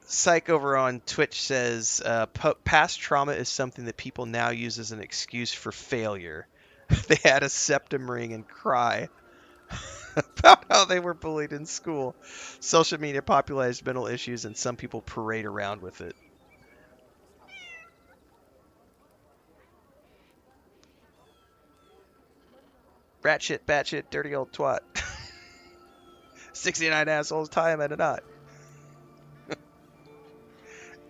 Psych over on Twitch says, past trauma is something that people now use as an excuse for failure. They had a septum ring and cry about how they were bullied in school. Social media popularized mental issues, and some people parade around with it. Rat shit, bat shit, dirty old twat. 69 assholes, tie him at a knot.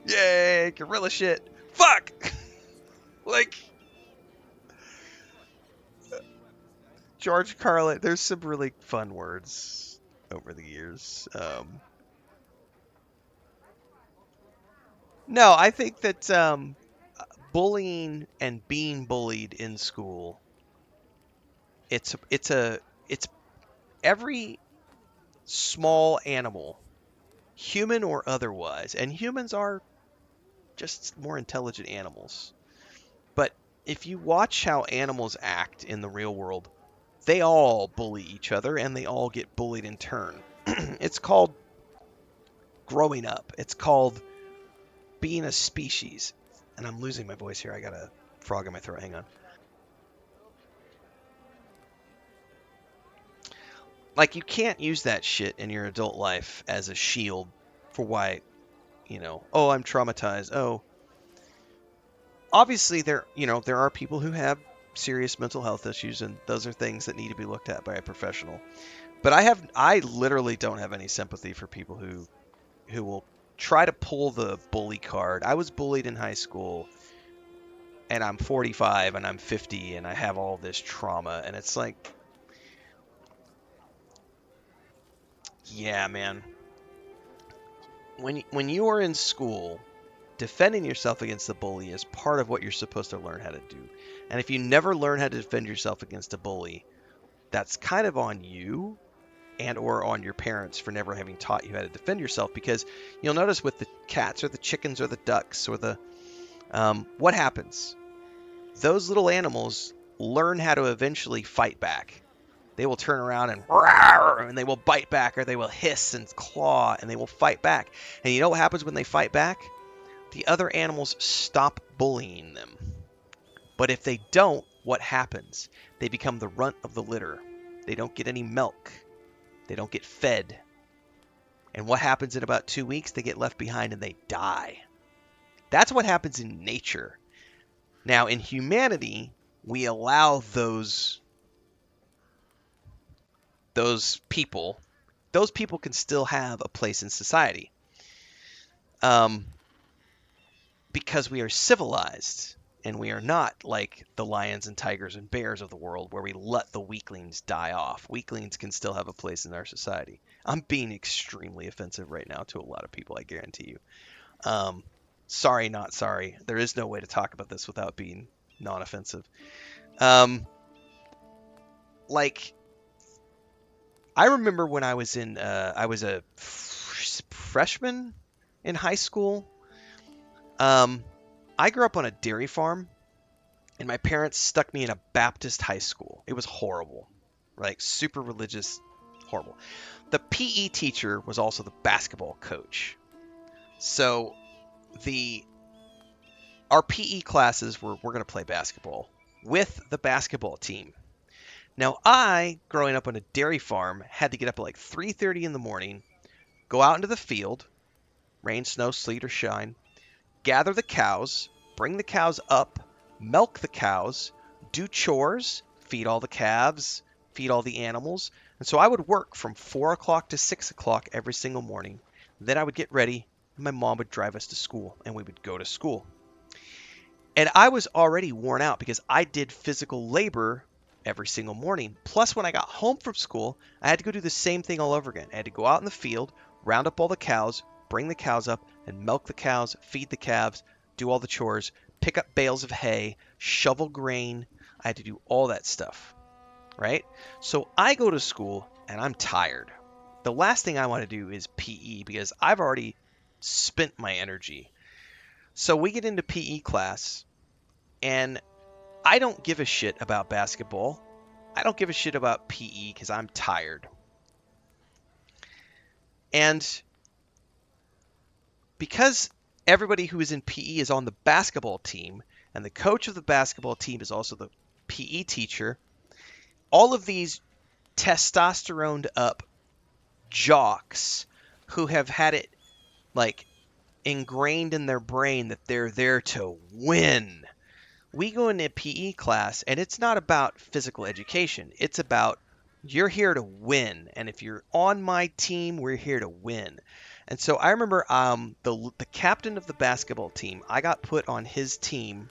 Yay, gorilla shit. Fuck! Like, George Carlin, there's some really fun words over the years. No, I think that bullying and being bullied in school, it's every small animal, human or otherwise, and humans are just more intelligent animals. But if you watch how animals act in the real world, they all bully each other and they all get bullied in turn. It's called growing up. It's called being a species. And I'm losing my voice here. I got a frog in my throat. Hang on. Like, you can't use that shit in your adult life as a shield for why, oh, I'm traumatized. Oh, obviously there are people who have serious mental health issues, and those are things that need to be looked at by a professional. But I literally don't have any sympathy for people who will try to pull the bully card. I was bullied in high school, and I'm 45 and I'm 50 and I have all this trauma, and it's like, yeah, man. When you are in school, defending yourself against the bully is part of what you're supposed to learn how to do. And if you never learn how to defend yourself against a bully, that's kind of on you and or on your parents for never having taught you how to defend yourself. Because you'll notice with the cats or the chickens or the ducks or the what happens? Those little animals learn how to eventually fight back. They will turn around and they will bite back, or they will hiss and claw, and they will fight back. And you know what happens when they fight back? The other animals stop bullying them. But if they don't, what happens? They become the runt of the litter. They don't get any milk. They don't get fed. And what happens in about 2 weeks? They get left behind and they die. That's what happens in nature. Now, in humanity, we allow those people can still have a place in society. Because we are civilized, and we are not like the lions and tigers and bears of the world where we let the weaklings die off. Weaklings can still have a place in our society. I'm being extremely offensive right now to a lot of people, I guarantee you. Sorry, not sorry. There is no way to talk about this without being non-offensive. Like, I remember when I was a freshman in high school. I grew up on a dairy farm, and my parents stuck me in a Baptist high school. It was horrible. like super religious, horrible. The PE teacher was also the basketball coach. So our PE classes we're going to play basketball with the basketball team. Now I, growing up on a dairy farm, had to get up at like 3:30 in the morning, go out into the field, rain, snow, sleet, or shine, gather the cows, bring the cows up, milk the cows, do chores, feed all the calves, feed all the animals. And so I would work from 4 o'clock to 6 o'clock every single morning. Then I would get ready, and my mom would drive us to school, and we would go to school. And I was already worn out because I did physical labor every single morning. Plus, when I got home from school, I had to go do the same thing all over again. I had to go out in the field, round up all the cows, bring the cows up, and milk the cows, feed the calves, do all the chores, pick up bales of hay, shovel grain. I had to do all that stuff, right? So I go to school and I'm tired. The last thing I want to do is PE because I've already spent my energy. So we get into PE class and I don't give a shit about basketball. I don't give a shit about PE because I'm tired. And because everybody who is in PE is on the basketball team, and the coach of the basketball team is also the PE teacher, all of these testosterone up jocks who have had it like ingrained in their brain that they're there to win. We go into PE class and it's not about physical education. It's about you're here to win. And if you're on my team, we're here to win. And so I remember the captain of the basketball team, I got put on his team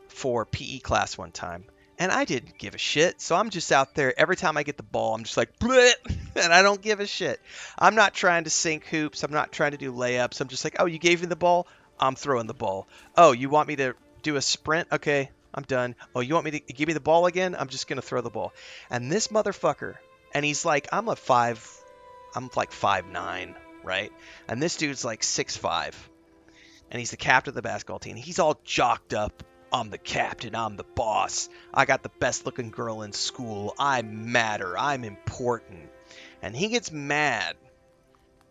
for PE class one time. And I didn't give a shit. So I'm just out there. Every time I get the ball, I'm just like, bleh, and I don't give a shit. I'm not trying to sink hoops. I'm not trying to do layups. I'm just like, oh, you gave me the ball? I'm throwing the ball. Oh, you want me to do a sprint? Okay, I'm done. Oh, you want me to give me the ball again? I'm just going to throw the ball. And this motherfucker, and he's like, I'm like 5'9", right? And this dude's like 6'5". And he's the captain of the basketball team. He's all jocked up. I'm the captain. I'm the boss. I got the best looking girl in school. I matter. I'm important. And he gets mad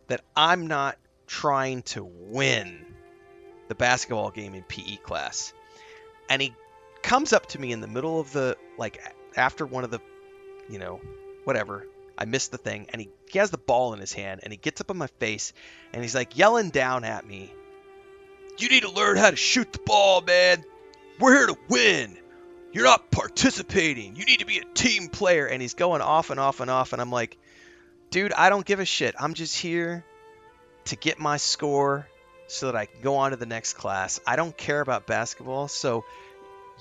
that I'm not trying to win the basketball game in PE class. And he comes up to me in the middle of the, like, after one of the, whatever, I missed the thing, and he has the ball in his hand, and he gets up in my face, and he's like yelling down at me, you need to learn how to shoot the ball, man. We're here to win. You're not participating. You need to be a team player. And he's going off and off and off, and I'm like, dude, I don't give a shit. I'm just here to get my score so that I can go on to the next class. I don't care about basketball, so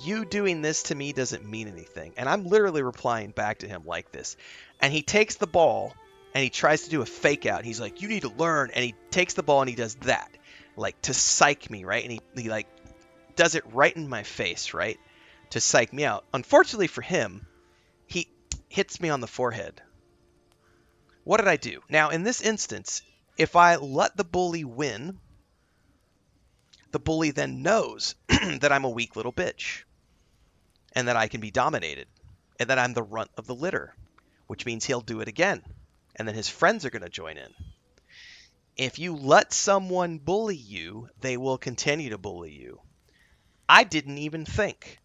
you doing this to me doesn't mean anything. And I'm literally replying back to him like this. And he takes the ball and he tries to do a fake out. He's like, you need to learn. And he takes the ball and he does that, like to psych me, right? And he like does it right in my face, right? To psych me out. Unfortunately for him, he hits me on the forehead. What did I do? Now, in this instance, if I let the bully win, the bully then knows that I'm a weak little bitch and that I can be dominated and that I'm the runt of the litter, which means he'll do it again. And then his friends are going to join in. If you let someone bully you, they will continue to bully you. I didn't even think.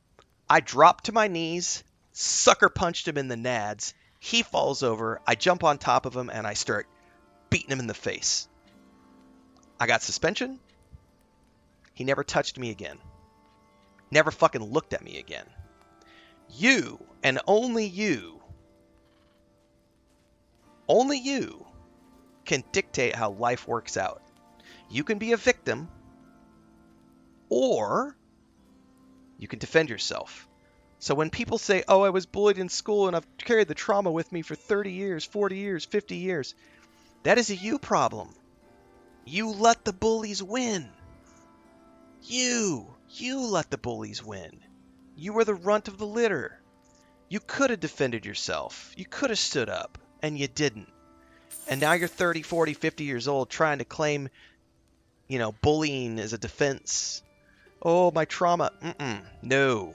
I dropped to my knees, sucker punched him in the nads. He falls over. I jump on top of him and I start beating him in the face. I got suspension. He never touched me again. Never fucking looked at me again. You, and only you can dictate how life works out. You can be a victim, or you can defend yourself. So when people say, oh, I was bullied in school and I've carried the trauma with me for 30 years, 40 years, 50 years, that is a you problem. You let the bullies win. You let the bullies win. You were the runt of the litter. You could have defended yourself. You could have stood up, and you didn't. And now you're 30, 40, 50 years old trying to claim, bullying as a defense. Oh, my trauma. No.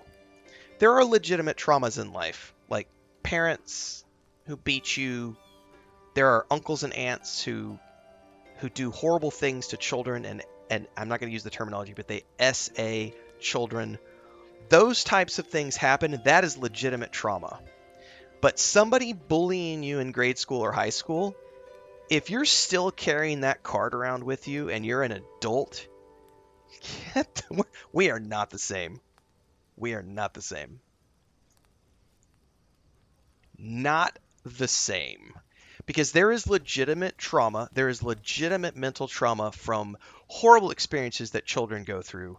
There are legitimate traumas in life. like parents who beat you. There are uncles and aunts who do horrible things to children, and I'm not going to use the terminology, but they SA children. Those types of things happen, and that is legitimate trauma. But somebody bullying you in grade school or high school, if you're still carrying that card around with you and you're an adult, we are not the same. We are not the same. Not the same. Because there is legitimate trauma, there is legitimate mental trauma from horrible experiences that children go through.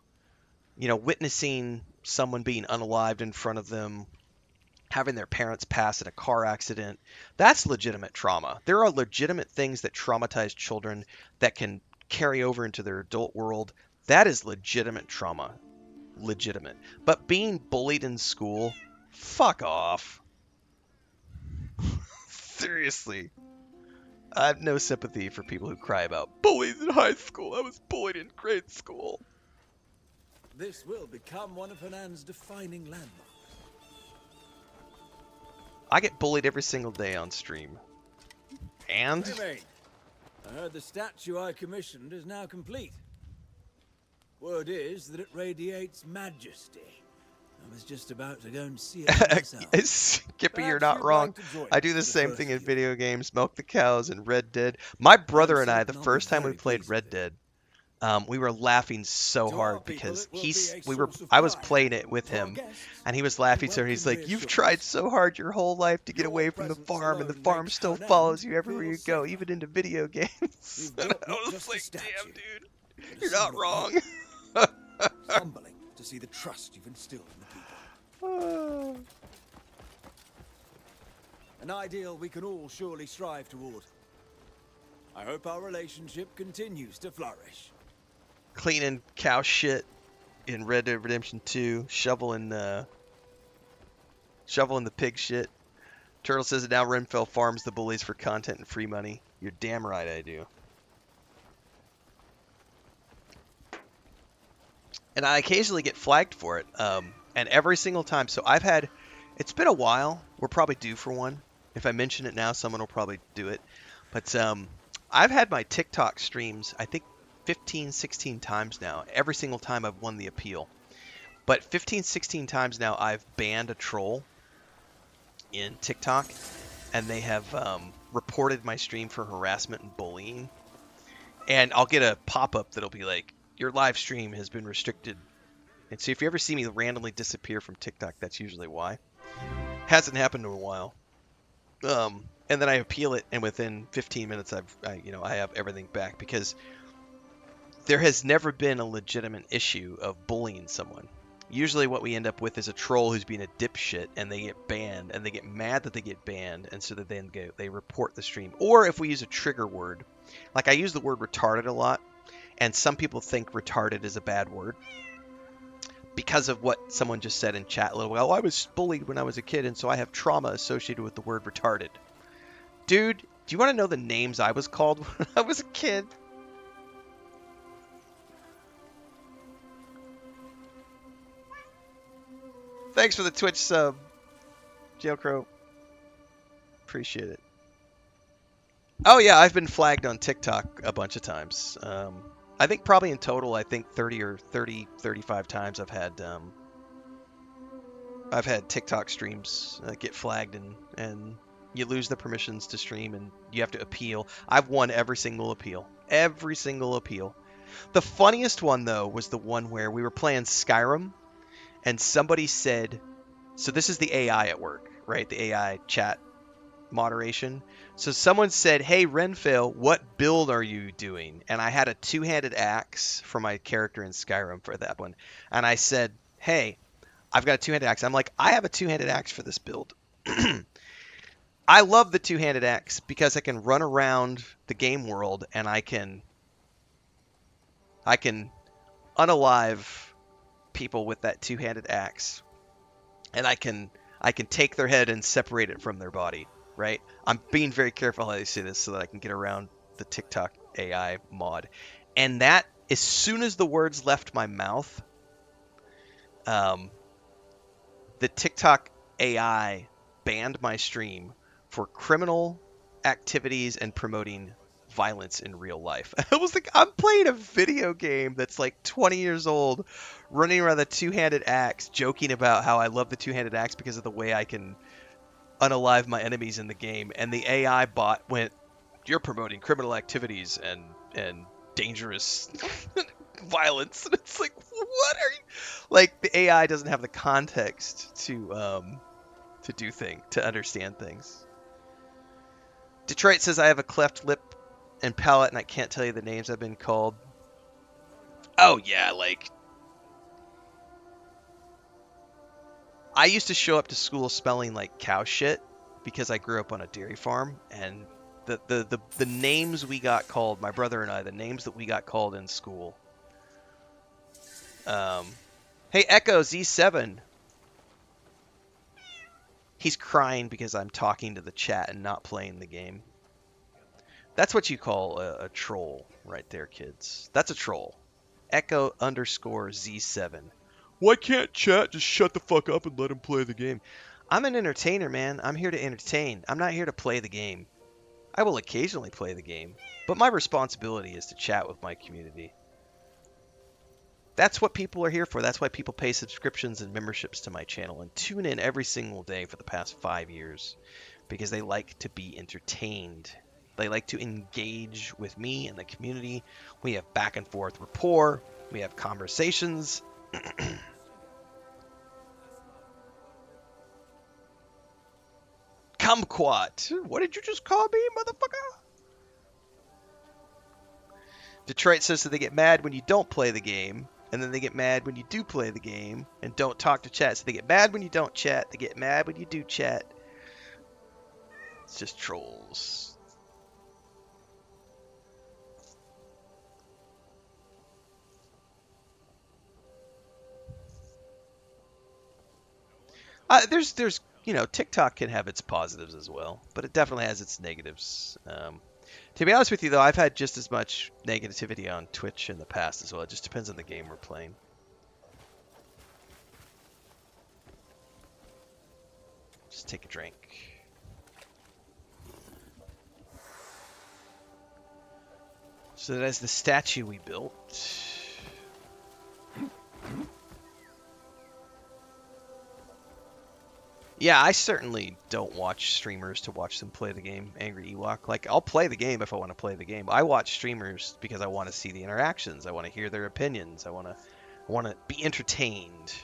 You know, witnessing someone being unalived in front of them, having their parents pass in a car accident, that's legitimate trauma. There are legitimate things that traumatize children that can carry over into their adult world. That is legitimate trauma. Legitimate. But being bullied in school, fuck off. Seriously. I have no sympathy for people who cry about bullies in high school. I was bullied in grade school. This will become one of Hanan's defining landmarks. I get bullied every single day on stream. And? Hey, mate. I heard the statue I commissioned is now complete. Word is that it radiates majesty. I was just about to go and see it myself. Skippy, you're not wrong. I do the same thing in video games, Milk the Cows and Red Dead. My brother and I, the first time we played Red Dead, we were laughing so hard because I was playing it with him, and he was laughing so hard. He's like, "You've tried so hard your whole life to get away from the farm, and the farm still follows you everywhere you go, even into video games." I was like, "Damn, dude, you're not wrong." Humbling to see the trust you've instilled in the people. An ideal we can all surely strive toward. I hope our relationship continues to flourish. Cleaning cow shit in Red Dead Redemption 2, shoveling the pig shit. Turtle says that now Renfail farms the bullies for content and free money. You're damn right I do. And I occasionally get flagged for it. And every single time, so it's been a while. We're probably due for one. If I mention it now, someone will probably do it. But I've had my TikTok streams, I think 15, 16 times now. Every single time I've won the appeal. But 15, 16 times now I've banned a troll in TikTok. And they have reported my stream for harassment and bullying. And I'll get a pop-up that'll be like, your live stream has been restricted. And so if you ever see me randomly disappear from TikTok, that's usually why. Hasn't happened in a while. And then I appeal it, and within 15 minutes, I have everything back, because there has never been a legitimate issue of bullying someone. Usually what we end up with is a troll who's being a dipshit, and they get banned, and they get mad that they get banned, and so that they report the stream. Or if we use a trigger word, like I use the word retarded a lot, and some people think retarded is a bad word because of what someone just said in chat a little while. I was bullied when I was a kid, and so I have trauma associated with the word retarded. Dude, do you want to know the names I was called when I was a kid? Thanks for the Twitch sub, Jailcrow. Appreciate it. Oh yeah, I've been flagged on TikTok a bunch of times. I think probably in total, 35 times I've had TikTok streams get flagged, and you lose the permissions to stream, and you have to appeal. I've won every single appeal. Every single appeal. The funniest one, though, was the one where we were playing Skyrim, and somebody said, so this is the AI at work, right? The AI chat moderation. So someone said, "Hey Renfail, what build are you doing?" And I had a two-handed axe for my character in Skyrim for that one. And I said, "Hey, I've got a two-handed axe." I'm like, "I have a two-handed axe for this build." I love the two-handed axe because I can run around the game world, and I can unalive people with that two-handed axe. And I can take their head and separate it from their body. Right? I'm being very careful how I say this so that I can get around the TikTok AI mod. And that, as soon as the words left my mouth, the TikTok AI banned my stream for criminal activities and promoting violence in real life. I was like, I'm playing a video game that's like 20 years old, running around the two-handed axe, joking about how I love the two-handed axe because of the way I can unalive my enemies in the game. And the AI bot went, "You're promoting criminal activities and dangerous violence." And it's like, what are you? Like, the AI doesn't have the context to do things, to understand things. Detroit says I have a cleft lip and palate, and I can't tell you the names I've been called. Oh yeah, like I used to show up to school smelling like cow shit because I grew up on a dairy farm, and the names we got called, my brother and I, the names that we got called in school. Hey Echo Z7. He's crying because I'm talking to the chat and not playing the game. That's what you call a troll right there, kids. That's a troll. Echo underscore Z7. Why can't chat just shut the fuck up and let him play the game? I'm an entertainer, man. I'm here to entertain. I'm not here to play the game. I will occasionally play the game, but my responsibility is to chat with my community. That's what people are here for. That's why people pay subscriptions and memberships to my channel and tune in every single day for the past 5 years, because they like to be entertained. They like to engage with me and the community. We have back and forth rapport. We have conversations. Kumquat. What did you just call me, motherfucker? Detroit says that they get mad when you don't play the game, and then they get mad when you do play the game and don't talk to chat. So they get mad when you don't chat. They get mad when you do chat. It's just trolls. There's TikTok can have its positives as well, but it definitely has its negatives. To be honest with you, though, I've had just as much negativity on Twitch in the past as well. It just depends on the game we're playing. Just take a drink. So that's the statue we built. Yeah, I certainly don't watch streamers to watch them play the game, Angry Ewok. Like, I'll play the game if I want to play the game. I watch streamers because I want to see the interactions. I want to hear their opinions. I want to be entertained.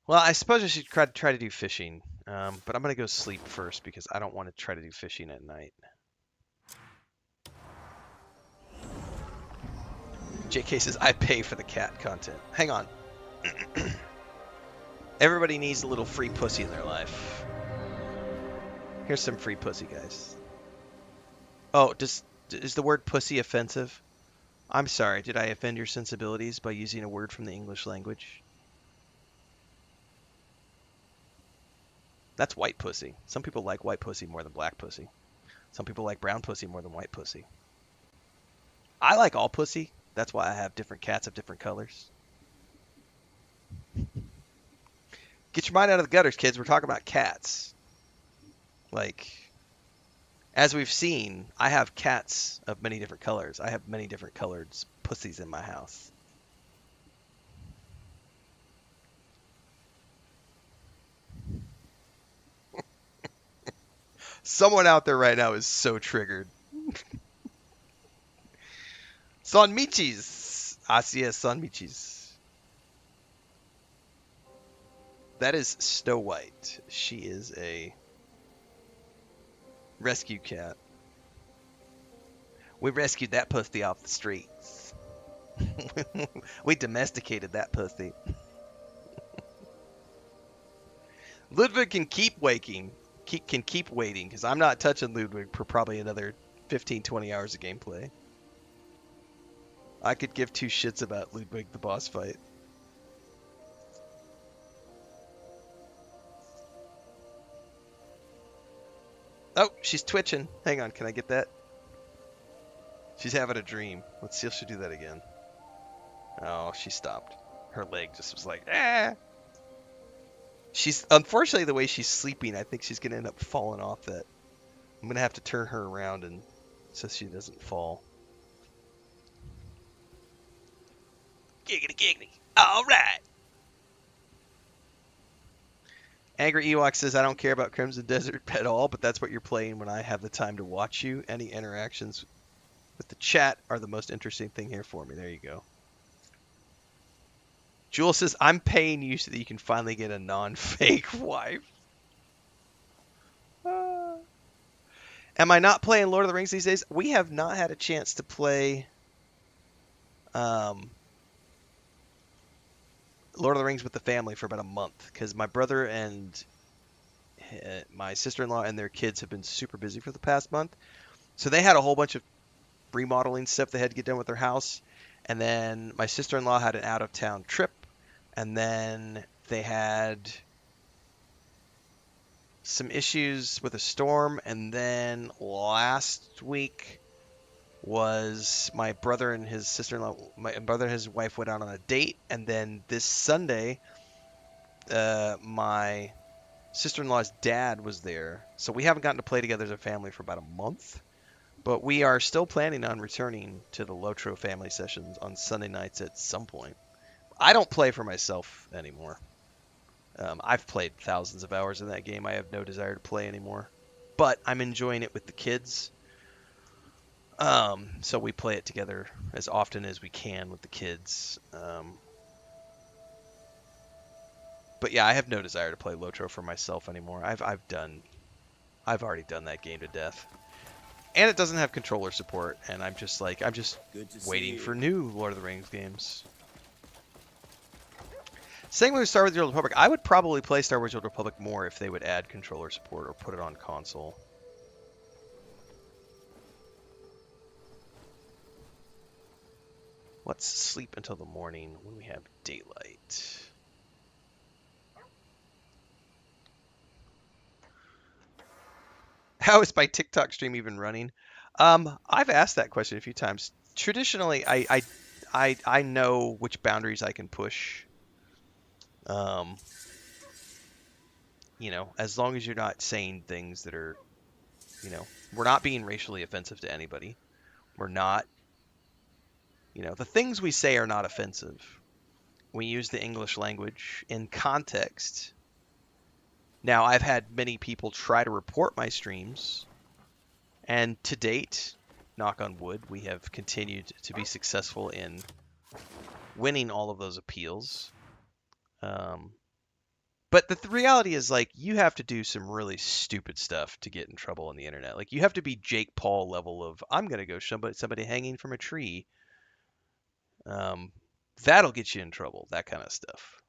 Well, I suppose I should try to do fishing, but I'm going to go sleep first because I don't want to try to do fishing at night. JK says, I pay for the cat content. Hang on. Everybody needs a little free pussy in their life. Here's some free pussy, guys. Oh, is the word pussy offensive? I'm sorry, did I offend your sensibilities by using a word from the English language? That's white pussy. Some people like white pussy more than black pussy. Some people like brown pussy more than white pussy. I like all pussy. That's why I have different cats of different colors. Get your mind out of the gutters, kids. We're talking about cats. Like, as we've seen, I have cats of many different colors. I have many different colored pussies in my house. Someone out there right now is so triggered. Son Michis. Así es, Son Michis. That is Snow White. She is a rescue cat. We rescued that pussy off the streets. We domesticated that pussy. Ludwig can keep waking. Can keep waiting, because I'm not touching Ludwig for probably another 15-20 hours of gameplay. I could give two shits about Ludwig the boss fight. Oh, she's twitching. Hang on, can I get that? She's having a dream. Let's see if she'll do that again. Oh, she stopped. Her leg just was like, ah. She's, unfortunately, the way she's sleeping, I think she's going to end up falling off that. I'm going to have to turn her around and so she doesn't fall. Giggity, giggity. All right. Angry Ewok says, I don't care about Crimson Desert at all, but that's what you're playing when I have the time to watch you. Any interactions with the chat are the most interesting thing here for me. There you go. Jewel says, I'm paying you so that you can finally get a non-fake wife. Am I not playing Lord of the Rings these days? We have not had a chance to play Lord of the Rings with the family for about a month because my brother and my sister-in-law and their kids have been super busy for the past month. So they had a whole bunch of remodeling stuff they had to get done with their house. And then my sister-in-law had an out-of-town trip. And then they had some issues with a storm. And then last week was my brother and his sister-in-law, my brother and his wife went out on a date. And then this Sunday, my sister-in-law's dad was there. So we haven't gotten to play together as a family for about a month. But we are still planning on returning to the Lotro family sessions on Sunday nights at some point. I don't play for myself anymore. I've played thousands of hours in that game. I have no desire to play anymore. But I'm enjoying it with the kids. So we play it together as often as we can with the kids. But yeah, I have no desire to play Lotro for myself anymore. I've already done that game to death. And it doesn't have controller support, and I'm just waiting for new Lord of the Rings games. Same with Star Wars: The Old Republic. I would probably play Star Wars: The Old Republic more if they would add controller support or put it on console. Let's sleep until the morning when we have daylight. How is my TikTok stream even running? I've asked that question a few times. Traditionally, I know which boundaries I can push. You know, as long as you're not saying things that are, you know, we're not being racially offensive to anybody. We're not, you know, the things we say are not offensive. We use the English language in context. Now, I've had many people try to report my streams, and to date, knock on wood, we have continued to be successful in winning all of those appeals. But the reality is, like, you have to do some really stupid stuff to get in trouble on the internet. Like, you have to be Jake Paul level of, I'm going to go somebody hanging from a tree. That'll get you in trouble, that kind of stuff.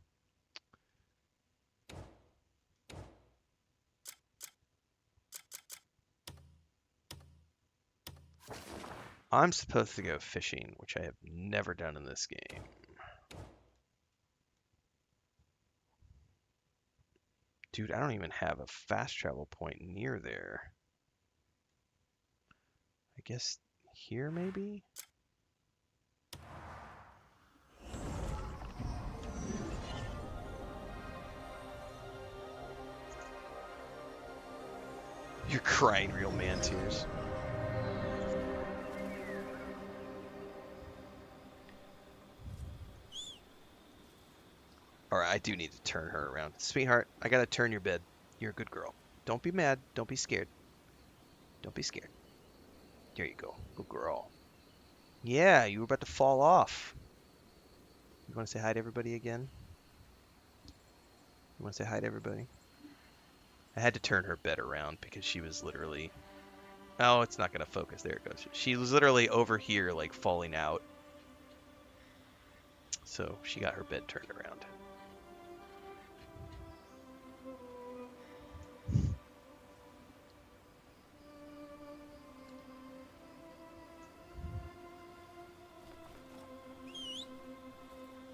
I'm supposed to go fishing, which I have never done in this game. Dude, I don't even have a fast travel point near there. I guess here, maybe? You're crying real man tears. Alright, I do need to turn her around. Sweetheart, I gotta turn your bed. You're a good girl. Don't be mad. Don't be scared. Don't be scared. There you go. Good girl. Yeah, you were about to fall off. You want to say hi to everybody again? You want to say hi to everybody? I had to turn her bed around because she was literally... Oh, it's not going to focus. There it goes. She was literally over here, like, falling out. So she got her bed turned around.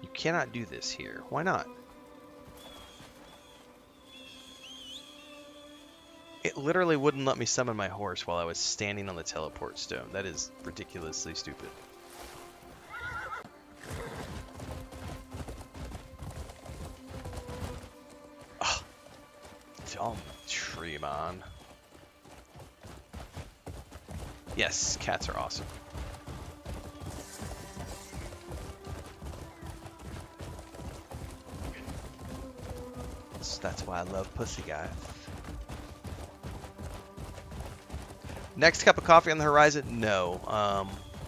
You cannot do this here. Why not? It literally wouldn't let me summon my horse while I was standing on the teleport stone. That is ridiculously stupid. Oh, tree, man. Yes, cats are awesome. That's why I love pussy, guys. Next cup of coffee on the horizon? No.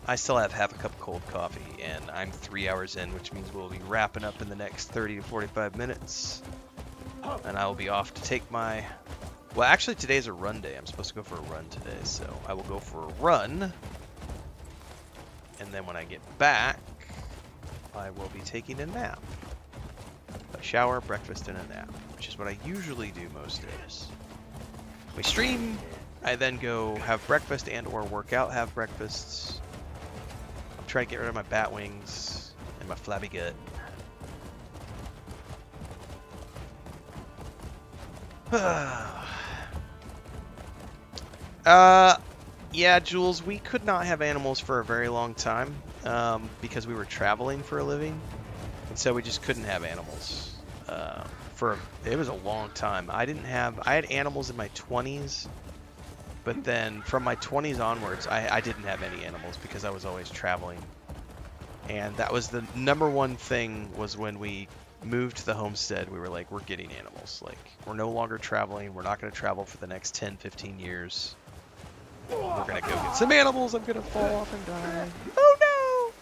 I still have half a cup of cold coffee, and I'm 3 hours in, which means we'll be wrapping up in the next 30 to 45 minutes. And I will be off to take my... Well, actually, today's a run day. I'm supposed to go for a run today, so I will go for a run. And then when I get back, I will be taking a nap. A shower, breakfast, and a nap, which is what I usually do most days. We stream, I then go have breakfast and or work out, have breakfasts. I'm trying to get rid of my bat wings and my flabby gut. Yeah, Jules, we could not have animals for a very long time because we were traveling for a living, and so we just couldn't have animals. It was a long time. I had animals in my 20s, but then from my 20s onwards, I didn't have any animals because I was always traveling. And that was the number one thing, was when we moved to the homestead, we were like, we're getting animals. Like, we're no longer traveling. We're not going to travel for the next 10, 15 years. We're going to go get some animals. I'm going to fall off and die. Oh,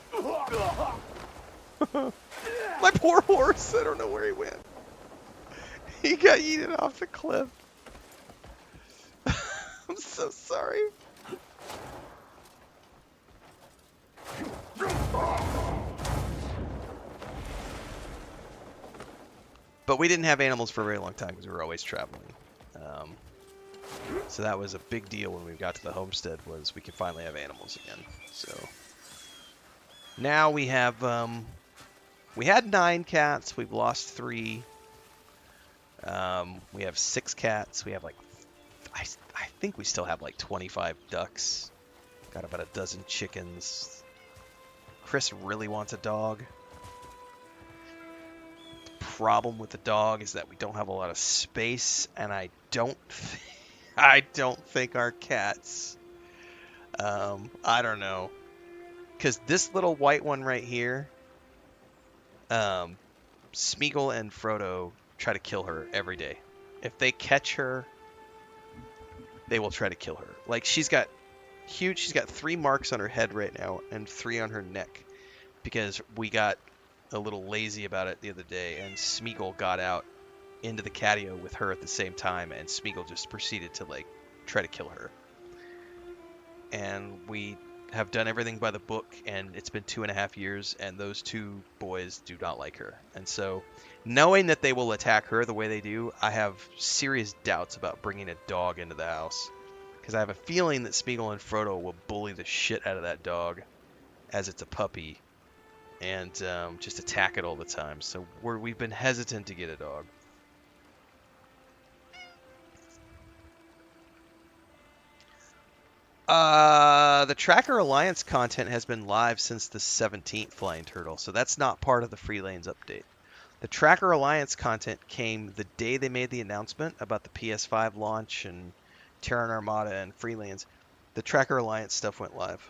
no! My poor horse. I don't know where he went. He got eaten off the cliff. I'm so sorry. But we didn't have animals for a very long time because we were always traveling. So that was a big deal when we got to the homestead, was we could finally have animals again. So now we have, we had 9 cats. We've lost 3. We have 6 cats. We have like, I think we still have like 25 ducks. Got about a dozen chickens. Chris really wants a dog. The problem with the dog is that we don't have a lot of space, and I don't think our cats, I don't know, because this little white one right here, Smeagol and Frodo try to kill her every day. If they catch her, they will try to kill her. Like, she's got 3 marks on her head right now and 3 on her neck because we got a little lazy about it the other day, and Smeagol got out into the catio with her at the same time, and Smeagol just proceeded to like try to kill her. And we have done everything by the book, and it's been 2.5 years, and those 2 boys do not like her. And so, knowing that they will attack her the way they do, I have serious doubts about bringing a dog into the house, because I have a feeling that Smeagol and Frodo will bully the shit out of that dog as it's a puppy, and just attack it all the time. So we've been hesitant to get a dog. The Tracker Alliance content has been live since the 17th, Flying Turtle, so that's not part of the Free Lanes update. The Tracker Alliance content came the day they made the announcement about the PS5 launch and Terran Armada and Free Lanes. The Tracker Alliance stuff went live.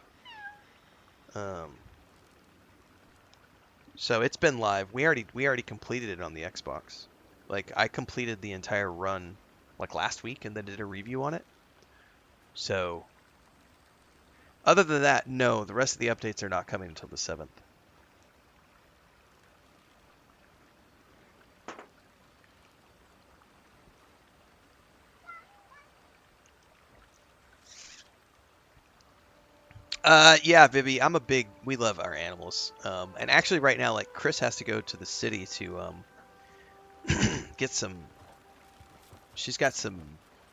So it's been live. We already completed it on the Xbox. Like, I completed the entire run like last week and then did a review on it. So other than that, no, the rest of the updates are not coming until the 7th. Yeah, Vivi, we love our animals. And actually right now, like, Chris has to go to the city to, get she's got some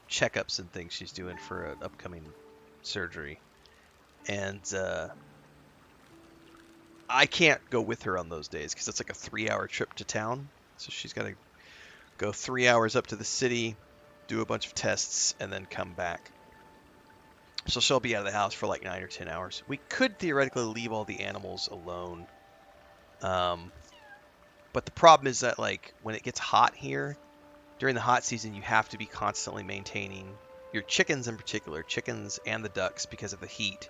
checkups and things she's doing for an upcoming surgery. And, I can't go with her on those days because it's like a 3-hour trip to town. So she's got to go 3 hours up to the city, do a bunch of tests, and then come back. So she'll be out of the house for like 9 or 10 hours. We could theoretically leave all the animals alone. But the problem is that like when it gets hot here, during the hot season, you have to be constantly maintaining your chickens in particular, chickens and the ducks because of the heat.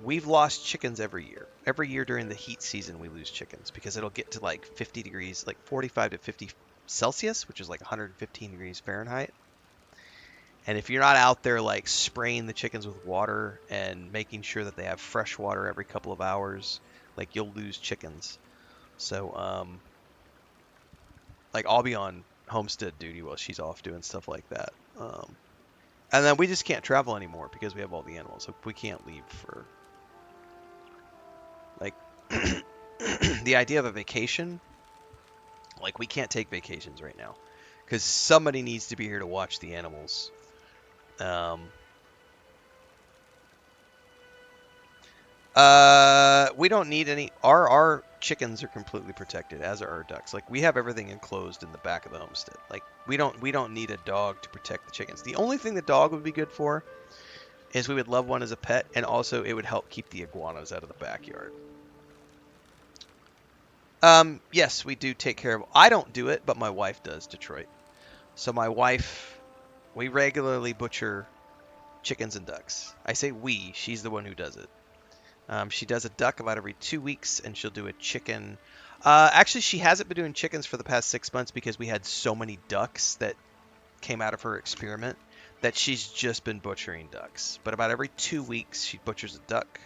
We've lost chickens every year. Every year during the heat season, we lose chickens because it'll get to like 50 degrees, like 45 to 50 Celsius, which is like 115 degrees Fahrenheit. And if you're not out there like spraying the chickens with water and making sure that they have fresh water every couple of hours, like you'll lose chickens. So, like I'll be on homestead duty while she's off doing stuff like that. And then we just can't travel anymore because we have all the animals. Like we can't leave for like the idea of a vacation. Like we can't take vacations right now because somebody needs to be here to watch the animals. We don't need any. Our chickens are completely protected, as are our ducks. Like we have everything enclosed in the back of the homestead. Like we don't need a dog to protect the chickens. The only thing the dog would be good for is we would love one as a pet, and also it would help keep the iguanas out of the backyard. Yes, we do take care of. I don't do it, but my wife does, Detroit. So my wife, we regularly butcher chickens and ducks. I say we. She's the one who does it. She does a duck about every 2 weeks, and she'll do a chicken. Actually, she hasn't been doing chickens for the past 6 months because we had so many ducks that came out of her experiment that she's just been butchering ducks. But about every 2 weeks, she butchers a duck,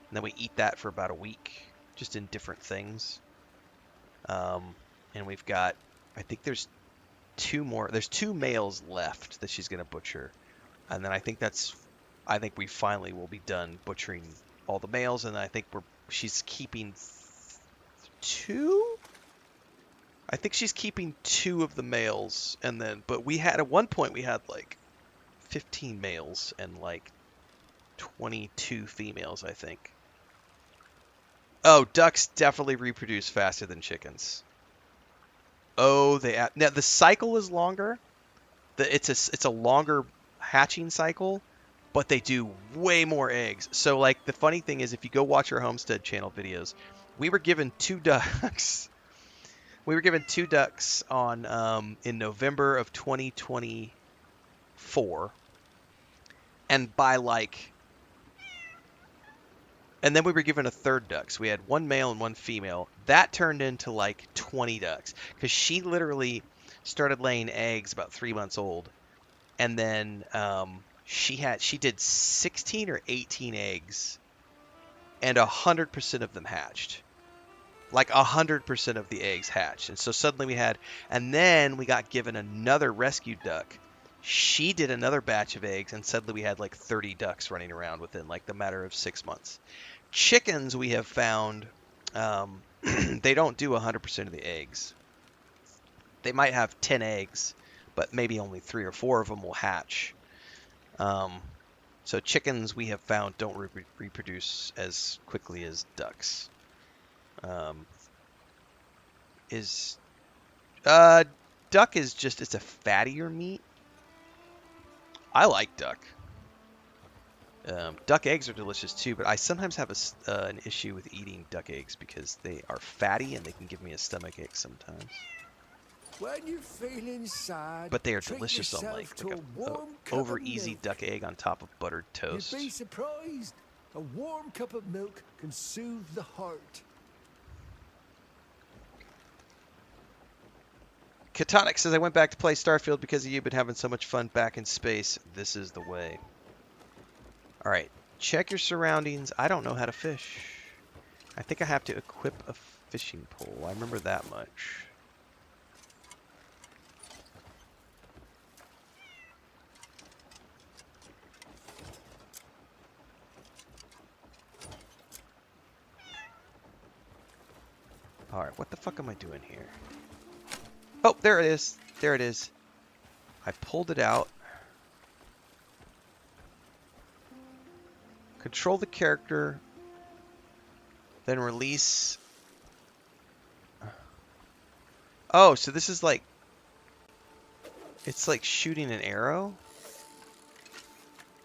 and then we eat that for about a week, just in different things. And we've got, I think there's 2 more. There's 2 males left that she's gonna butcher, and then I think we finally will be done butchering all the males, and I think she's keeping 2. I think she's keeping 2 of the males, and then but we had at one point we had like 15 males and like 22 females, I think. Oh, ducks definitely reproduce faster than chickens. Oh, now the cycle is longer. It's a longer hatching cycle, but they do way more eggs. So like the funny thing is, if you go watch our Homestead channel videos, we were given 2 ducks. We were given 2 ducks on in November of 2024, and and then we were given a 3rd duck. So we had 1 male and 1 female. That turned into like 20 ducks because she literally started laying eggs about 3 months old, and then she did 16 or 18 eggs, and 100% of them hatched. Like 100% of the eggs hatched. And so suddenly and then we got given another rescue duck. She did another batch of eggs, and suddenly we had like 30 ducks running around within like the matter of 6 months. Chickens, we have found, they don't do 100% of the eggs. They might have 10 eggs, but maybe only 3 or 4 of them will hatch. So chickens, we have found, don't reproduce as quickly as ducks. Duck is just, it's a fattier meat. I like duck. Duck eggs are delicious too, but I sometimes have an issue with eating duck eggs because they are fatty and they can give me a stomachache sometimes. When you're feeling sad, but they are delicious on like a over easy duck egg on top of buttered toast. You'd be surprised. A warm cup of milk can soothe the heart. Catonic says, I went back to play Starfield because of you, been having so much fun back in space. This is the way. Alright, check your surroundings. I don't know how to fish. I think I have to equip a fishing pole. I remember that much. Alright, what the fuck am I doing here? Oh, there it is. There it is. I pulled it out. Control the character. Then release. Oh, so this is like... It's like shooting an arrow.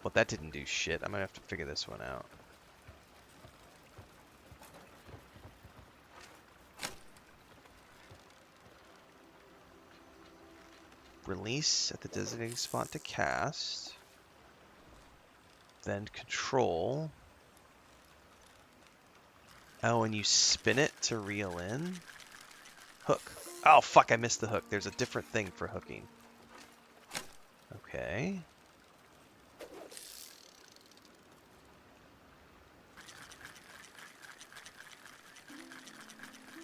Well, that didn't do shit. I'm gonna have to figure this one out. Release at the designated spot to cast. Then control. Oh, and you spin it to reel in. Hook. Oh, fuck, I missed the hook. There's a different thing for hooking. Okay.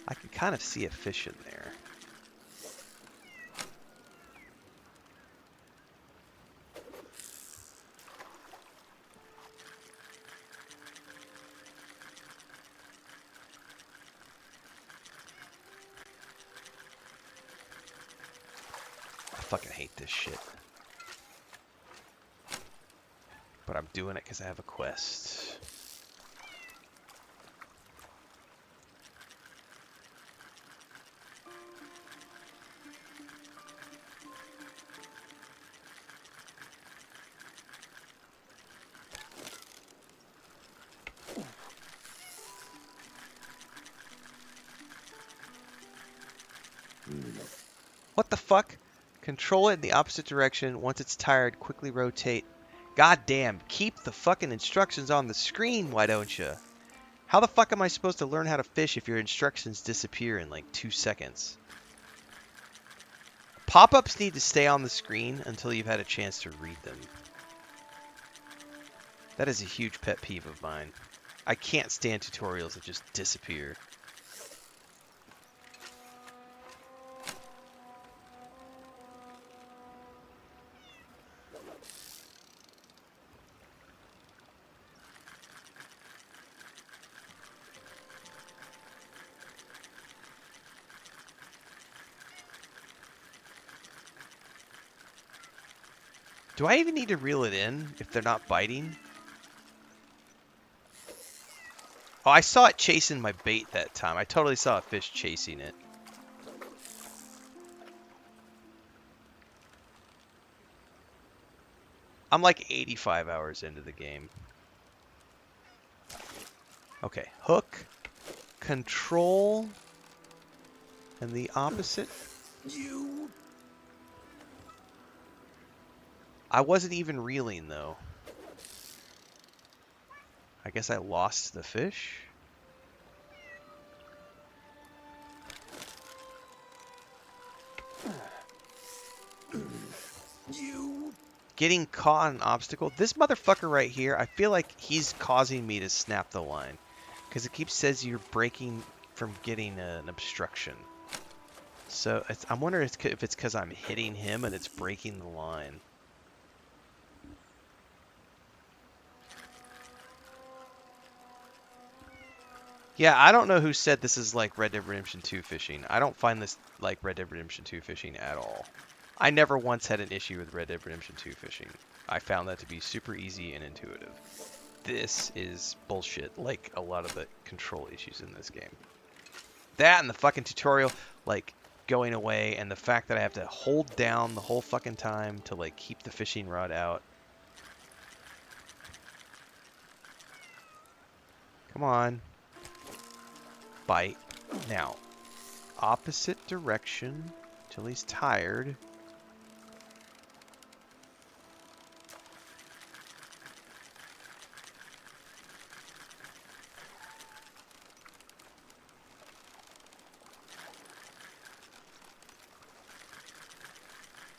I can kind of see a fish in there. I fucking hate this shit. But I'm doing it because I have a quest. What the fuck? Control it in the opposite direction. Once it's tired, quickly rotate. God damn, keep the fucking instructions on the screen, why don't you? How the fuck am I supposed to learn how to fish if your instructions disappear in like 2 seconds? Pop-ups need to stay on the screen until you've had a chance to read them. That is a huge pet peeve of mine. I can't stand tutorials that just disappear. Do I even need to reel it in if they're not biting? Oh, I saw it chasing my bait that time. I totally saw a fish chasing it. I'm like 85 hours into the game. Okay, hook, control, and the opposite. You. I wasn't even reeling though. I guess I lost the fish. You. Getting caught on an obstacle. This motherfucker right here, I feel like he's causing me to snap the line. Because it keeps says you're breaking from getting an obstruction. So I'm wondering if it's because I'm hitting him and it's breaking the line. Yeah, I don't know who said this is like Red Dead Redemption 2 fishing. I don't find this like Red Dead Redemption 2 fishing at all. I never once had an issue with Red Dead Redemption 2 fishing. I found that to be super easy and intuitive. This is bullshit, like a lot of the control issues in this game. That and the fucking tutorial, like, going away, and the fact that I have to hold down the whole fucking time to, like, keep the fishing rod out. Come on. Bite. Now, opposite direction till he's tired.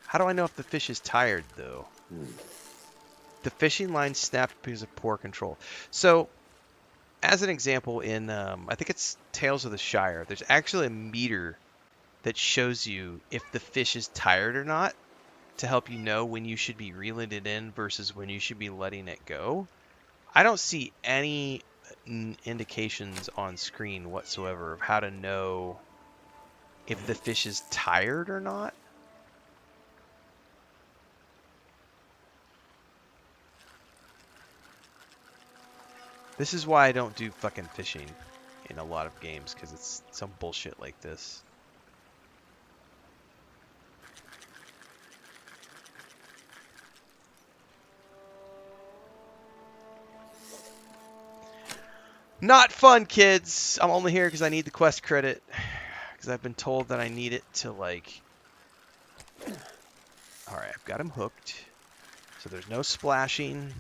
How do I know if the fish is tired, though? The fishing line snapped because of poor control. So, as an example, in, I think it's Tales of the Shire, there's actually a meter that shows you if the fish is tired or not to help you know when you should be reeling it in versus when you should be letting it go. I don't see any indications on screen whatsoever of how to know if the fish is tired or not. This is why I don't do fucking fishing in a lot of games, because it's some bullshit like this. Not fun, kids. I'm only here because I need the quest credit. Because I've been told that I need it to, like... Alright, I've got him hooked. So there's no splashing.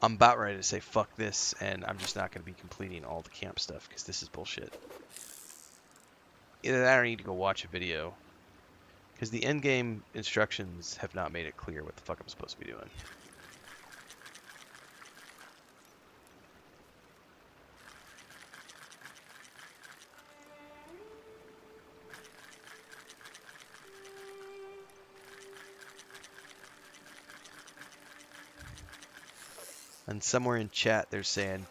I'm about ready to say fuck this, and I'm just not going to be completing all the camp stuff because this is bullshit. Either that or I need to go watch a video. Because the in-game instructions have not made it clear what the fuck I'm supposed to be doing. And somewhere in chat they're saying,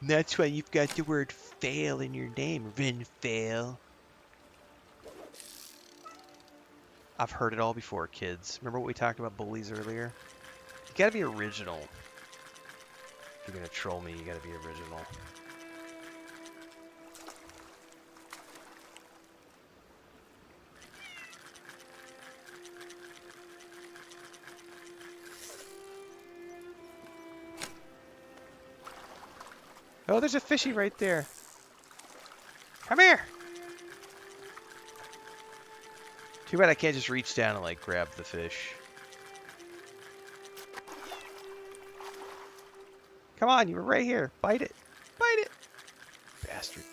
that's why you've got the word fail in your name, Renfail. I've heard it all before, kids. Remember what we talked about bullies earlier? You gotta be original. If you're gonna troll me, you gotta be original. Oh, there's a fishy right there. Come here! Too bad I can't just reach down and, like, grab the fish. Come on, you were right here. Bite it. Bite it. Bastard.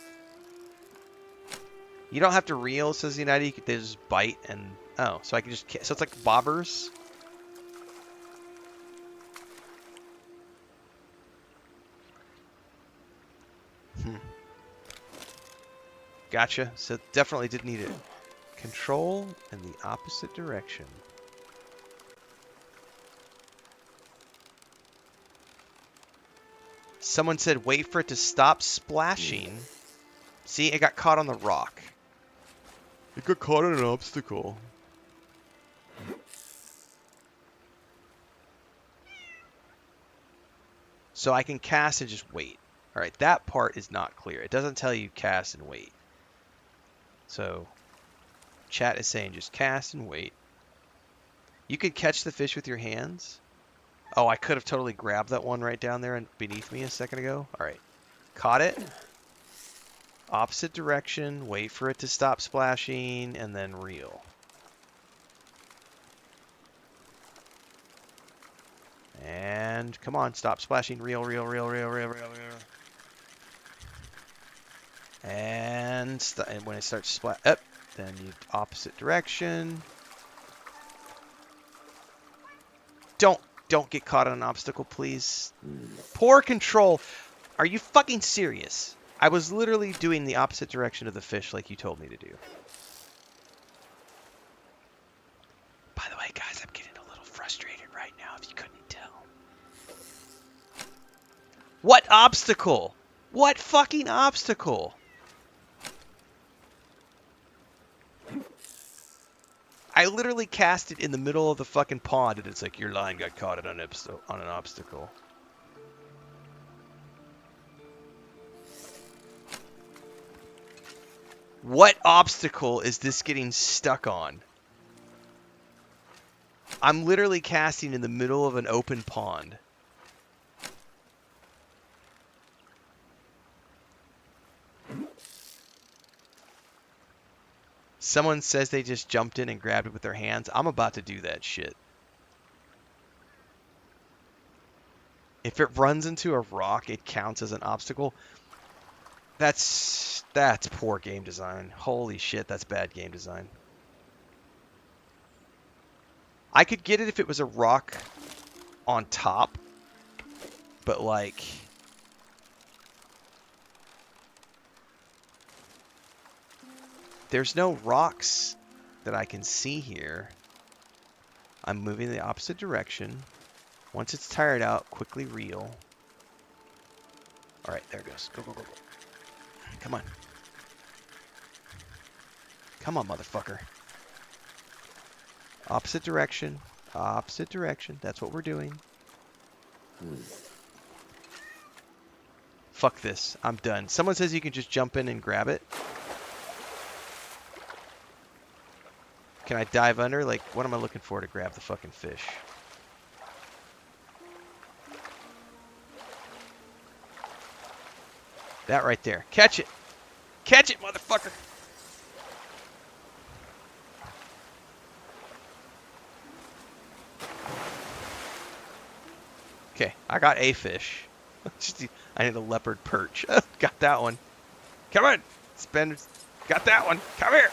You don't have to reel, says United. You can just bite and... Oh, so I can just... So it's like bobbers? Gotcha. So definitely did need it. Control in the opposite direction. Someone said wait for it to stop splashing. See, it got caught on the rock. It got caught on an obstacle. So I can cast and just wait. Alright, that part is not clear. It doesn't tell you cast and wait. So, chat is saying just cast and wait. You could catch the fish with your hands. Oh, I could have totally grabbed that one right down there and beneath me a second ago. Alright. Caught it. Opposite direction. Wait for it to stop splashing. And then reel. And come on. Stop splashing. Reel, reel, reel, reel, reel, reel, reel. And when it starts to splash up, then you opposite direction. Don't get caught on an obstacle, please. Poor control. Are you fucking serious? I was literally doing the opposite direction of the fish like you told me to do. By the way, guys, I'm getting a little frustrated right now if you couldn't tell. What obstacle? What fucking obstacle? I literally cast it in the middle of the fucking pond, and it's like, your line got caught on an obstacle. What obstacle is this getting stuck on? I'm literally casting in the middle of an open pond. Someone says they just jumped in and grabbed it with their hands. I'm about to do that shit. If it runs into a rock, it counts as an obstacle. That's poor game design. Holy shit, that's bad game design. I could get it if it was a rock on top, but like... There's no rocks that I can see here. I'm moving the opposite direction. Once it's tired out, quickly reel. Alright, there it goes. Go, go, go, go. Come on. Come on, motherfucker. Opposite direction. Opposite direction. That's what we're doing. Fuck this. I'm done. Someone says you can just jump in and grab it. Can I dive under? Like, what am I looking for to grab the fucking fish? That right there. Catch it. Catch it, motherfucker. Okay, I got a fish. I need a leopard perch. Got that one. Come on. Spend. Got that one. Come here.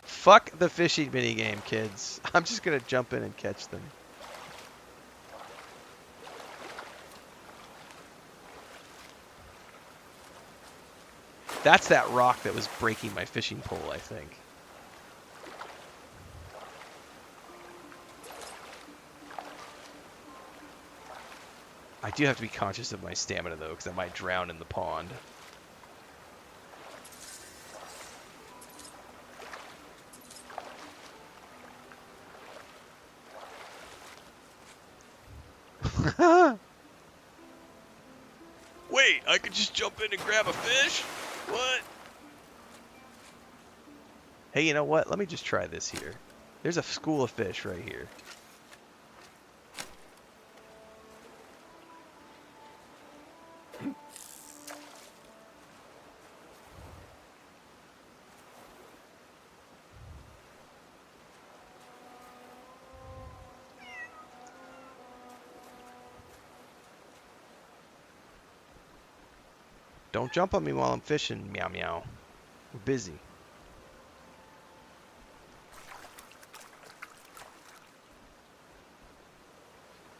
Fuck the fishing minigame, kids. I'm just going to jump in and catch them. That's that rock that was breaking my fishing pole, I think. I do have to be conscious of my stamina, though, because I might drown in the pond. Wait, I could just jump in and grab a fish? What? Hey, you know what? Let me just try this here. There's a school of fish right here. Don't jump on me while I'm fishing, meow meow. We're busy.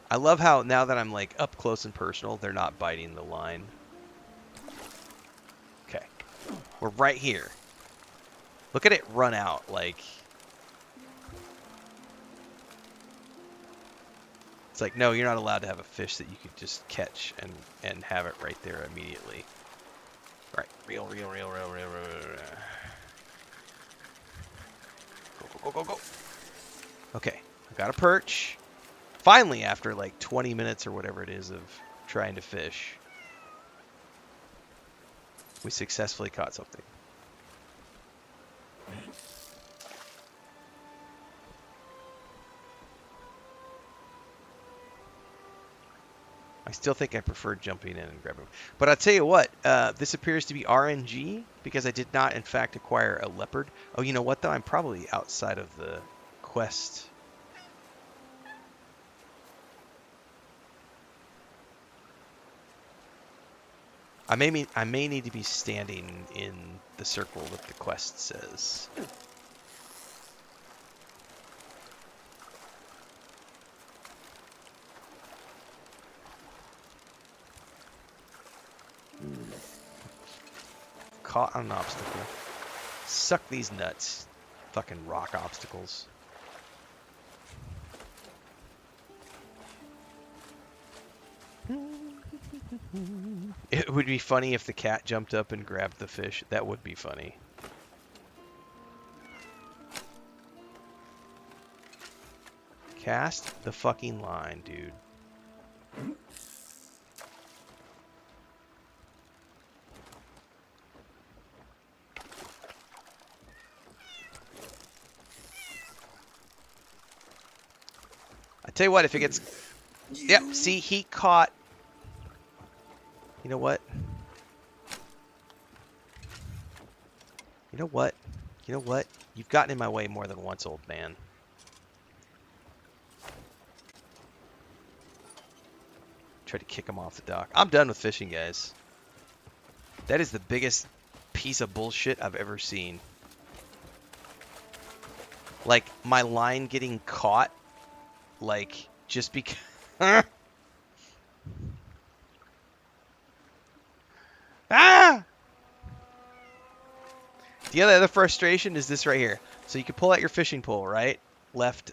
I love how now that I'm like up close and personal, they're not biting the line. Okay. We're right here. Look at it run out, like... It's like, no, you're not allowed to have a fish that you could just catch and have it right there immediately. All right, reel. Go. Okay, I got a perch. Finally, after like 20 minutes or whatever it is of trying to fish, we successfully caught something. I still think I prefer jumping in and grabbing. But I'll tell you what, this appears to be RNG because I did not, in fact, acquire a leopard. Oh, you know what, though? I'm probably outside of the quest. I may need to be standing in the circle that the quest says. Caught on an obstacle. Suck these nuts. Fucking rock obstacles. It would be funny if the cat jumped up and grabbed the fish. That would be funny. Cast the fucking line, dude. I tell you what, if it gets... Yep, see, he caught... You know what? You know what? You know what? You've gotten in my way more than once, old man. Try to kick him off the dock. I'm done with fishing, guys. That is the biggest piece of bullshit I've ever seen. Like, my line getting caught, like, just because... Ah! The other frustration is this right here. So you can pull out your fishing pole, right? Left.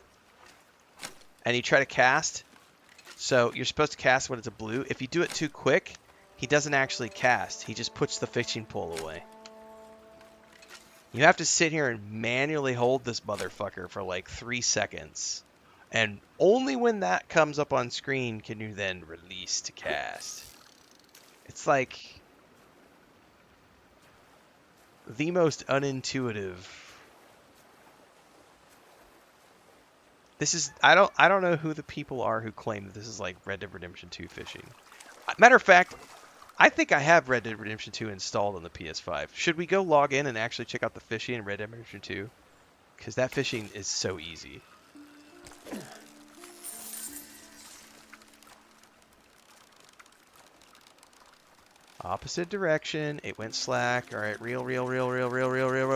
And you try to cast. So you're supposed to cast when it's a blue. If you do it too quick, he doesn't actually cast. He just puts the fishing pole away. You have to sit here and manually hold this motherfucker for like 3 seconds. And only when that comes up on screen can you then release to cast. It's like... the most unintuitive. This is I don't know who the people are who claim that this is like Red Dead Redemption 2 fishing. Matter of fact, I think I have Red Dead Redemption 2 installed on the PS5. Should we go log in and actually check out the fishing in Red Dead Redemption 2? Because that fishing is so easy. Opposite direction. It went slack. All right, reel. Go,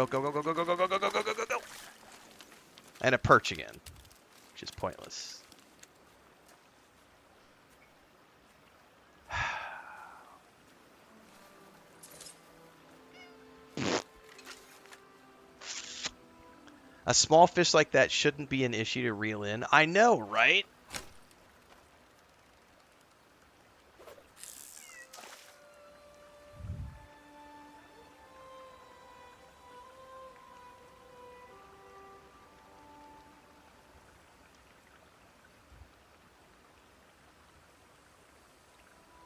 go, go, go, go, go, go, go, go, go, go, go, go. And a perch again, which is pointless. A small fish like that shouldn't be an issue to reel in. I know, right?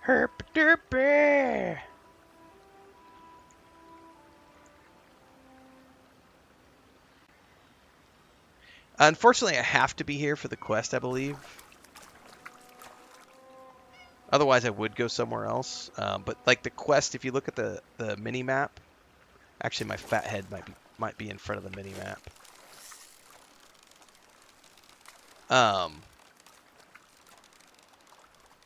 Herp derpy. Unfortunately, I have to be here for the quest, I believe. Otherwise, I would go somewhere else. But like the quest, if you look at the mini map, actually, my fat head might be in front of the mini map.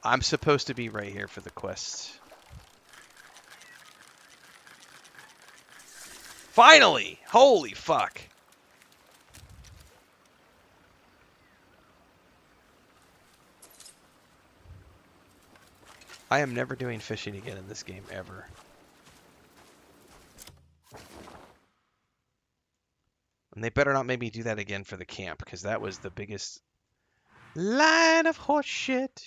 I'm supposed to be right here for the quest. Finally! Holy fuck! I am never doing fishing again in this game, ever. And they better not make me do that again for the camp, because that was the biggest line of horse shit.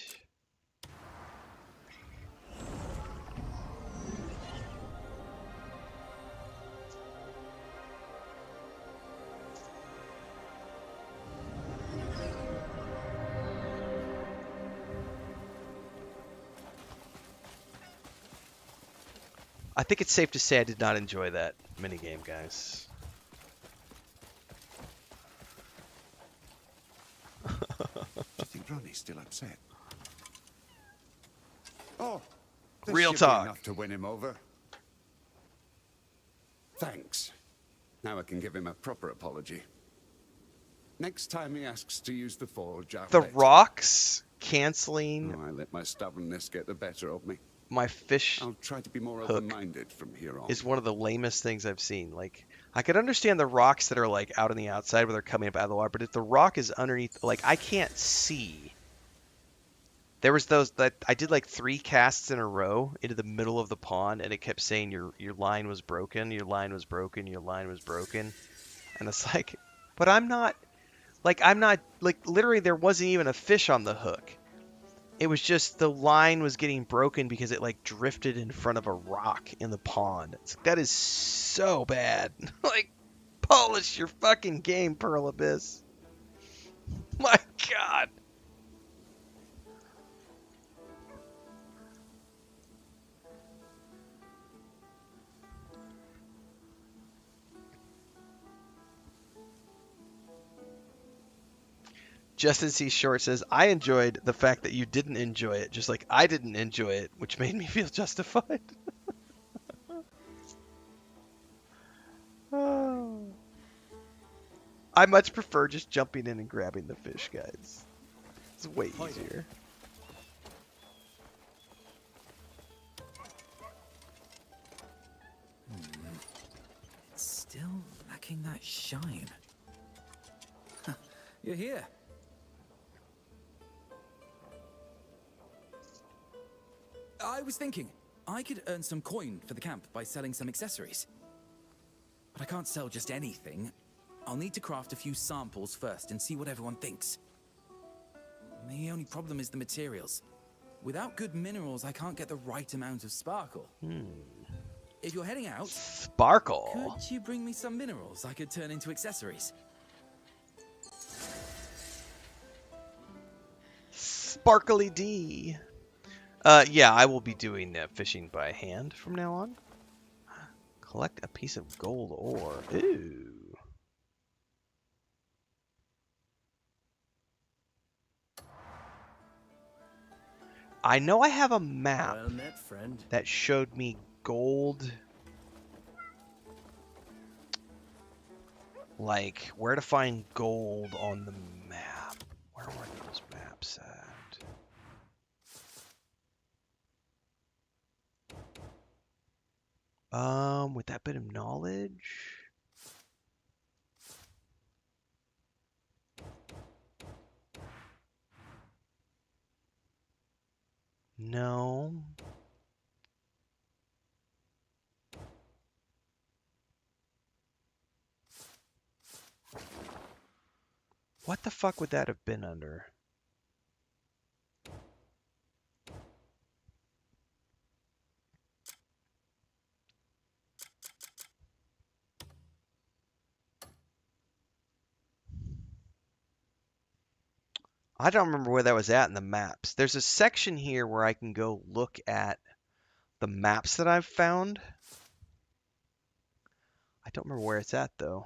I think it's safe to say I did not enjoy that minigame, guys. Do you think Ronnie's still upset? Oh, this Real should talk. be enough to win him over. Thanks. Now I can give him a proper apology. Next time he asks to use the forge, I'll The let him. rocks canceling Oh, I let my stubbornness get the better of me. my fish I'll try to be more hook open-minded from here on. is one of the lamest things I've seen. Like, I could understand the rocks that are like out on the outside where they're coming up out of the water, but if the rock is underneath, like, I can't see. There was those that I did like 3 casts in a row into the middle of the pond, and it kept saying your line was broken, your line was broken, your line was broken, and it's like, but I'm not like literally there wasn't even a fish on the hook. It was just the line was getting broken because it like drifted in front of a rock in the pond. That is so bad. Like, polish your fucking game, Pearl Abyss. My God. Justin C. Short says, I enjoyed the fact that you didn't enjoy it, just like I didn't enjoy it, which made me feel justified. Oh. I much prefer just jumping in and grabbing the fish, guys. It's way easier. It's still lacking that shine. Huh, you're here. I was thinking, I could earn some coin for the camp by selling some accessories. But I can't sell just anything. I'll need to craft a few samples first and see what everyone thinks. The only problem is the materials. Without good minerals, I can't get the right amount of sparkle. If you're heading out, Sparkle. could you bring me some minerals I could turn into accessories? Sparkly D. Yeah, I will be doing fishing by hand from now on. Collect a piece of gold ore. Ooh. I know I have a map Well met, friend. that showed me gold. Like, where to find gold on the map. Where were those maps at? With that bit of knowledge? No. What the fuck would that have been under? I don't remember where that was at in the maps. There's a section here where I can go look at the maps that I've found. I don't remember where it's at though.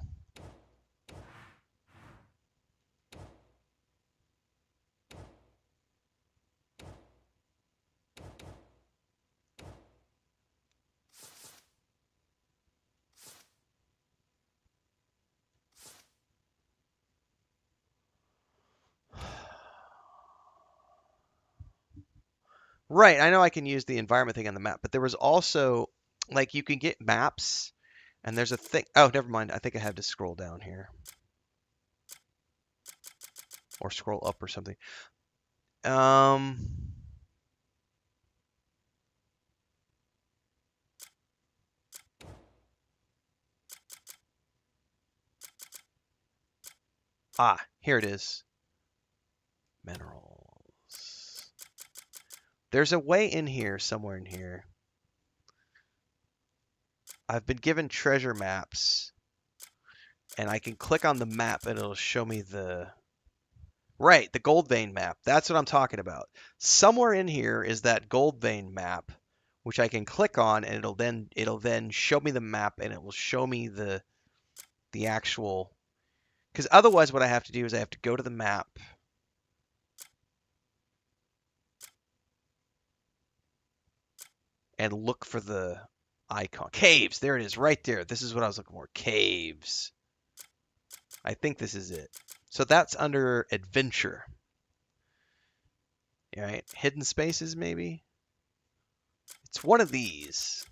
Right, I know I can use the environment thing on the map, but there was also, like, you can get maps, and there's a thing. Oh, never mind. I think I have to scroll down here. Or scroll up or something. Ah, here it is. Minerals. There's a way in here, somewhere in here. I've been given treasure maps, and I can click on the map, and it'll show me the... Right, the gold vein map. That's what I'm talking about. Somewhere in here is that gold vein map, which I can click on, and it'll then show me the map, and it will show me the actual. Because otherwise, what I have to do is I have to go to the map. And look for the icon. Caves. There it is, right there. This is what I was looking for. Caves. I think this is it. So that's under adventure. All right, hidden spaces maybe. It's one of these.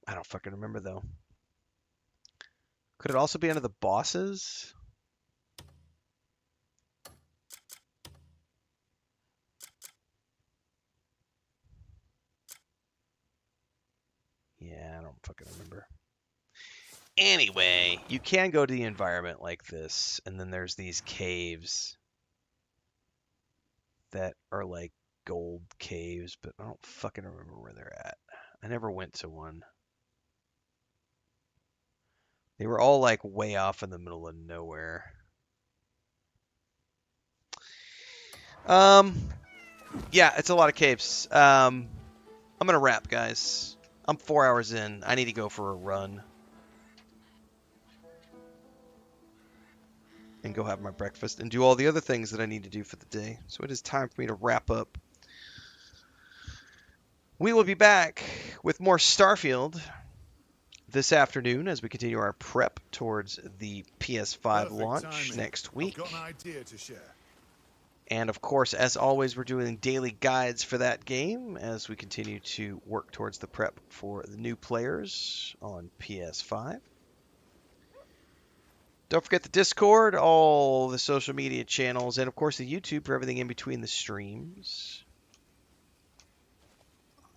I don't fucking remember though. Could it also be under the bosses? Yeah, I don't fucking remember. Anyway, you can go to the environment like this, and then there's these caves that are like gold caves, but I don't fucking remember where they're at. I never went to one. They were all like way off in the middle of nowhere. Yeah, it's a lot of caves. I'm gonna wrap, guys. I'm 4 hours in. I need to go for a run. And go have my breakfast and do all the other things that I need to do for the day. So it is time for me to wrap up. We will be back with more Starfield this afternoon as we continue our prep towards the PS5 launch next week. I've got an idea to share. And of course, as always, we're doing daily guides for that game as we continue to work towards the prep for the new players on PS5. Don't forget the Discord, all the social media channels, and of course the YouTube for everything in between the streams.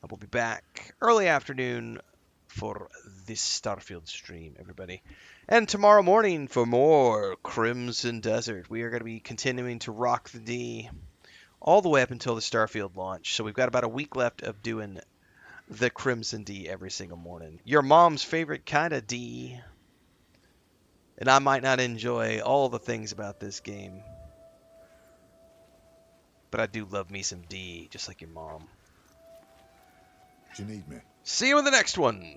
I will be back early afternoon for this Starfield stream, everybody. And tomorrow morning for more Crimson Desert. We are going to be continuing to rock the D all the way up until the Starfield launch. So we've got about a week left of doing the Crimson D every single morning. Your mom's favorite kind of D. And I might not enjoy all the things about this game. But I do love me some D, just like your mom. Do you need me? See you in the next one.